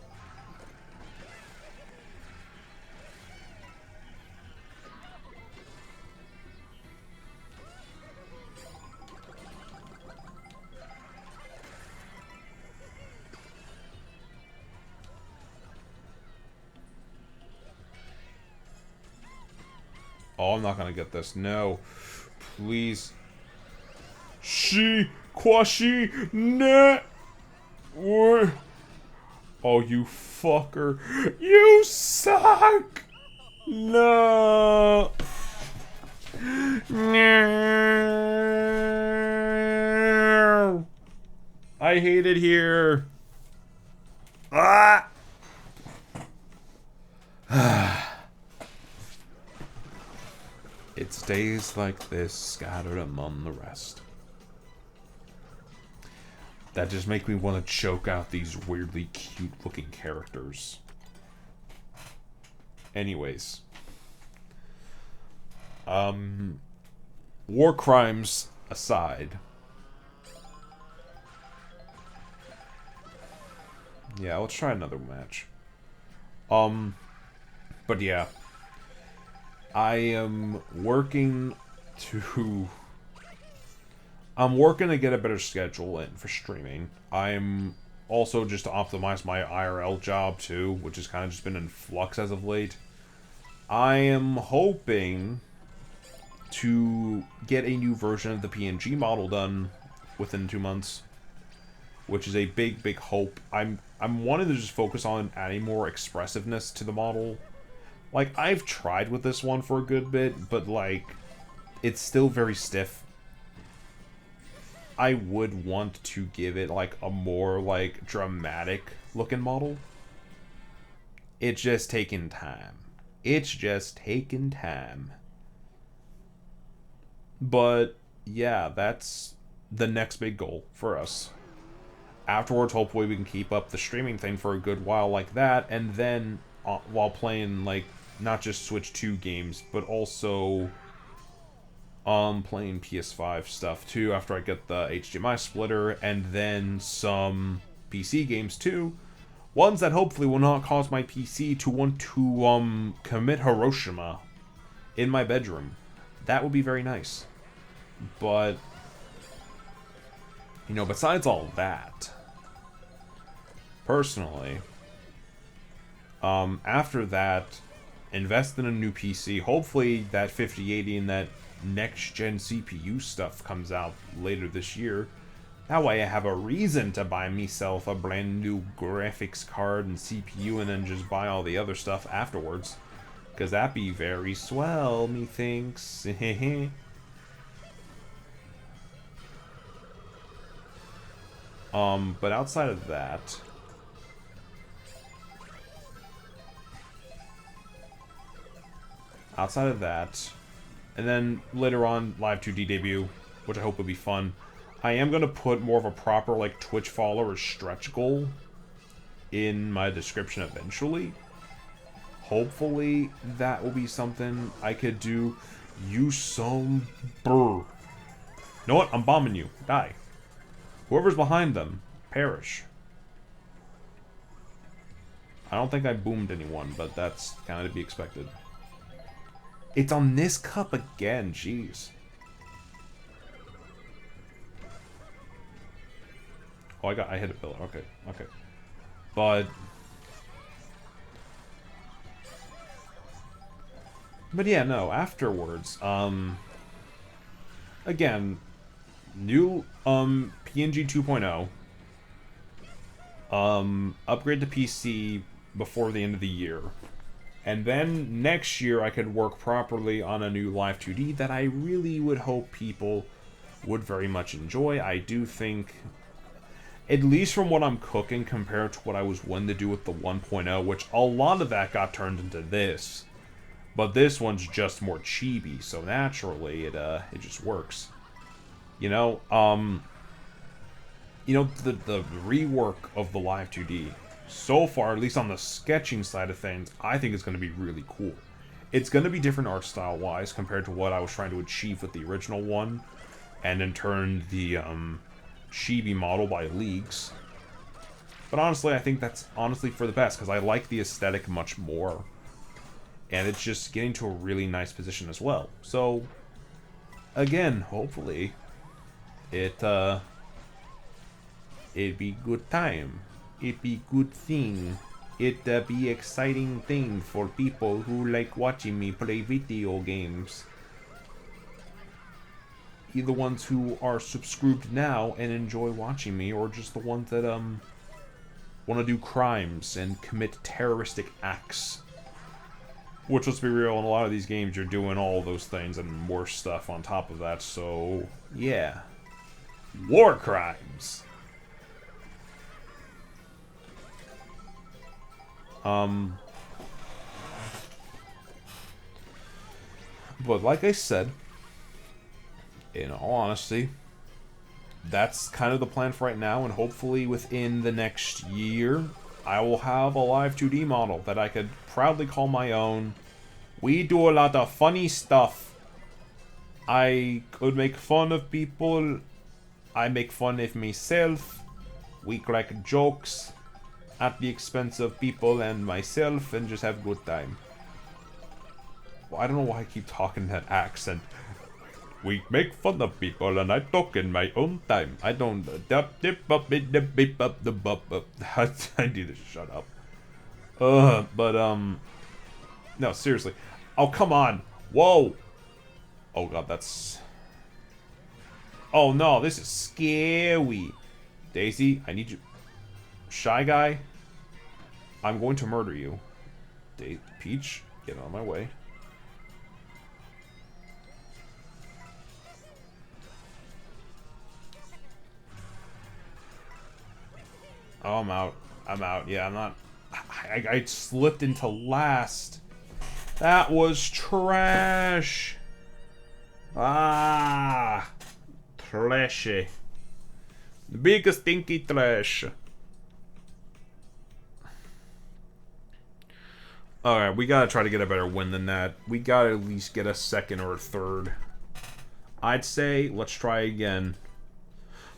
Oh, I'm not gonna get this. No. Please. Kwashi, ne. Oh, you fucker. You suck! No. No. I hate it here. Ah! It's days like this scattered among the rest that just make me want to choke out these weirdly cute looking characters. Anyways. War crimes aside. Yeah, let's try another match. But yeah. I am working to get a better schedule in for streaming. I'm also just to optimize my IRL job too, which has kind of just been in flux as of late. I am hoping to get a new version of the PNG model done within 2 months, which is a big hope. I'm wanting to just focus on adding more expressiveness to the model. Like, I've tried with this one for a good bit, but, like, it's still very stiff. I would want to give it, like, a more, like, dramatic-looking model. It's just taking time. It's just taking time. But, yeah, that's the next big goal for us. Afterwards, hopefully we can keep up the streaming thing for a good while like that, and then, while playing, like, not just Switch 2 games, but also playing PS5 stuff too after I get the HDMI splitter, and then some PC games too, Ones that hopefully will not cause my PC to want to commit Hiroshima in my bedroom. That would be very nice. But, you know, besides all that, personally, after that, invest in a new PC. Hopefully that 5080 and that next-gen CPU stuff comes out later this year. That way I have a reason to buy myself a brand new graphics card and CPU and then just buy all the other stuff afterwards. Because that'd be very swell, methinks. But outside of that... and then later on, Live 2D debut, which I hope will be fun. I am going to put more of a proper, like, Twitch follower stretch goal in my description eventually. Hopefully, that will be something I could do. You some brr. You know what? I'm bombing you. Die. Whoever's behind them, perish. I don't think I boomed anyone, but that's kind of to be expected. It's on this cup again, jeez. Oh, I hit a pillar. Okay, okay. But yeah, no, afterwards, again, new, PNG 2.0, upgrade to PC before the end of the year. And then next year I could work properly on a new Live 2D that I really would hope people would very much enjoy. I do think, at least from what I'm cooking compared to what I was willing to do with the 1.0, which a lot of that got turned into this. But this one's just more chibi, so naturally it just works. You know, the rework of the Live 2D, so far, at least on the sketching side of things, I think it's going to be really cool. It's going to be different art style-wise compared to what I was trying to achieve with the original one, and in turn, the chibi model by leagues. But honestly, I think that's honestly for the best, because I like the aesthetic much more. And it's just getting to a really nice position as well. So, again, hopefully, it'd be good time. It be good thing. It be exciting thing for people who like watching me play video games. Either ones who are subscribed now and enjoy watching me, or just the ones that want to do crimes and commit terroristic acts. Which, let's be real, in a lot of these games you're doing all those things and more stuff on top of that, so yeah. War crimes! But like I said, in all honesty, that's kind of the plan for right now, and hopefully within the next year, I will have a Live 2D model that I could proudly call my own. We do a lot of funny stuff. I could make fun of people. I make fun of myself. We crack jokes at the expense of people and myself, and just have a good time. Well, I don't know why I keep talking that accent. We make fun of people, and I talk in my own time. I don't... I need to shut up. No, seriously. Oh, come on. Whoa. Oh, God, that's... Oh, no, this is scary. Daisy, I need you... Shy Guy, I'm going to murder you. Peach, get out of my way. Oh, I'm out. I'm out. Yeah, I'm not... I slipped into last. That was trash. Ah. Trashy. The biggest stinky trash. Alright, we gotta try to get a better win than that. We gotta at least get a second or a third. I'd say, let's try again.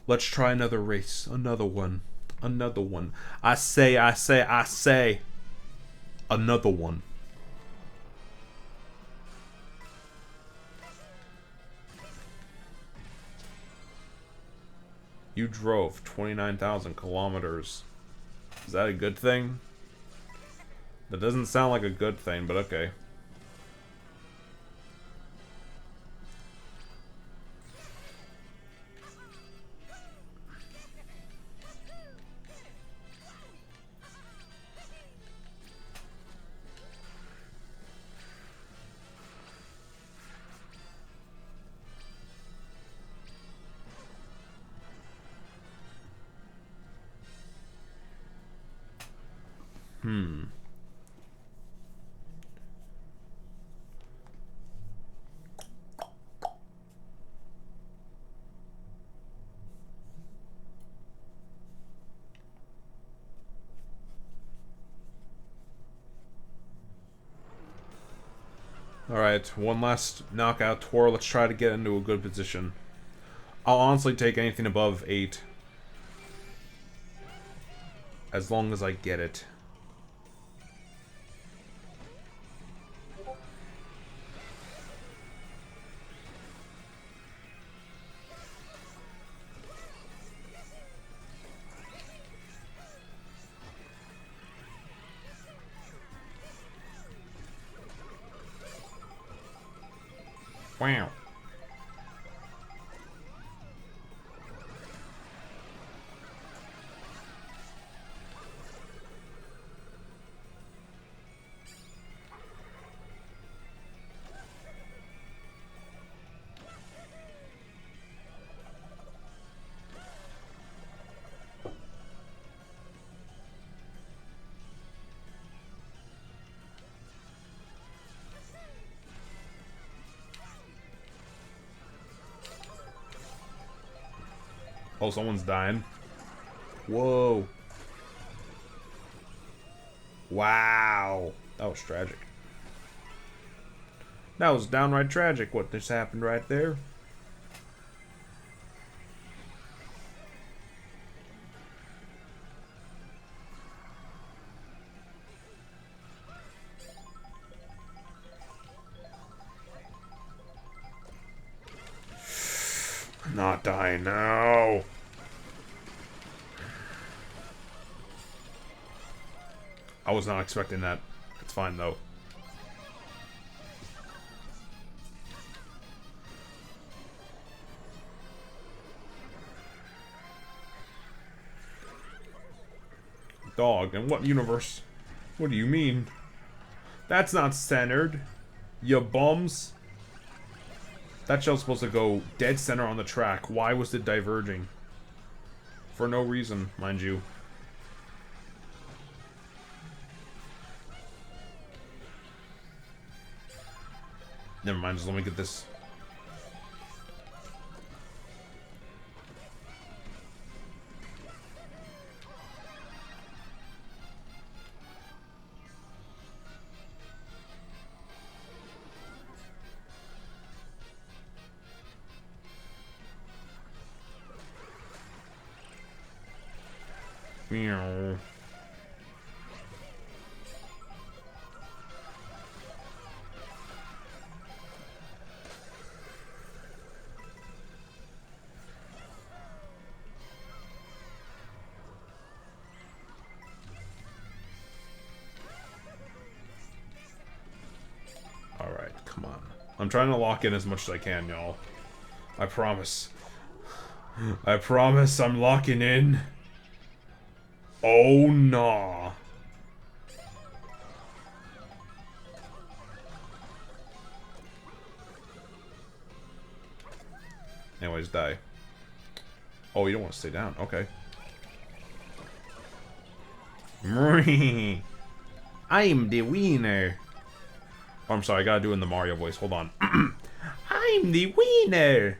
Let's try another race. Another one. Another one. I say. Another one. You drove 29,000 kilometers. Is that a good thing? That doesn't sound like a good thing, but okay. Alright, one last knockout tour. Let's try to get into a good position. I'll honestly take anything above 8. As long as I get it. Wow. Oh, someone's dying. Whoa. Wow. That was tragic. That was downright tragic what just happened right there. Not dying now. I was not expecting that. It's fine though. Dog, in what universe? What do you mean? That's not centered. You bums. That shell's supposed to go dead center on the track. Why was it diverging? For no reason, mind you. Never mind, just let me get this. Meow. Alright, come on. I'm trying to lock in as much as I can, y'all. I promise. I promise I'm locking in. Oh, nah. Anyways, die. Oh, you don't want to stay down. Okay. I'm the winner. Oh, I'm sorry, I gotta do it in the Mario voice. Hold on. I'm the winner.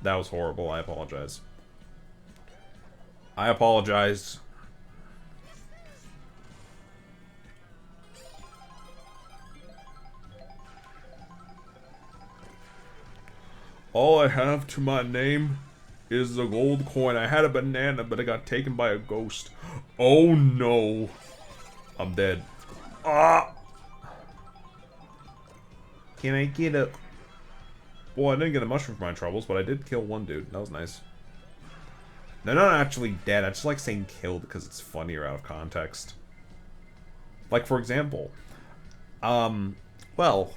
That was horrible. I apologize. I apologize. All I have to my name is the gold coin. I had a banana, but it got taken by a ghost. Oh no. I'm dead. Ah! Can I get a... Well, I didn't get a mushroom for my troubles, but I did kill one dude. That was nice. They're not actually dead. I just like saying killed because it's funnier out of context. Like, for example, well,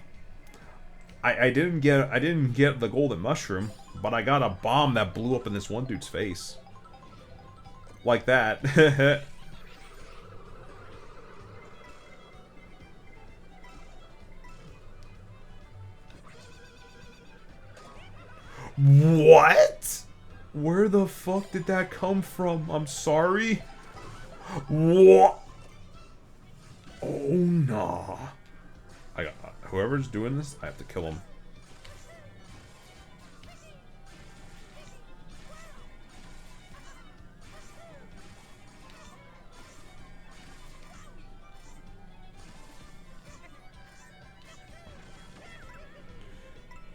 I didn't get the golden mushroom, but I got a bomb that blew up in this one dude's face. Like that. What? Where the fuck did that come from? I'm sorry. What? Oh nah. I got whoever's doing this, I have to kill him.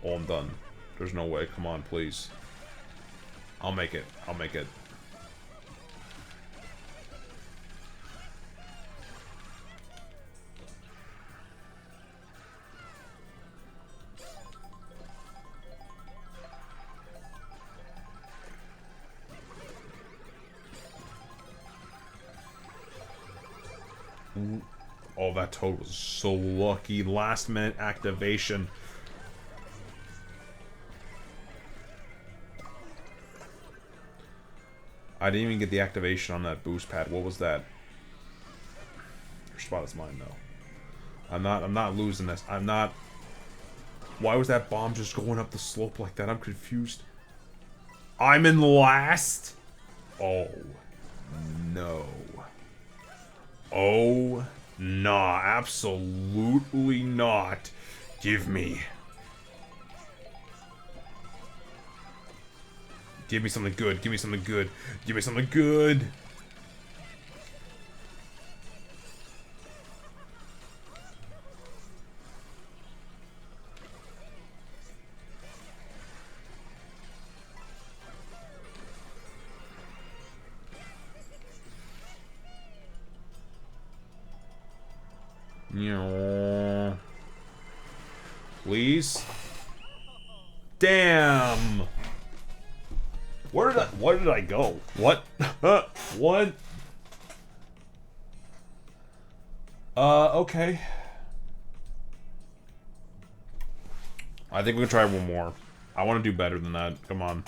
Oh, I'm done. There's no way. Come on, please. I'll make it. I'll make it. Oh, that toad was so lucky. Last minute activation. I didn't even get the activation on that boost pad. What was that? Your spot is mine though. I'm not losing this. I'm not. Why was that bomb just going up the slope like that? I'm confused. I'm in last? Oh no. Oh nah, absolutely not. Give me something good. Give me something good. Give me something good. Please. Damn. Where did I go? What? What? Okay. I think we can try one more. I want to do better than that. Come on.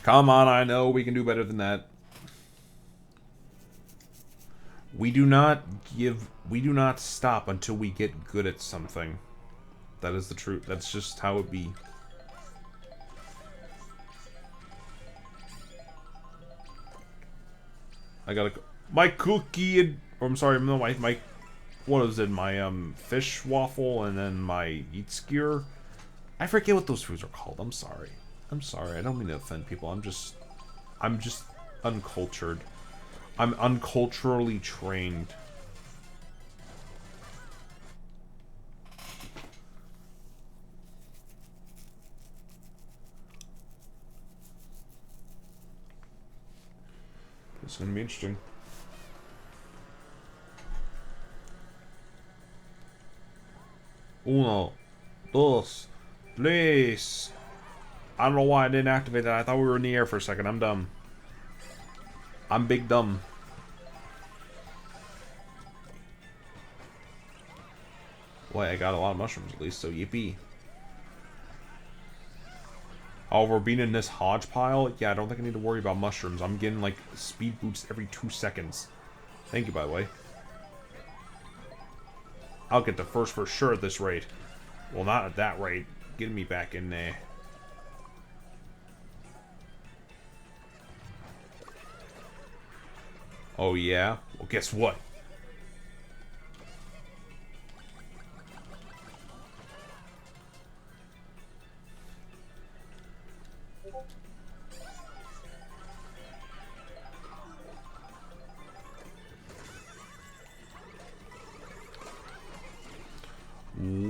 Come on, I know we can do better than that. We do not stop until we get good at something. That is the truth. That's just how it be. I gotta go. My cookie and, or I'm sorry, no, my what is it? My fish waffle and then my eat skewer. I forget what those foods are called. I'm sorry. I'm sorry. I don't mean to offend people. I'm just uncultured. I'm unculturally trained. It's gonna be interesting. Uno, dos, please. I don't know why I didn't activate that. I thought we were in the air for a second. I'm dumb. I'm big dumb. Boy, I got a lot of mushrooms at least, so yippee. However, being in this hodge pile, yeah, I don't think I need to worry about mushrooms. I'm getting, like, speed boosts every 2 seconds. Thank you, by the way. I'll get the first for sure at this rate. Well, not at that rate. Get me back in there. Oh, yeah? Well, guess what?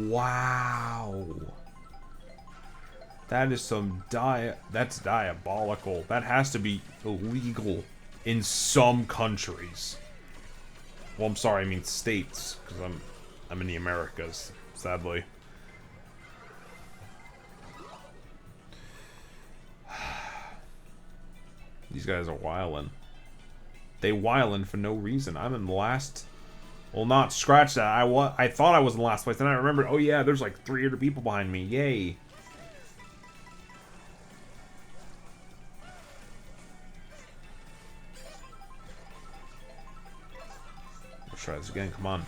Wow. That is some that's diabolical. That has to be illegal in some countries. Well, I'm sorry, I mean states, because I'm in the Americas, sadly. These guys are wildin'. They wildin' for no reason. I'm in the last. Well, not scratch that. I thought I was in the last place, then I remembered. Oh yeah, there's like 300 people behind me. Yay! Let's try this again. Come on.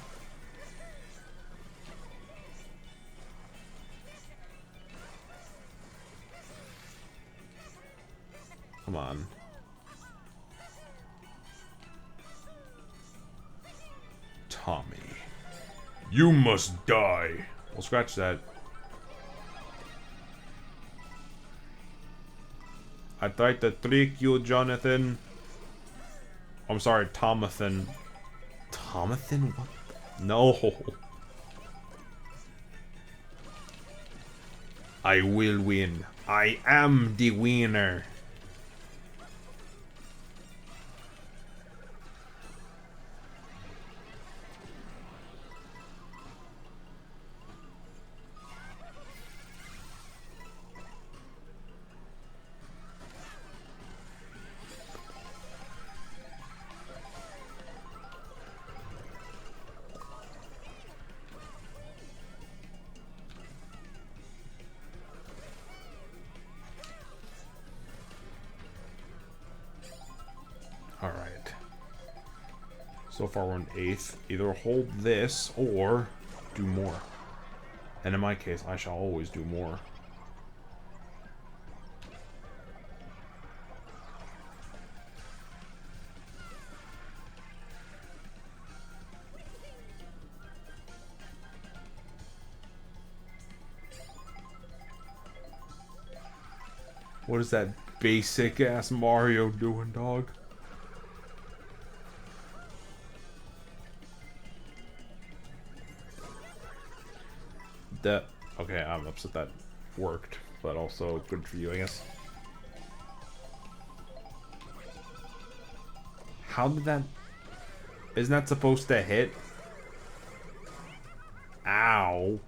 Come on. Tommy. You must die. We'll scratch that. I tried to trick you, Jonathan. I'm sorry, Tomathan. Tomathan? What? No. I will win. I am the winner. Alright. So far we're in 8th. Either hold this or do more. And in my case, I shall always do more. What is that basic ass Mario doing, dog? That okay, I'm upset that worked, but also good for you, I guess. How did that? Isn't that supposed to hit? Ow.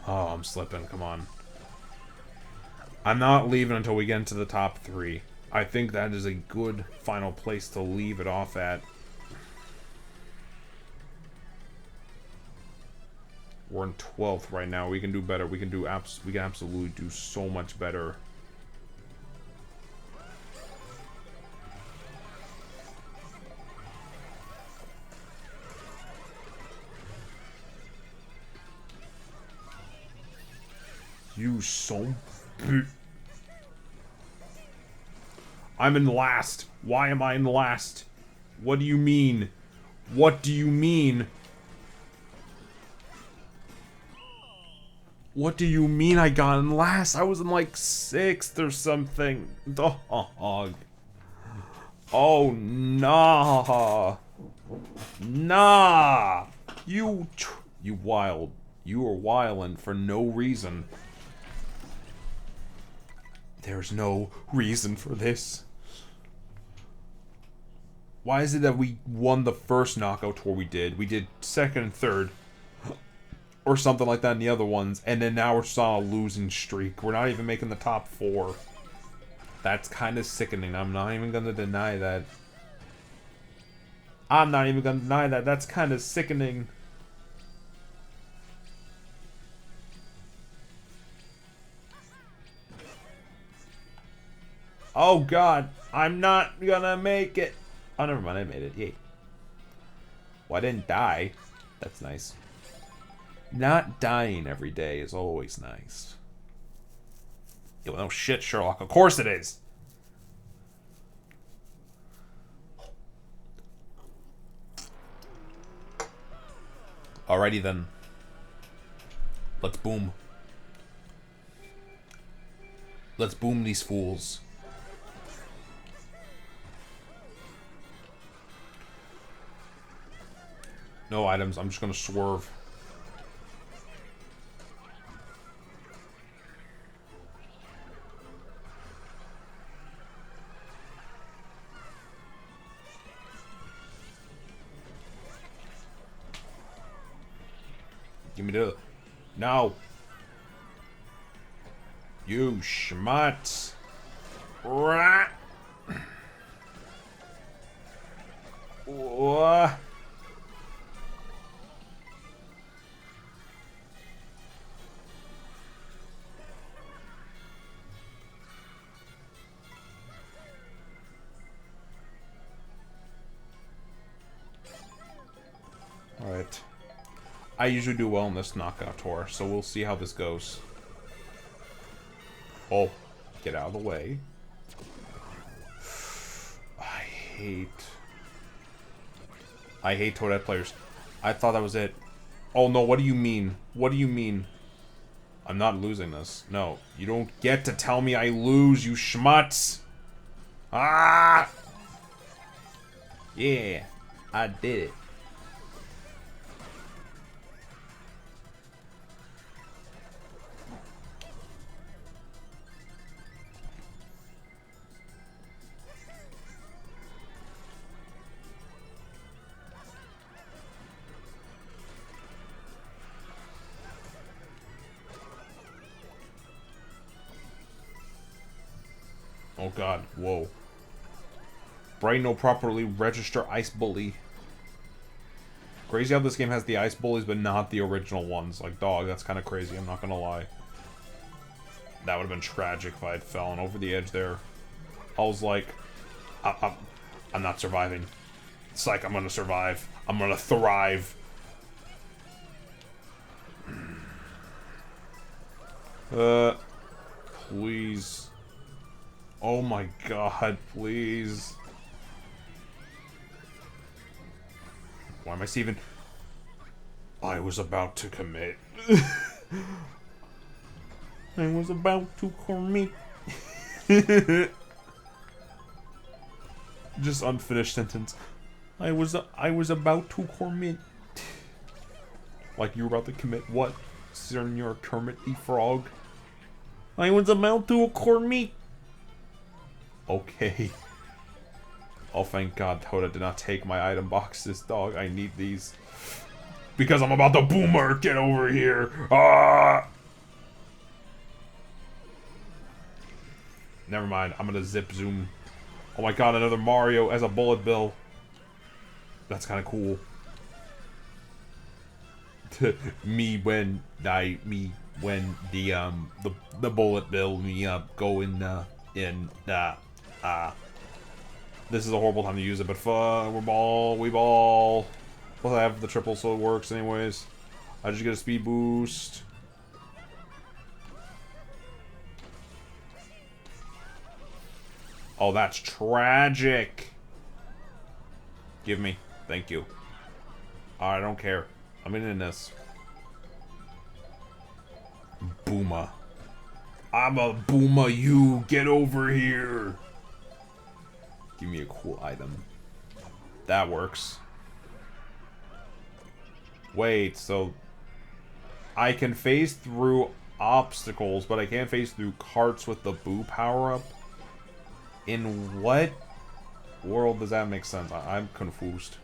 Oh, I'm slipping. Come on. I'm not leaving until we get into the top 3. I think that is a good final place to leave it off at. We're in 12th right now. We can do better. We can absolutely do so much better. You so... I'm in last. Why am I in last? What do you mean? What do you mean? What do you mean I got in last? I was in like 6th or something. Dog. Oh, nah. Nah. You wild. You are wildin' for no reason. There's no reason for this. Why is it that we won the first knockout tour we did? We did 2nd and 3rd. Or something like that in the other ones. And then now we're just on a losing streak. We're not even making the top 4. That's kind of sickening. I'm not even going to deny that. I'm not even going to deny that. That's kind of sickening. Oh god, I'm not gonna make it. Oh, never mind, I made it. Yay. Well, I didn't die. That's nice. Not dying every day is always nice. Yo, no shit, Sherlock. Of course it is. Alrighty then. Let's boom. Let's boom these fools. No items. I'm just gonna swerve. Give me the... No! You schmutz! What? Alright. I usually do well in this knockout tour, so we'll see how this goes. Oh, get out of the way. I hate Toadette players. I thought that was it. Oh no, what do you mean? What do you mean? I'm not losing this. No, you don't get to tell me I lose, you schmutz! Ah! Yeah, I did it. Oh god, whoa. Brain no properly register ice bully. Crazy how this game has the ice bullies, but not the original ones. Like, dog, that's kind of crazy, I'm not gonna lie. That would have been tragic if I had fallen over the edge there. I was like, I'm not surviving. It's like, I'm gonna survive. I'm gonna thrive. Please. Oh my god, please. Why am I even... I was about to commit. I was about to commit. Just unfinished sentence. I was about to commit. Like you were about to commit what? Considering you're a Kermit the Frog. I was about to commit. Okay. Oh, thank God Toda did not take my item boxes, dog. I need these. Because I'm about to boomer! Get over here! Ah! Never mind. I'm gonna zip zoom. Oh my god, another Mario as a bullet bill. That's kind of cool. me when the bullet bill go in this is a horrible time to use it, but we ball. Well, I have the triple, so it works anyways. I just get a speed boost. Oh, that's tragic. Give me. Thank you. I don't care. I'm in this. Booma. I'm a Booma, you. Get over here. Give me a cool item. That works. Wait, so... I can phase through obstacles, but I can't phase through carts with the Boo power-up? In what world does that make sense? I'm confused.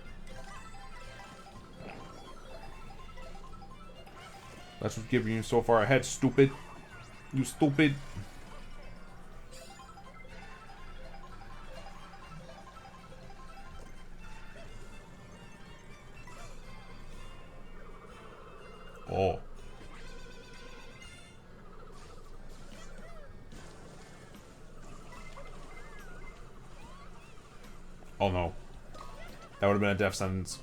That's what's giving you so far ahead, stupid. You stupid. Oh. Oh no. That would have been a death sentence.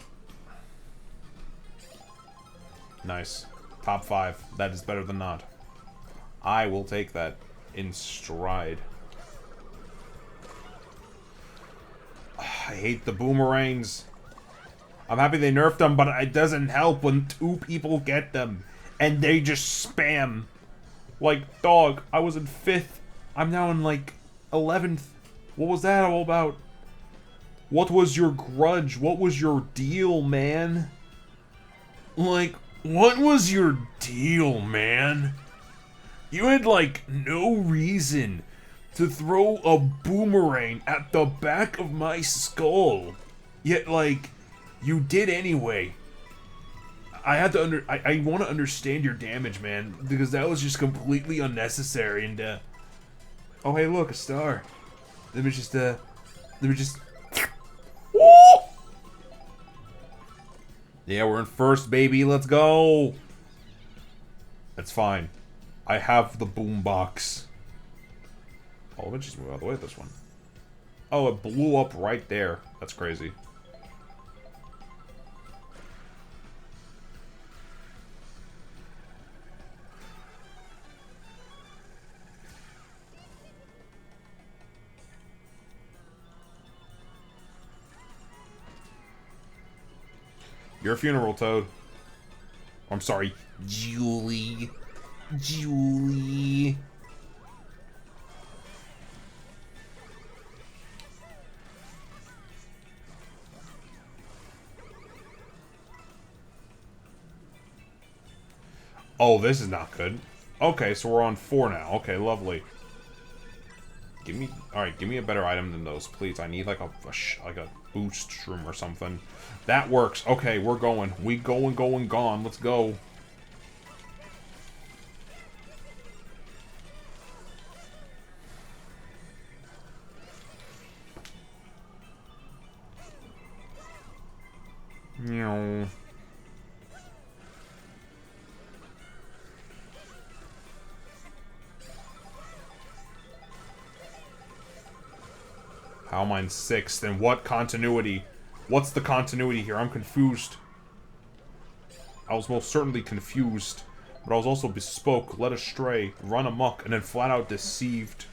Nice. Top 5. That is better than not. I will take that in stride. I hate the boomerangs. I'm happy they nerfed them, but it doesn't help when 2 people get them. And they just spam. Like, dog, I was in 5th. I'm now in, like, 11th. What was that all about? What was your grudge? What was your deal, man? Like, what was your deal, man? You had, like, no reason to throw a boomerang at the back of my skull. Yet, like, you did anyway. I had to I want to understand your damage, man, because that was just completely unnecessary. And oh hey, look, a star. Let me just Woo! Yeah, we're in first, baby. Let's go. That's fine. I have the boombox. Oh, let me just move out of the way of this one. Oh, it blew up right there. That's crazy. Your funeral, Toad. I'm sorry, Julie. Julie. Oh, this is not good. Okay, so we're on 4 now. Okay, lovely. Give me, all right. Give me a better item than those, please. I need like a boost shroom or something. That works. Okay, we're going. We going, gone. Let's go. Meow. How am I in 6th? And what continuity? What's the continuity here? I'm confused. I was most certainly confused. But I was also bespoke, led astray, run amok, and then flat out deceived.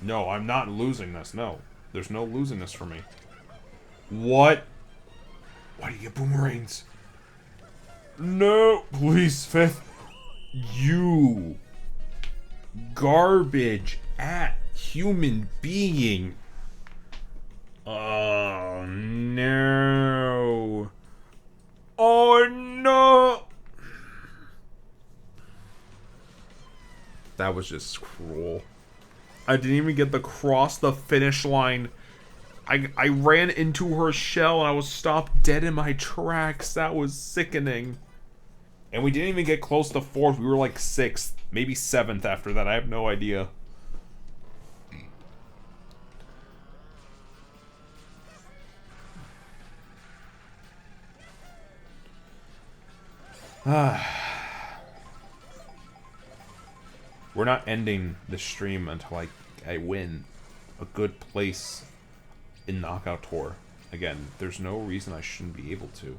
No, I'm not losing this. No. There's no losing this for me. What? Why do you get boomerangs? No! Please, 5th. You. Garbage at human being. Oh no. Oh no. That was just cruel. I didn't even get to cross the finish line. I ran into her shell and I was stopped dead in my tracks. That was sickening. And we didn't even get close to 4th. We were like 6th. Maybe 7th after that. I have no idea. We're not ending the stream until I win a good place in Knockout Tour. Again, there's no reason I shouldn't be able to.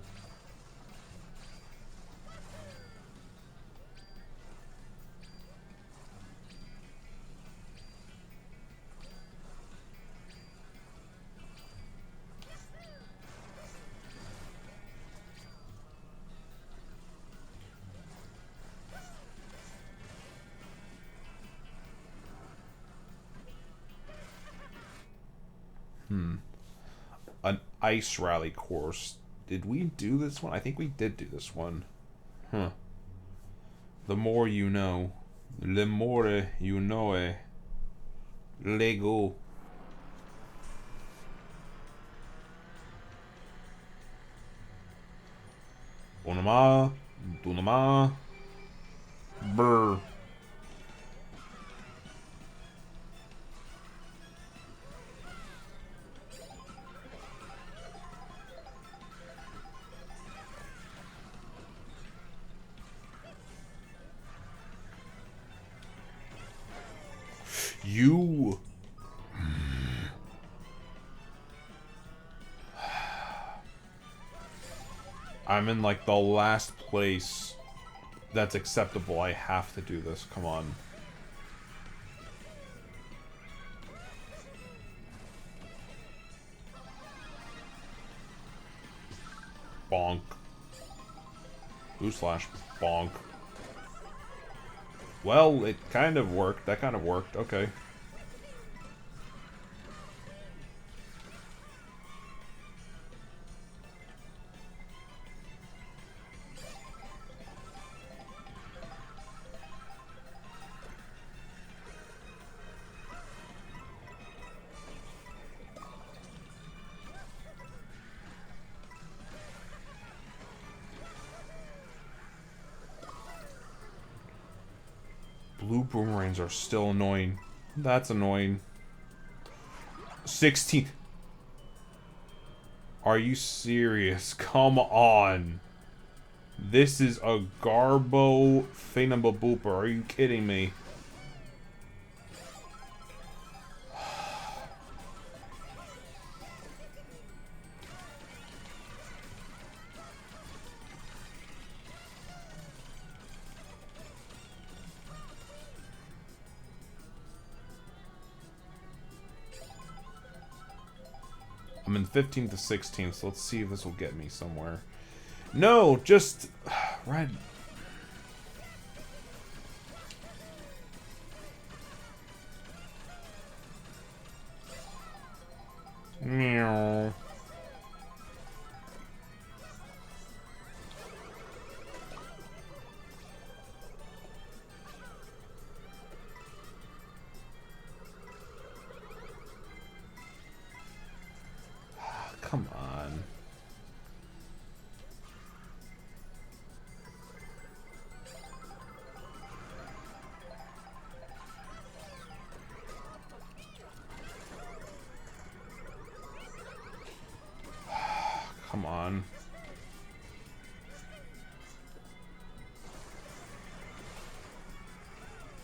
An ice rally course. Did we do this one? I think we did do this one. Huh. The more you know. Le more you know. Lego. Onama. Dunama. Brr. You. I'm in like the last place that's acceptable. I have to do this. Come on. Bonk. Slash bonk. Well, it kind of worked. That kind of worked. Okay. boomerangs are still annoying. That's annoying. 16. Are you serious? Come on. This is a Garbo Finababooper. Are you kidding me? I'm in 15th to 16th, so let's see if this will get me somewhere. No, just... right. Meow. Come on. Come on.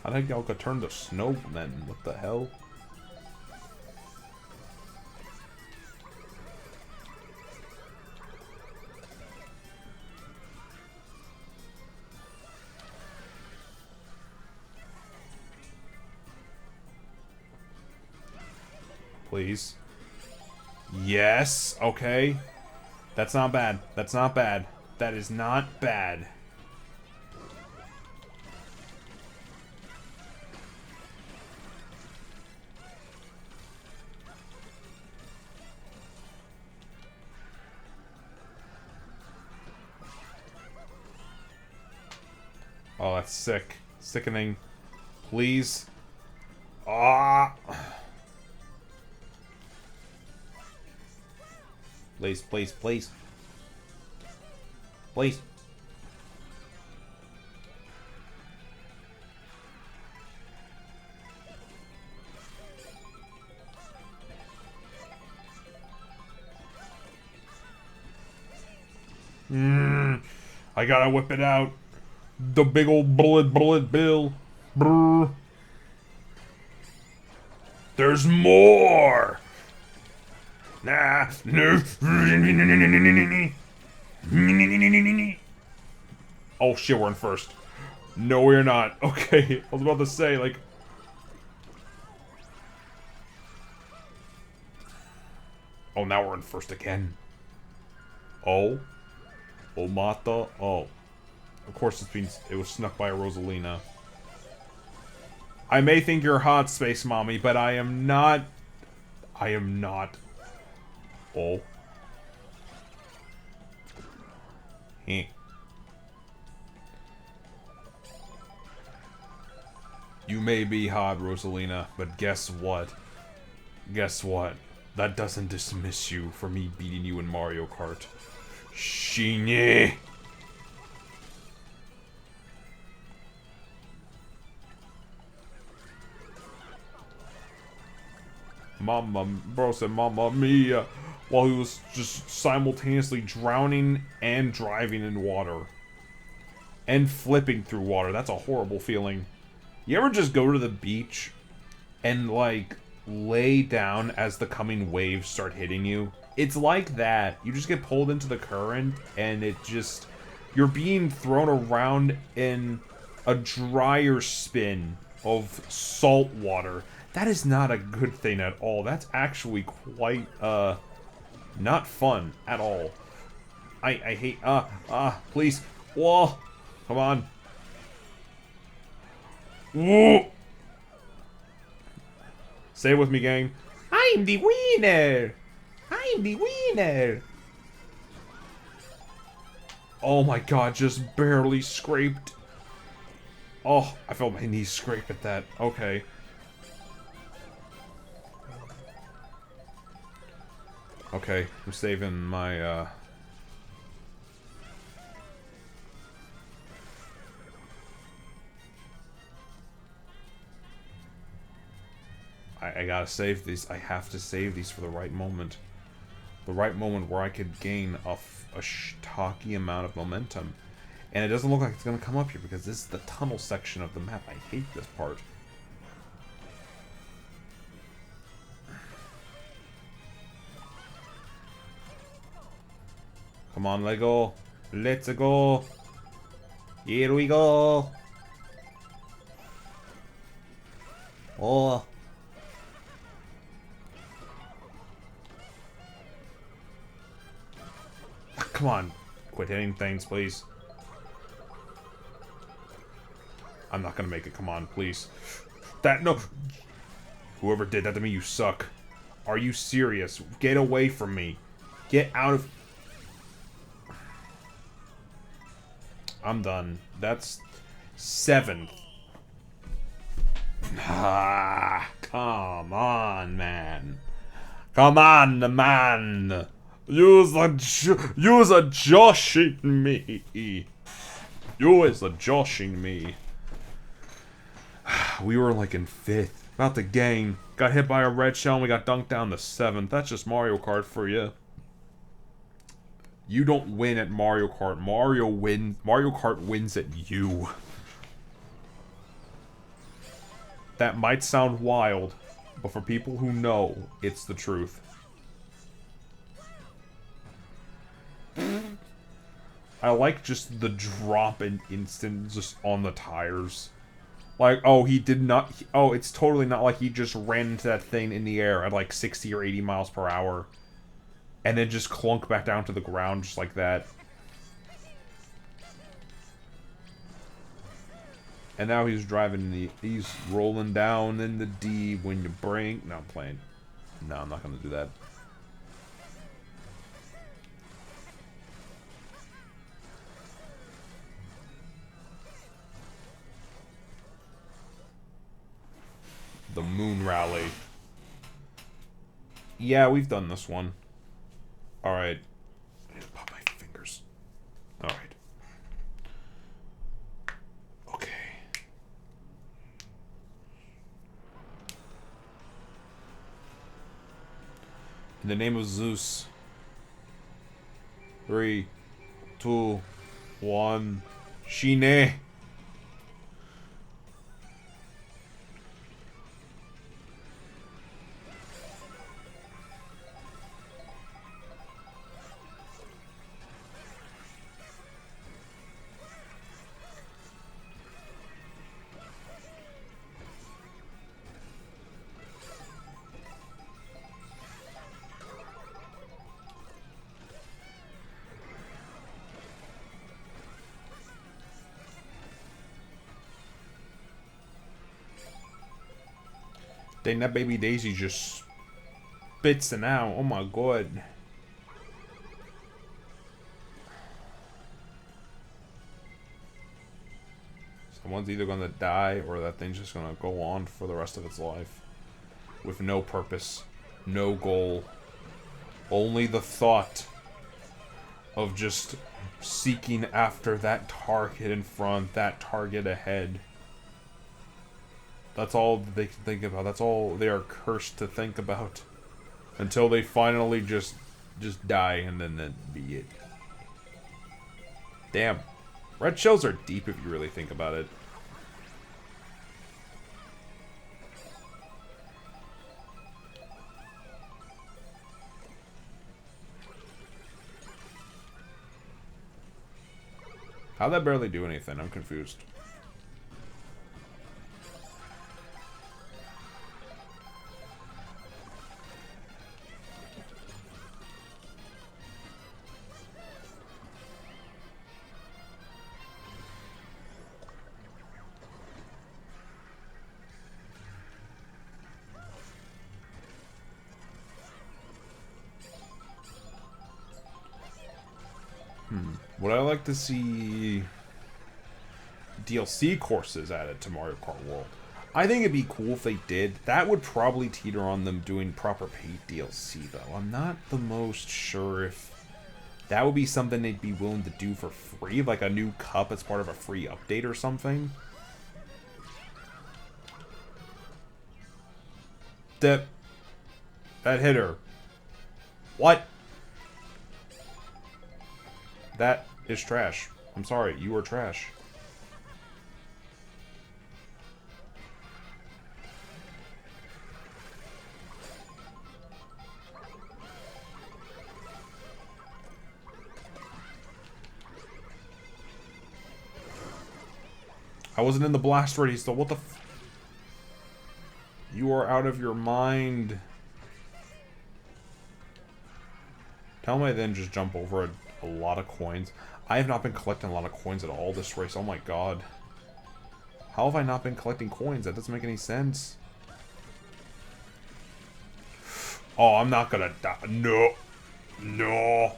How did y'all turn to snow then? What the hell? Please. Yes. Okay. That's not bad. That's not bad. That is not bad. Oh, that's sick. Sickening. Please. Ah. Please, please, please. Please. I gotta whip it out. The big old bullet bill. Brr. There's more! Nah, no. Oh shit, we're in first. No, we're not. Okay, I was about to say, like... Oh, now we're in first again. Oh? Omata? Oh. Of course it was snuck by a Rosalina. I may think you're hot, Space Mommy, but I am not... I am not... Oh. Heh. You may be hot, Rosalina, but guess what? Guess what? That doesn't dismiss you for me beating you in Mario Kart. Shinye! Bro said Mamma Mia while he was just simultaneously drowning and driving in water. And flipping through water. That's a horrible feeling. You ever just go to the beach and, like, lay down as the coming waves start hitting you? It's like that. You just get pulled into the current and it just... You're being thrown around in a drier spin of salt water. That is not a good thing at all. That's actually quite, not fun at all. I hate, please. Whoa. Come on. Whoa. Say it with me, gang. I'm the winner. I'm the winner. Oh my god, just barely scraped. Oh, I felt my knees scrape at that. Okay. Okay, I'm saving my, I gotta save these. I have to save these for the right moment. The right moment where I could gain a stocky amount of momentum. And it doesn't look like it's gonna come up here because this is the tunnel section of the map. I hate this part. Come on, Lego. Let's go. Here we go. Oh. Come on. Quit hitting things, please. I'm not gonna make it. Come on, please. No. Whoever did that to me, you suck. Are you serious? Get away from me. Get out of... I'm done. That's 7th. Ah, come on, man. Come on, man. You's a joshing me. You is a joshing me. We were like in 5th. About to gang. Got hit by a red shell and we got dunked down to 7th. That's just Mario Kart for you. You don't win at Mario Kart. Mario Kart wins at you. That might sound wild, but for people who know, it's the truth. I like just the drop in instant just on the tires. Like, oh, he did not... Oh, it's totally not like he just ran into that thing in the air at like 60 or 80 miles per hour. And then just clunk back down to the ground just like that. And now he's driving the... He's rolling down in the D when you brake... No, I'm playing. No, I'm not going to do that. The Moon Rally. Yeah, we've done this one. Alright. I need to pop my fingers. Alright. Okay. In the name of Zeus. 3, 2, 1. Shine. Dang, that baby Daisy just spits it out. Oh my god. Someone's either gonna die or that thing's just gonna go on for the rest of its life. With no purpose. No goal. Only the thought of just seeking after that target in front, that target ahead. That's all they can think about. That's all they are cursed to think about. Until they finally just die and then that'd be it. Damn. Red shells are deep if you really think about it. How'd that barely do anything? I'm confused. Would I like to see DLC courses added to Mario Kart World? I think it'd be cool if they did. That would probably teeter on them doing proper paid DLC, though. I'm not the most sure if that would be something they'd be willing to do for free, like a new cup as part of a free update or something. That hit her. What? That is trash. I'm sorry, you are trash. I wasn't in the blast ready, so what the f- You are out of your mind. Tell me I then just jump over a lot of coins. I have not been collecting a lot of coins at all this race. Oh my god. How have I not been collecting coins? That doesn't make any sense. Oh, I'm not gonna die. No. No.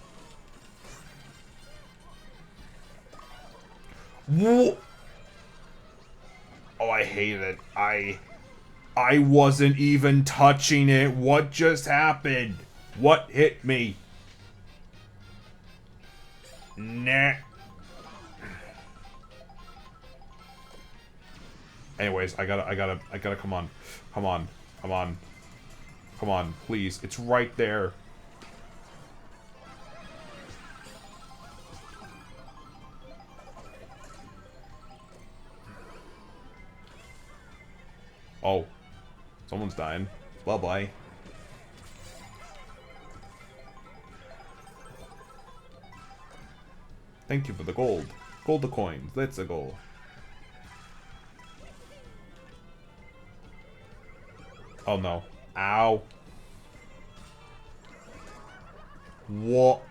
Whoa. Oh, I hate it. I wasn't even touching it. What just happened? What hit me? Nah. Anyways, I gotta come on. Come on. Come on. Come on, please. It's right there. Oh. Someone's dying. Bye-bye. Thank you for the gold. Gold the coins. Let's go. Oh no. Ow. What?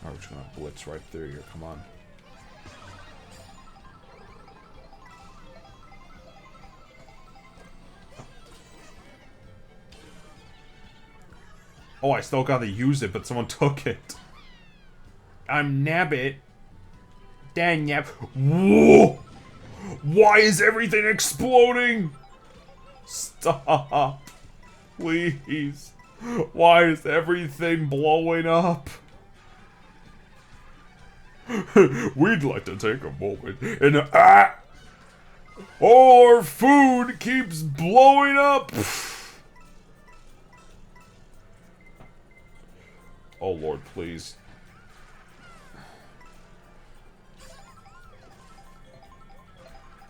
Oh, we're just gonna blitz right through here. Come on. Oh, I still gotta use it, but someone took it. I'm Nabbit. Dan Yap. Whoa! Why is everything exploding? Stop. Please. Why is everything blowing up? We'd like to take a moment and our food keeps blowing up. Oh Lord, please.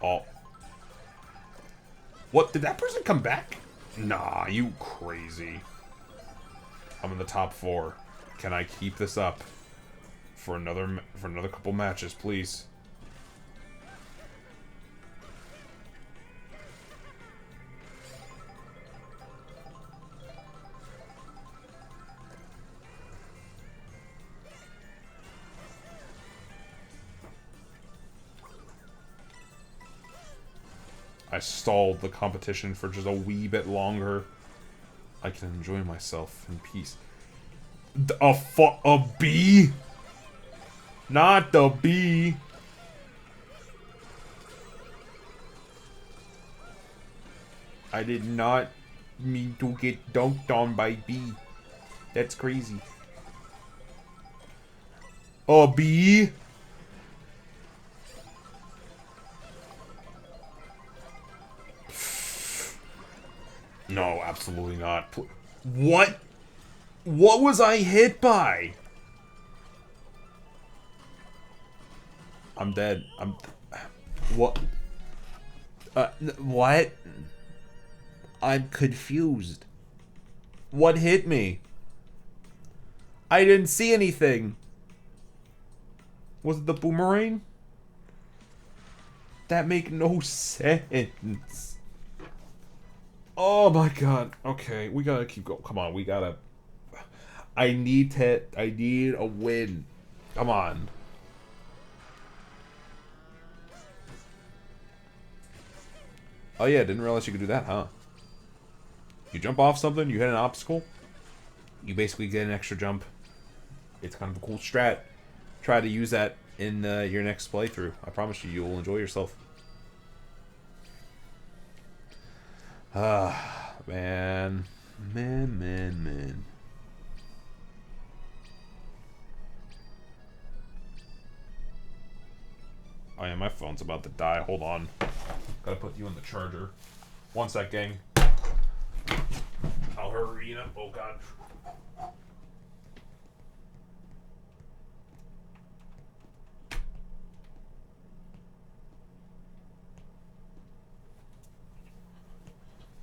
Oh. What? Did that person come back? Nah, you crazy. I'm in the top 4. Can I keep this up for another couple matches, please? I stalled the competition for just a wee bit longer. I can enjoy myself in peace. A bee? Not the bee. I did not mean to get dunked on by bee. That's crazy. A bee? No, absolutely not. What? What was I hit by? I'm dead. What? What? I'm confused. What hit me? I didn't see anything. Was it the boomerang? That make no sense. Oh my god. Okay, we gotta keep going. Come on, we gotta... I need a win. Come on. Oh yeah, didn't realize you could do that, huh? You jump off something, you hit an obstacle, you basically get an extra jump. It's kind of a cool strat. Try to use that in your next playthrough. I promise you, you'll enjoy yourself. Ah, man. Man. Oh yeah, my phone's about to die. Hold on. Gotta put you in the charger. One sec, gang. I'll hurry up. Oh god.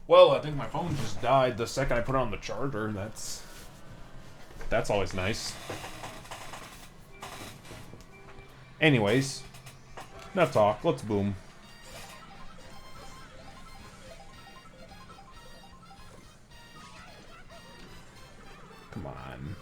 Well, I think my phone just died the second I put it on the charger. That's always nice. Anyways, enough talk. Let's boom. Come on.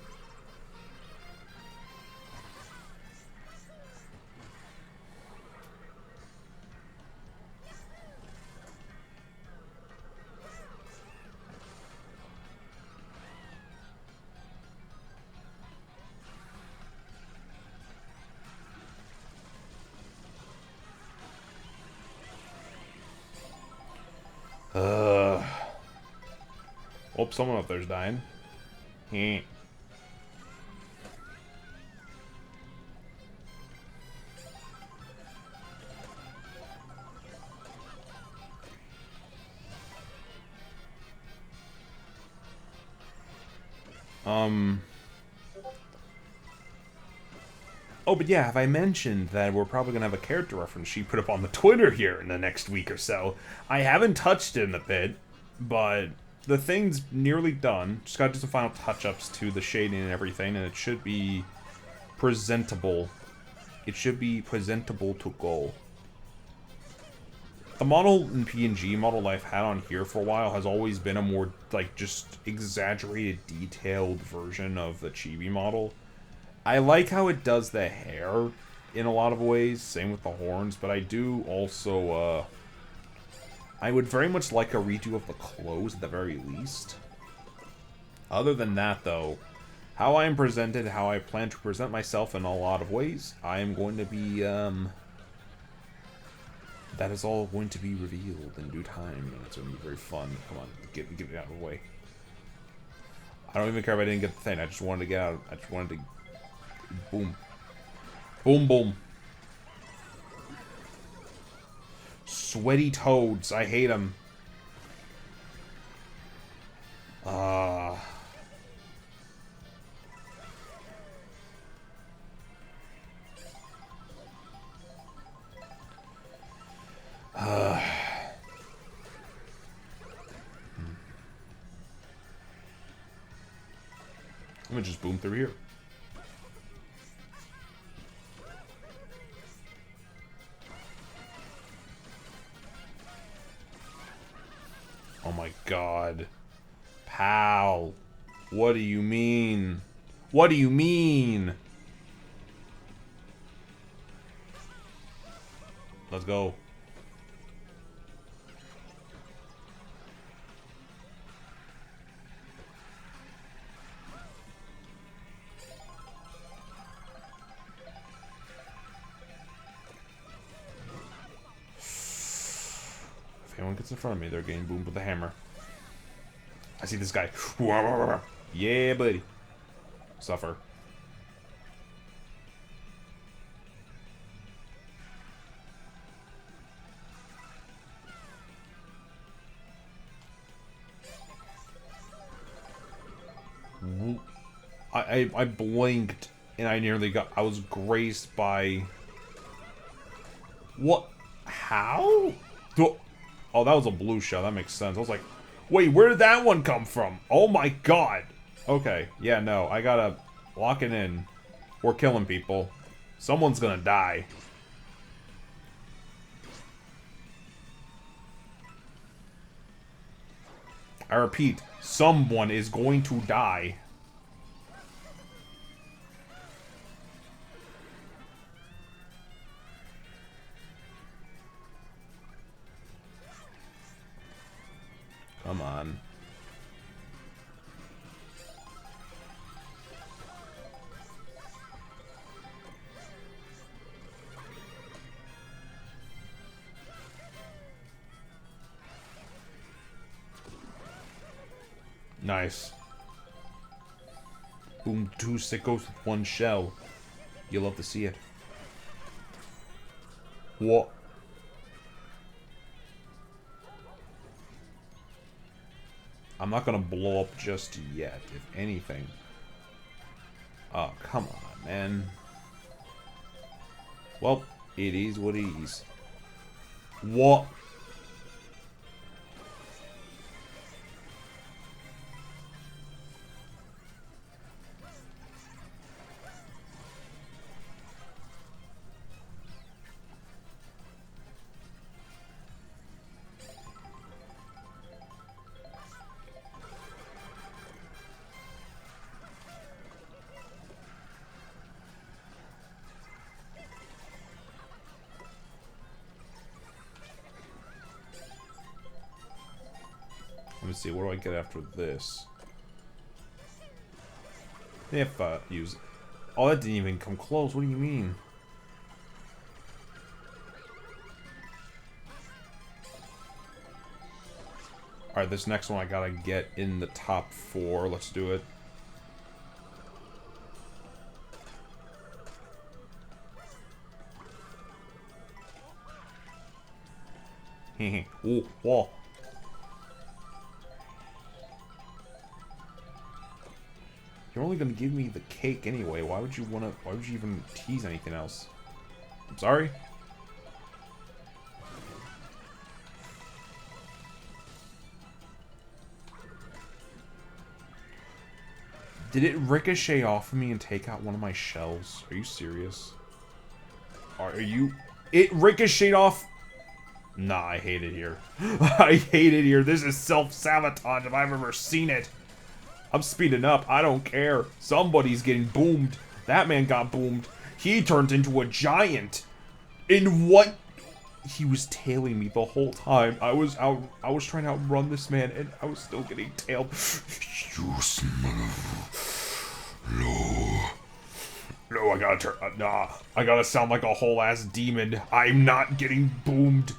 Oh, someone up there's dying. Heh. Oh, but yeah, have I mentioned that we're probably going to have a character reference she put up on the Twitter here in the next week or so? I haven't touched it in a bit, but the thing's nearly done. Just got to do some final touch-ups to the shading and everything, and it should be presentable. It should be presentable to go. The model in PNG model I've had on here for a while has always been a more, like, just exaggerated, detailed version of the chibi model. I like how it does the hair in a lot of ways, same with the horns, but I do also, I would very much like a redo of the clothes at the very least. Other than that, though, how I am presented, how I plan to present myself in a lot of ways, I am going to be, that is all going to be revealed in due time, and it's going to be very fun. Come on, get it out of the way. I don't even care if I didn't get the thing, I just wanted to get out, I just wanted to... Boom. Boom, boom. Sweaty toads. I hate them. I'm gonna just boom through here. Oh my god. Pal. What do you mean? What do you mean? Let's go. If anyone gets in front of me, they're getting boomed with a hammer. I see this guy. Yeah, buddy. Suffer. I blinked and I nearly got... I was graced by... What? How? Oh, that was a blue shell. That makes sense. I was like, wait, where did that one come from? Oh my god. Okay. Yeah, no. I gotta lock it in. We're killing people. Someone's gonna die. I repeat, someone is going to die. Come on. Nice. Boom, 2 sickos with 1 shell. You love to see it. What? I'm not gonna blow up just yet, if anything. Oh, come on, man. Well, it is what it is. What? Let me see, what do I get after this? If use... Oh, that didn't even come close. What do you mean? Alright, this next one I gotta get in the top 4. Let's do it. Hehe. Ooh, whoa. You're only gonna give me the cake anyway. Why would you even tease anything else? I'm sorry? Did it ricochet off of me and take out one of my shells? Are you serious? Are you... It ricocheted off... Nah, I hate it here. I hate it here. This is self-sabotage if I've ever seen it. I'm speeding up. I don't care. Somebody's getting boomed. That man got boomed. He turned into a giant. In what? He was tailing me the whole time. I was trying to outrun this man, and I was still getting tailed. You son of... No, I gotta turn... nah. I gotta sound like a whole-ass demon. I'm not getting boomed.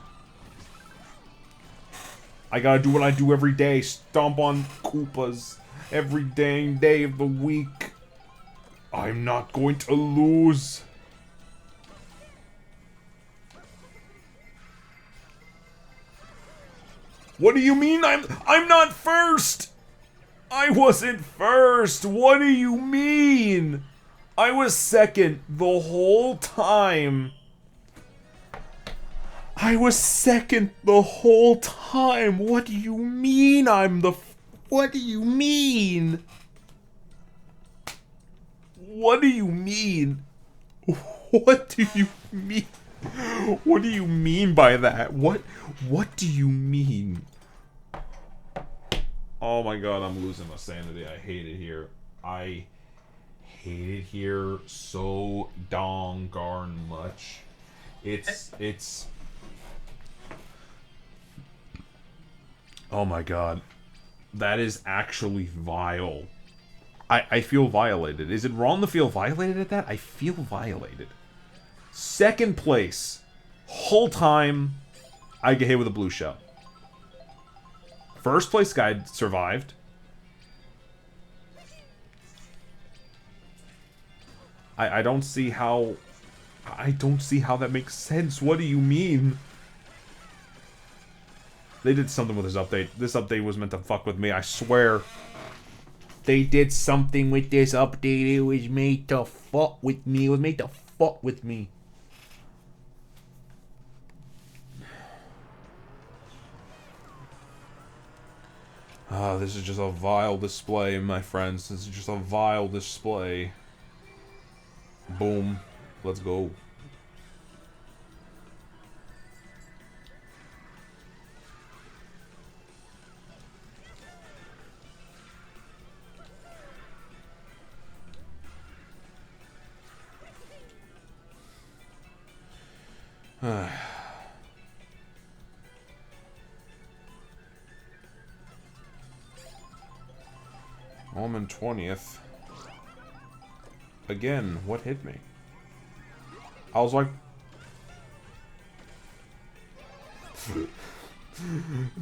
I gotta do what I do every day. Stomp on Koopas. Every dang day of the week. I'm not going to lose. What do you mean I'm not first? I wasn't first. What do you mean? I was second the whole time. I was second the whole time. What do you mean I'm the... What do you mean? What do you mean? What do you mean? What do you mean by that? What do you mean? Oh my god, I'm losing my sanity. I hate it here. I hate it here so darn much. It's... Oh my god. That is actually vile. I feel violated. Is it wrong to feel violated at that? I feel violated. Second place. Whole time, I get hit with a blue shell. First place guy survived. I don't see how... I don't see how that makes sense. What do you mean? They did something with this update. This update was meant to fuck with me, I swear. They did something with this update. It was made to fuck with me. It was made to fuck with me. Ah, this is just a vile display, my friends. This is just a vile display. Boom. Let's go. I'm in 20th. Again, what hit me? I was like...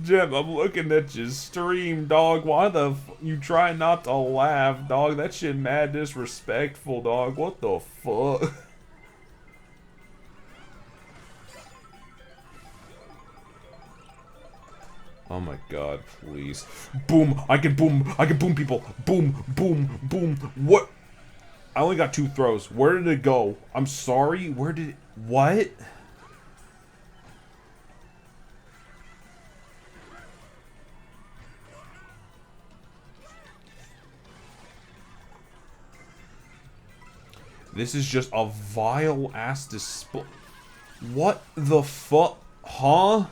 Jem, I'm looking at your stream, dog. Why the you try not to laugh, dog? That shit mad disrespectful, dog. What the fuck? Oh my god, please. Boom! I can boom people! Boom, boom, boom. What? I only got 2 throws. Where did it go? I'm sorry, where did it... What? This is just a vile-ass display. What the fuck? Huh?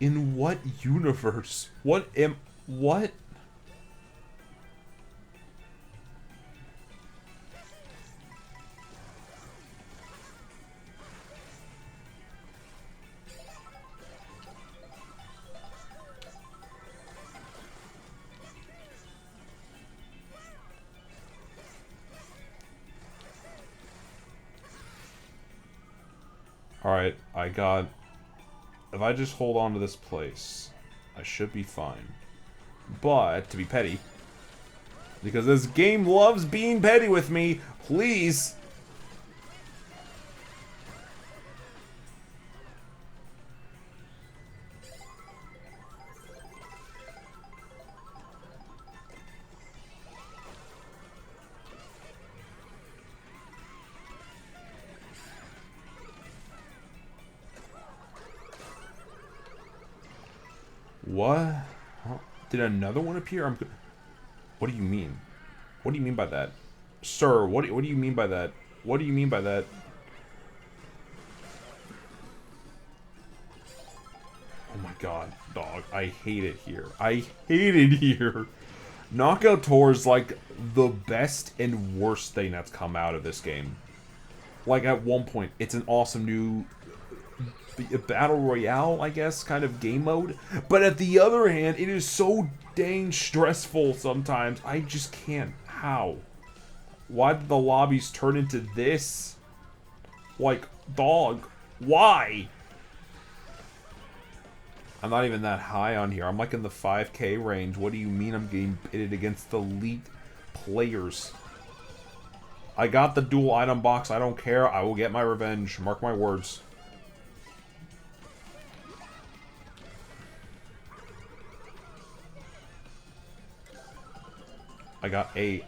In what universe? What? Alright, I got... If I just hold on to this place, I should be fine. But, to be petty, because this game loves being petty with me, please... What? Huh? Did another one appear? What do you mean? What do you mean by that? Sir, what do you mean by that? What do you mean by that? Oh my god, dog. I hate it here. I hate it here. Knockout Tour is like the best and worst thing that's come out of this game. Like at one point, it's an awesome new battle royale, I guess, kind of game mode. But at the other hand, it is so dang stressful sometimes. I just can't. How? Why did the lobbies turn into this? Like, dog, why? I'm not even that high on here. I'm like in the 5K range. What do you mean I'm getting pitted against elite players? I got the dual item box. I don't care. I will get my revenge. Mark my words. I got a...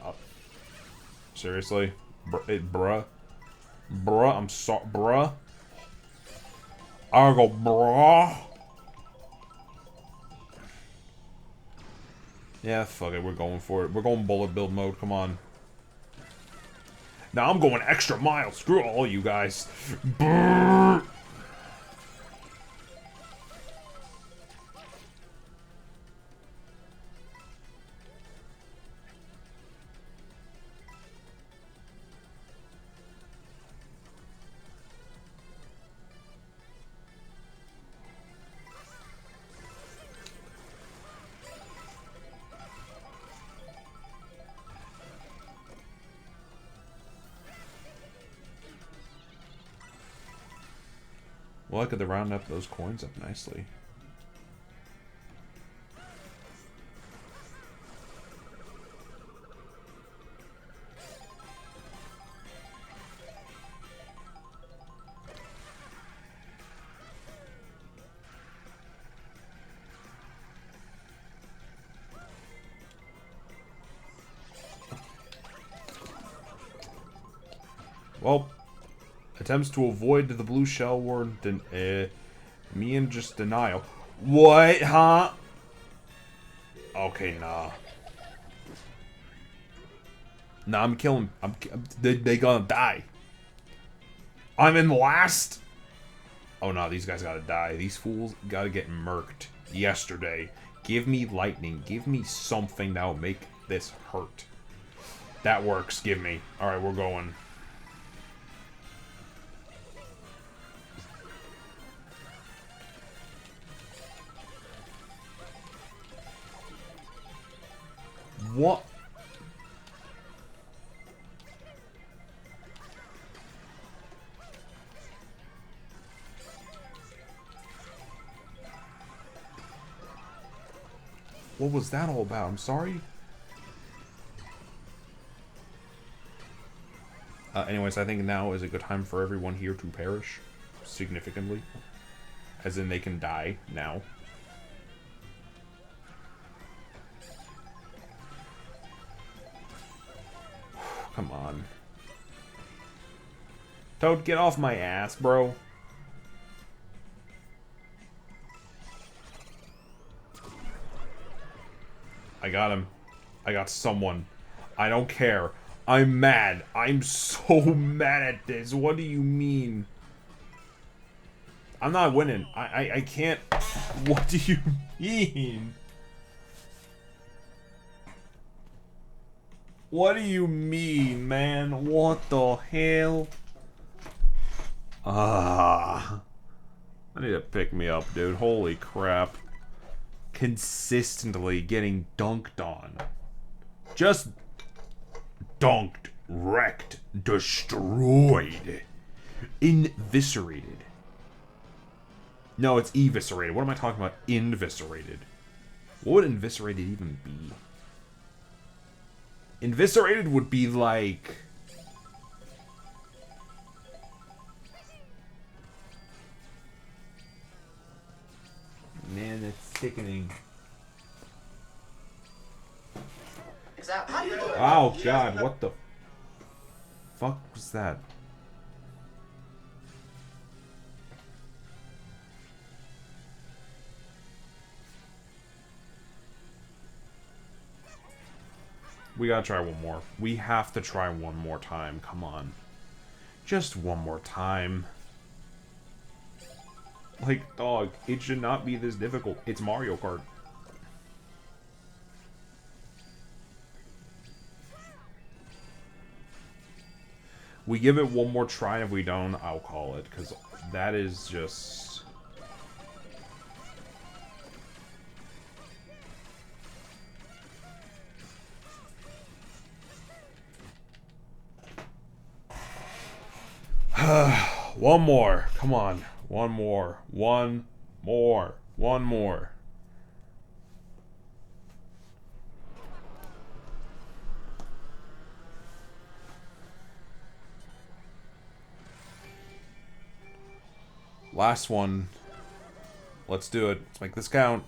seriously? Bruh? Bruh, I'm sorry. Bruh? I'll go, bruh. Yeah, fuck it. We're going for it. We're going bullet build mode. Come on. Now I'm going extra mile. Screw all you guys. Brrr. Well, I could round up those coins up nicely. Well, attempts to avoid the blue shell were me and just denial. What, huh? Okay, nah. Nah, I'm killing. They gonna die. I'm in last. Oh no, these guys gotta die. These fools gotta get murked yesterday. Give me lightning. Give me something that'll make this hurt. That works. Give me. All right, we're going. What? What was that all about? I'm sorry. Anyways, I think now is a good time for everyone here to perish significantly. As in, they can die now. Come on. Toad, get off my ass, bro. I got him. I got someone. I don't care. I'm mad. I'm so mad at this. What do you mean? I'm not winning. I can't. What do you mean? What do you mean, man? What the hell? I need to pick me up, dude. Holy crap. Consistently getting dunked on. Just dunked, wrecked, destroyed, inviscerated. No, it's eviscerated. What am I talking about? Inviscerated. What would inviscerated even be? Inviscerated would be like... Man, that's sickening. Oh god, what the fuck was that? We gotta try one more. We have to try one more time. Come on. Just one more time. Like, dog, it should not be this difficult. It's Mario Kart. We give it one more try, and if we don't, I'll call it, because that is just... One more. Come on. One more. One more. One more. Last one. Let's do it. Let's make this count.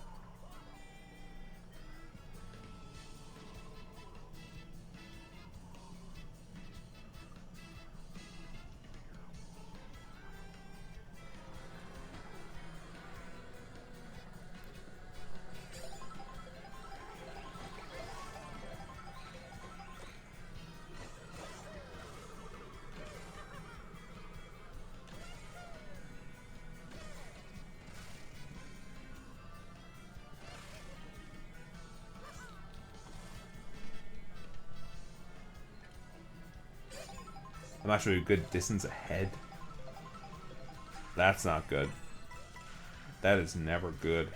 I'm actually a good distance ahead. That's not good. That is never good.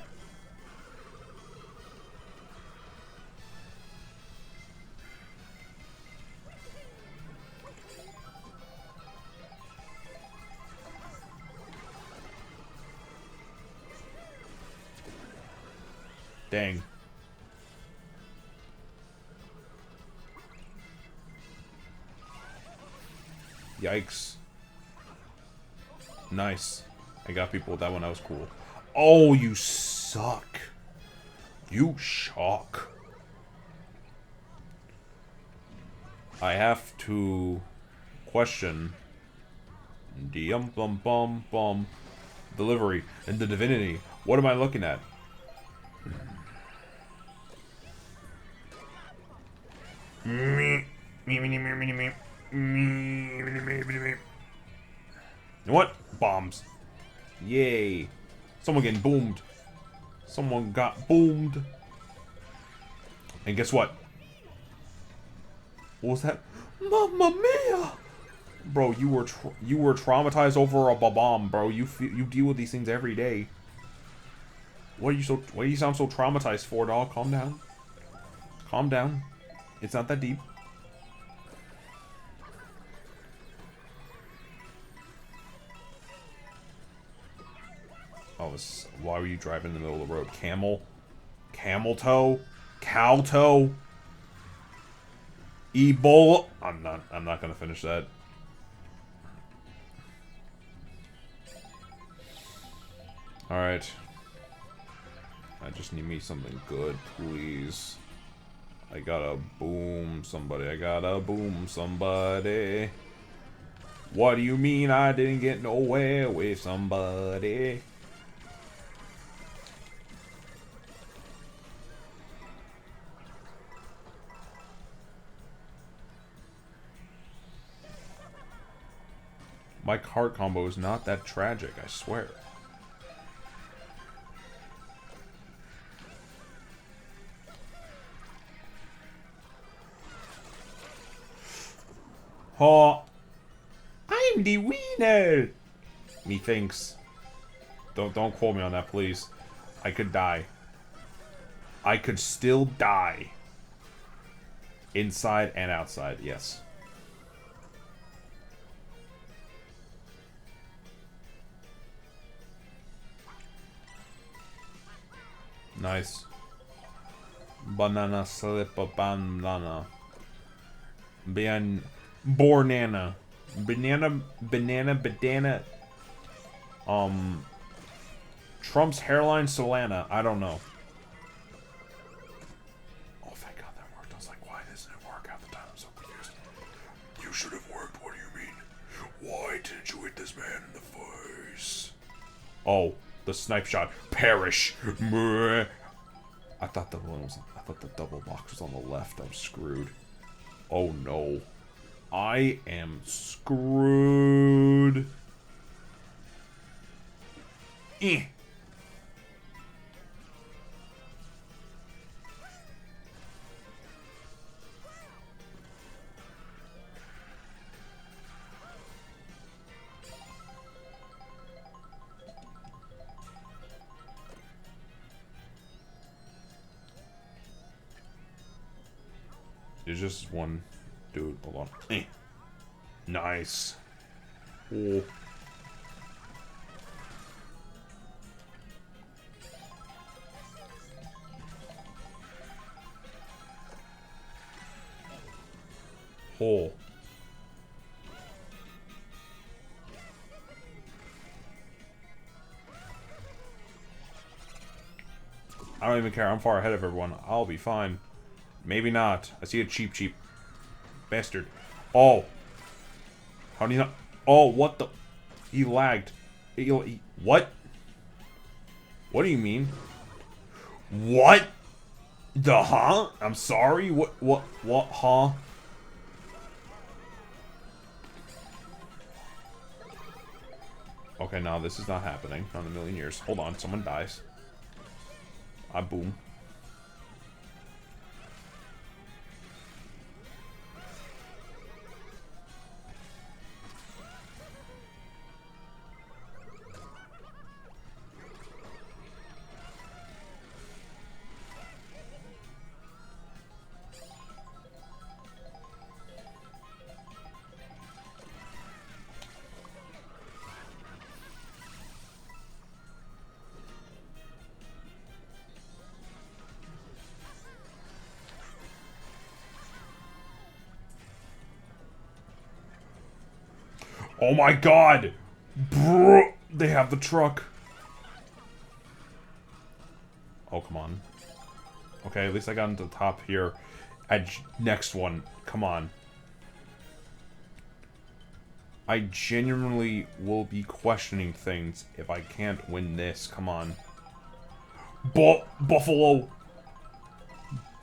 Dang. Yikes. Nice. I got people with that one. That was cool. Oh, you suck. You suck. I have to question the delivery and the divinity. What am I looking at? You know what? Bombs. Yay. Someone getting boomed. Someone got boomed. And guess what? What was that? Mamma mia! Bro, you were traumatized over a bomb, bro. You deal with these things every day. What do you sound so traumatized for, dog? Calm down. Calm down. It's not that deep. Oh, why were you driving in the middle of the road? Camel? Camel toe? Cow toe? Ebola? I'm not gonna finish that. Alright. I just need me something good, please. I gotta boom somebody. I gotta boom somebody. What do you mean I didn't get nowhere with somebody? My cart combo is not that tragic, I swear. Oh, I'm the winner. Methinks. Don't quote me on that, please. I could die. I could still die. Inside and outside, yes. Nice. Banana slip a banana. Banana. Banana. Trump's hairline Solana. I don't know. Oh, thank God that worked. I was like, why doesn't it work half the time? I'm so confused. You should have worked. What do you mean? Why didn't you hit this man in the face? Oh, the snipe shot. Perish. I thought the double box was on the left. I'm screwed. Oh no. I am screwed. Eh. There's just one dude. Hold on. Eh. Nice. Oh. Oh. I don't even care. I'm far ahead of everyone. I'll be fine. Maybe not. I see a cheap bastard. Oh. How do you not? Oh, what the? He lagged. What? What do you mean? What? The huh? I'm sorry? What, huh? Okay, no, this is not happening. Not in a million years. Hold on, someone dies. Boom. Oh my god! Bro, they have the truck. Oh, come on. Okay, at least I got into the top here. Next one. Come on. I genuinely will be questioning things if I can't win this. Come on. Buffalo.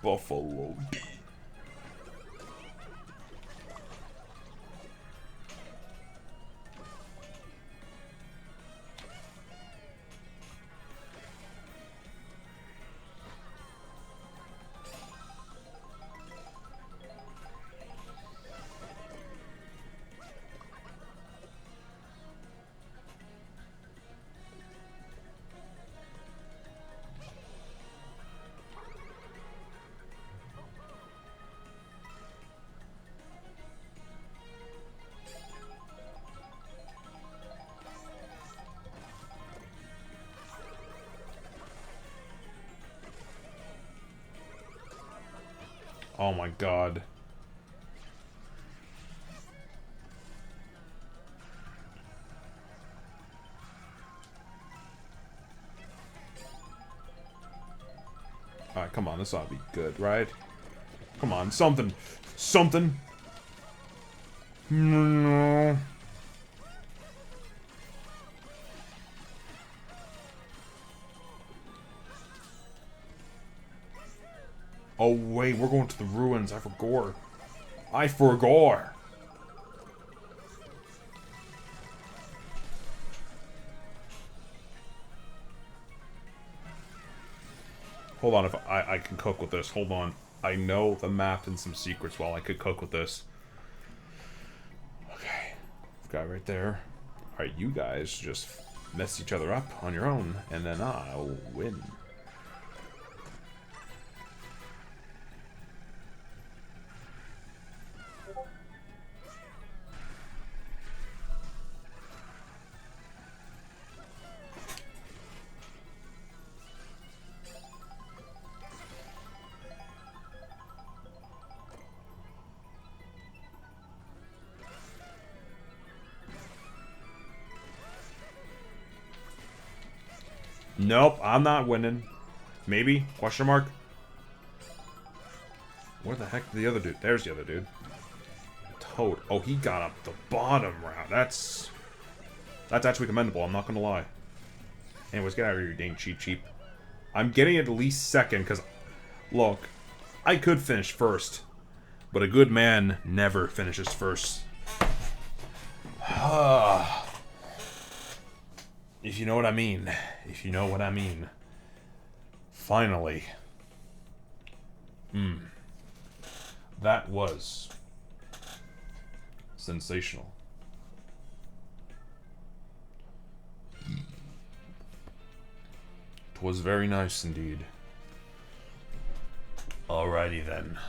Buffalo D. Oh my god. Alright, come on, this ought to be good, right? Come on, something. Something. No. Oh wait, we're going to the ruins. I forgot. I forgot. Hold on, if I can cook with this. Hold on. I know the map and some secrets while I could cook with this. Okay. Guy right there. Alright, you guys just mess each other up on your own, and then I'll win. Nope, I'm not winning. Maybe? Question mark? Where the heck did the other dude? There's the other dude. Toad. Oh, he got up the bottom round. That's actually commendable, I'm not gonna lie. Anyways, get out of here, you dang cheap. I'm getting at least second, because, look, I could finish first. But a good man never finishes first. If you know what I mean. If you know what I mean. Finally. That was sensational. It was very nice indeed. Alrighty then.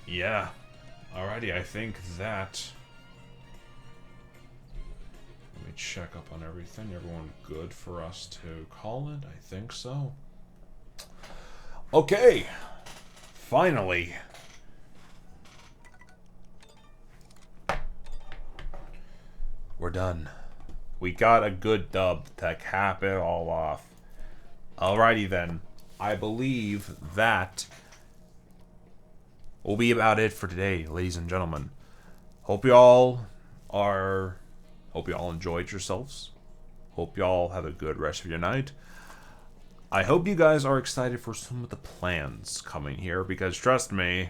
Yeah. Alrighty, I think that... Let me check up on everything. Everyone good for us to call it? I think so. Okay. Finally. We're done. We got a good dub to cap it all off. Alrighty then. I believe that will be about it for today, ladies and gentlemen. Hope y'all enjoyed yourselves. Hope y'all have a good rest of your night. I hope you guys are excited for some of the plans coming here, because trust me,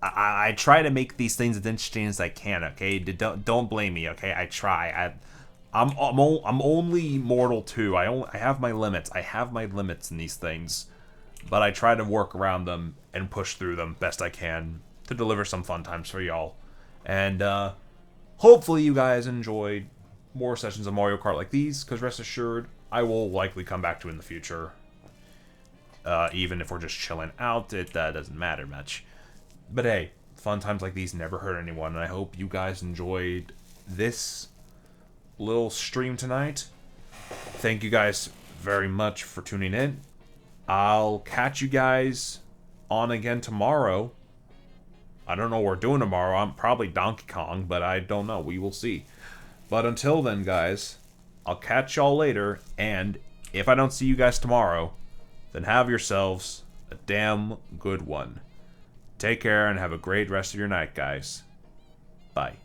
I try to make these things as interesting as I can, okay? Don't blame me, okay? I try. I'm only mortal too. I have my limits. I have my limits in these things, but I try to work around them and push through them best I can to deliver some fun times for y'all. And hopefully you guys enjoyed more sessions of Mario Kart like these, because rest assured, I will likely come back to it in the future. Even if we're just chilling out, it doesn't matter much. But hey, fun times like these never hurt anyone, and I hope you guys enjoyed this little stream tonight. Thank you guys very much for tuning in. I'll catch you guys on again tomorrow. I don't know what we're doing tomorrow. I'm probably Donkey Kong, but I don't know. We will see. But until then, guys, I'll catch y'all later, and if I don't see you guys tomorrow, then have yourselves a damn good one. Take care and have a great rest of your night, guys. Bye.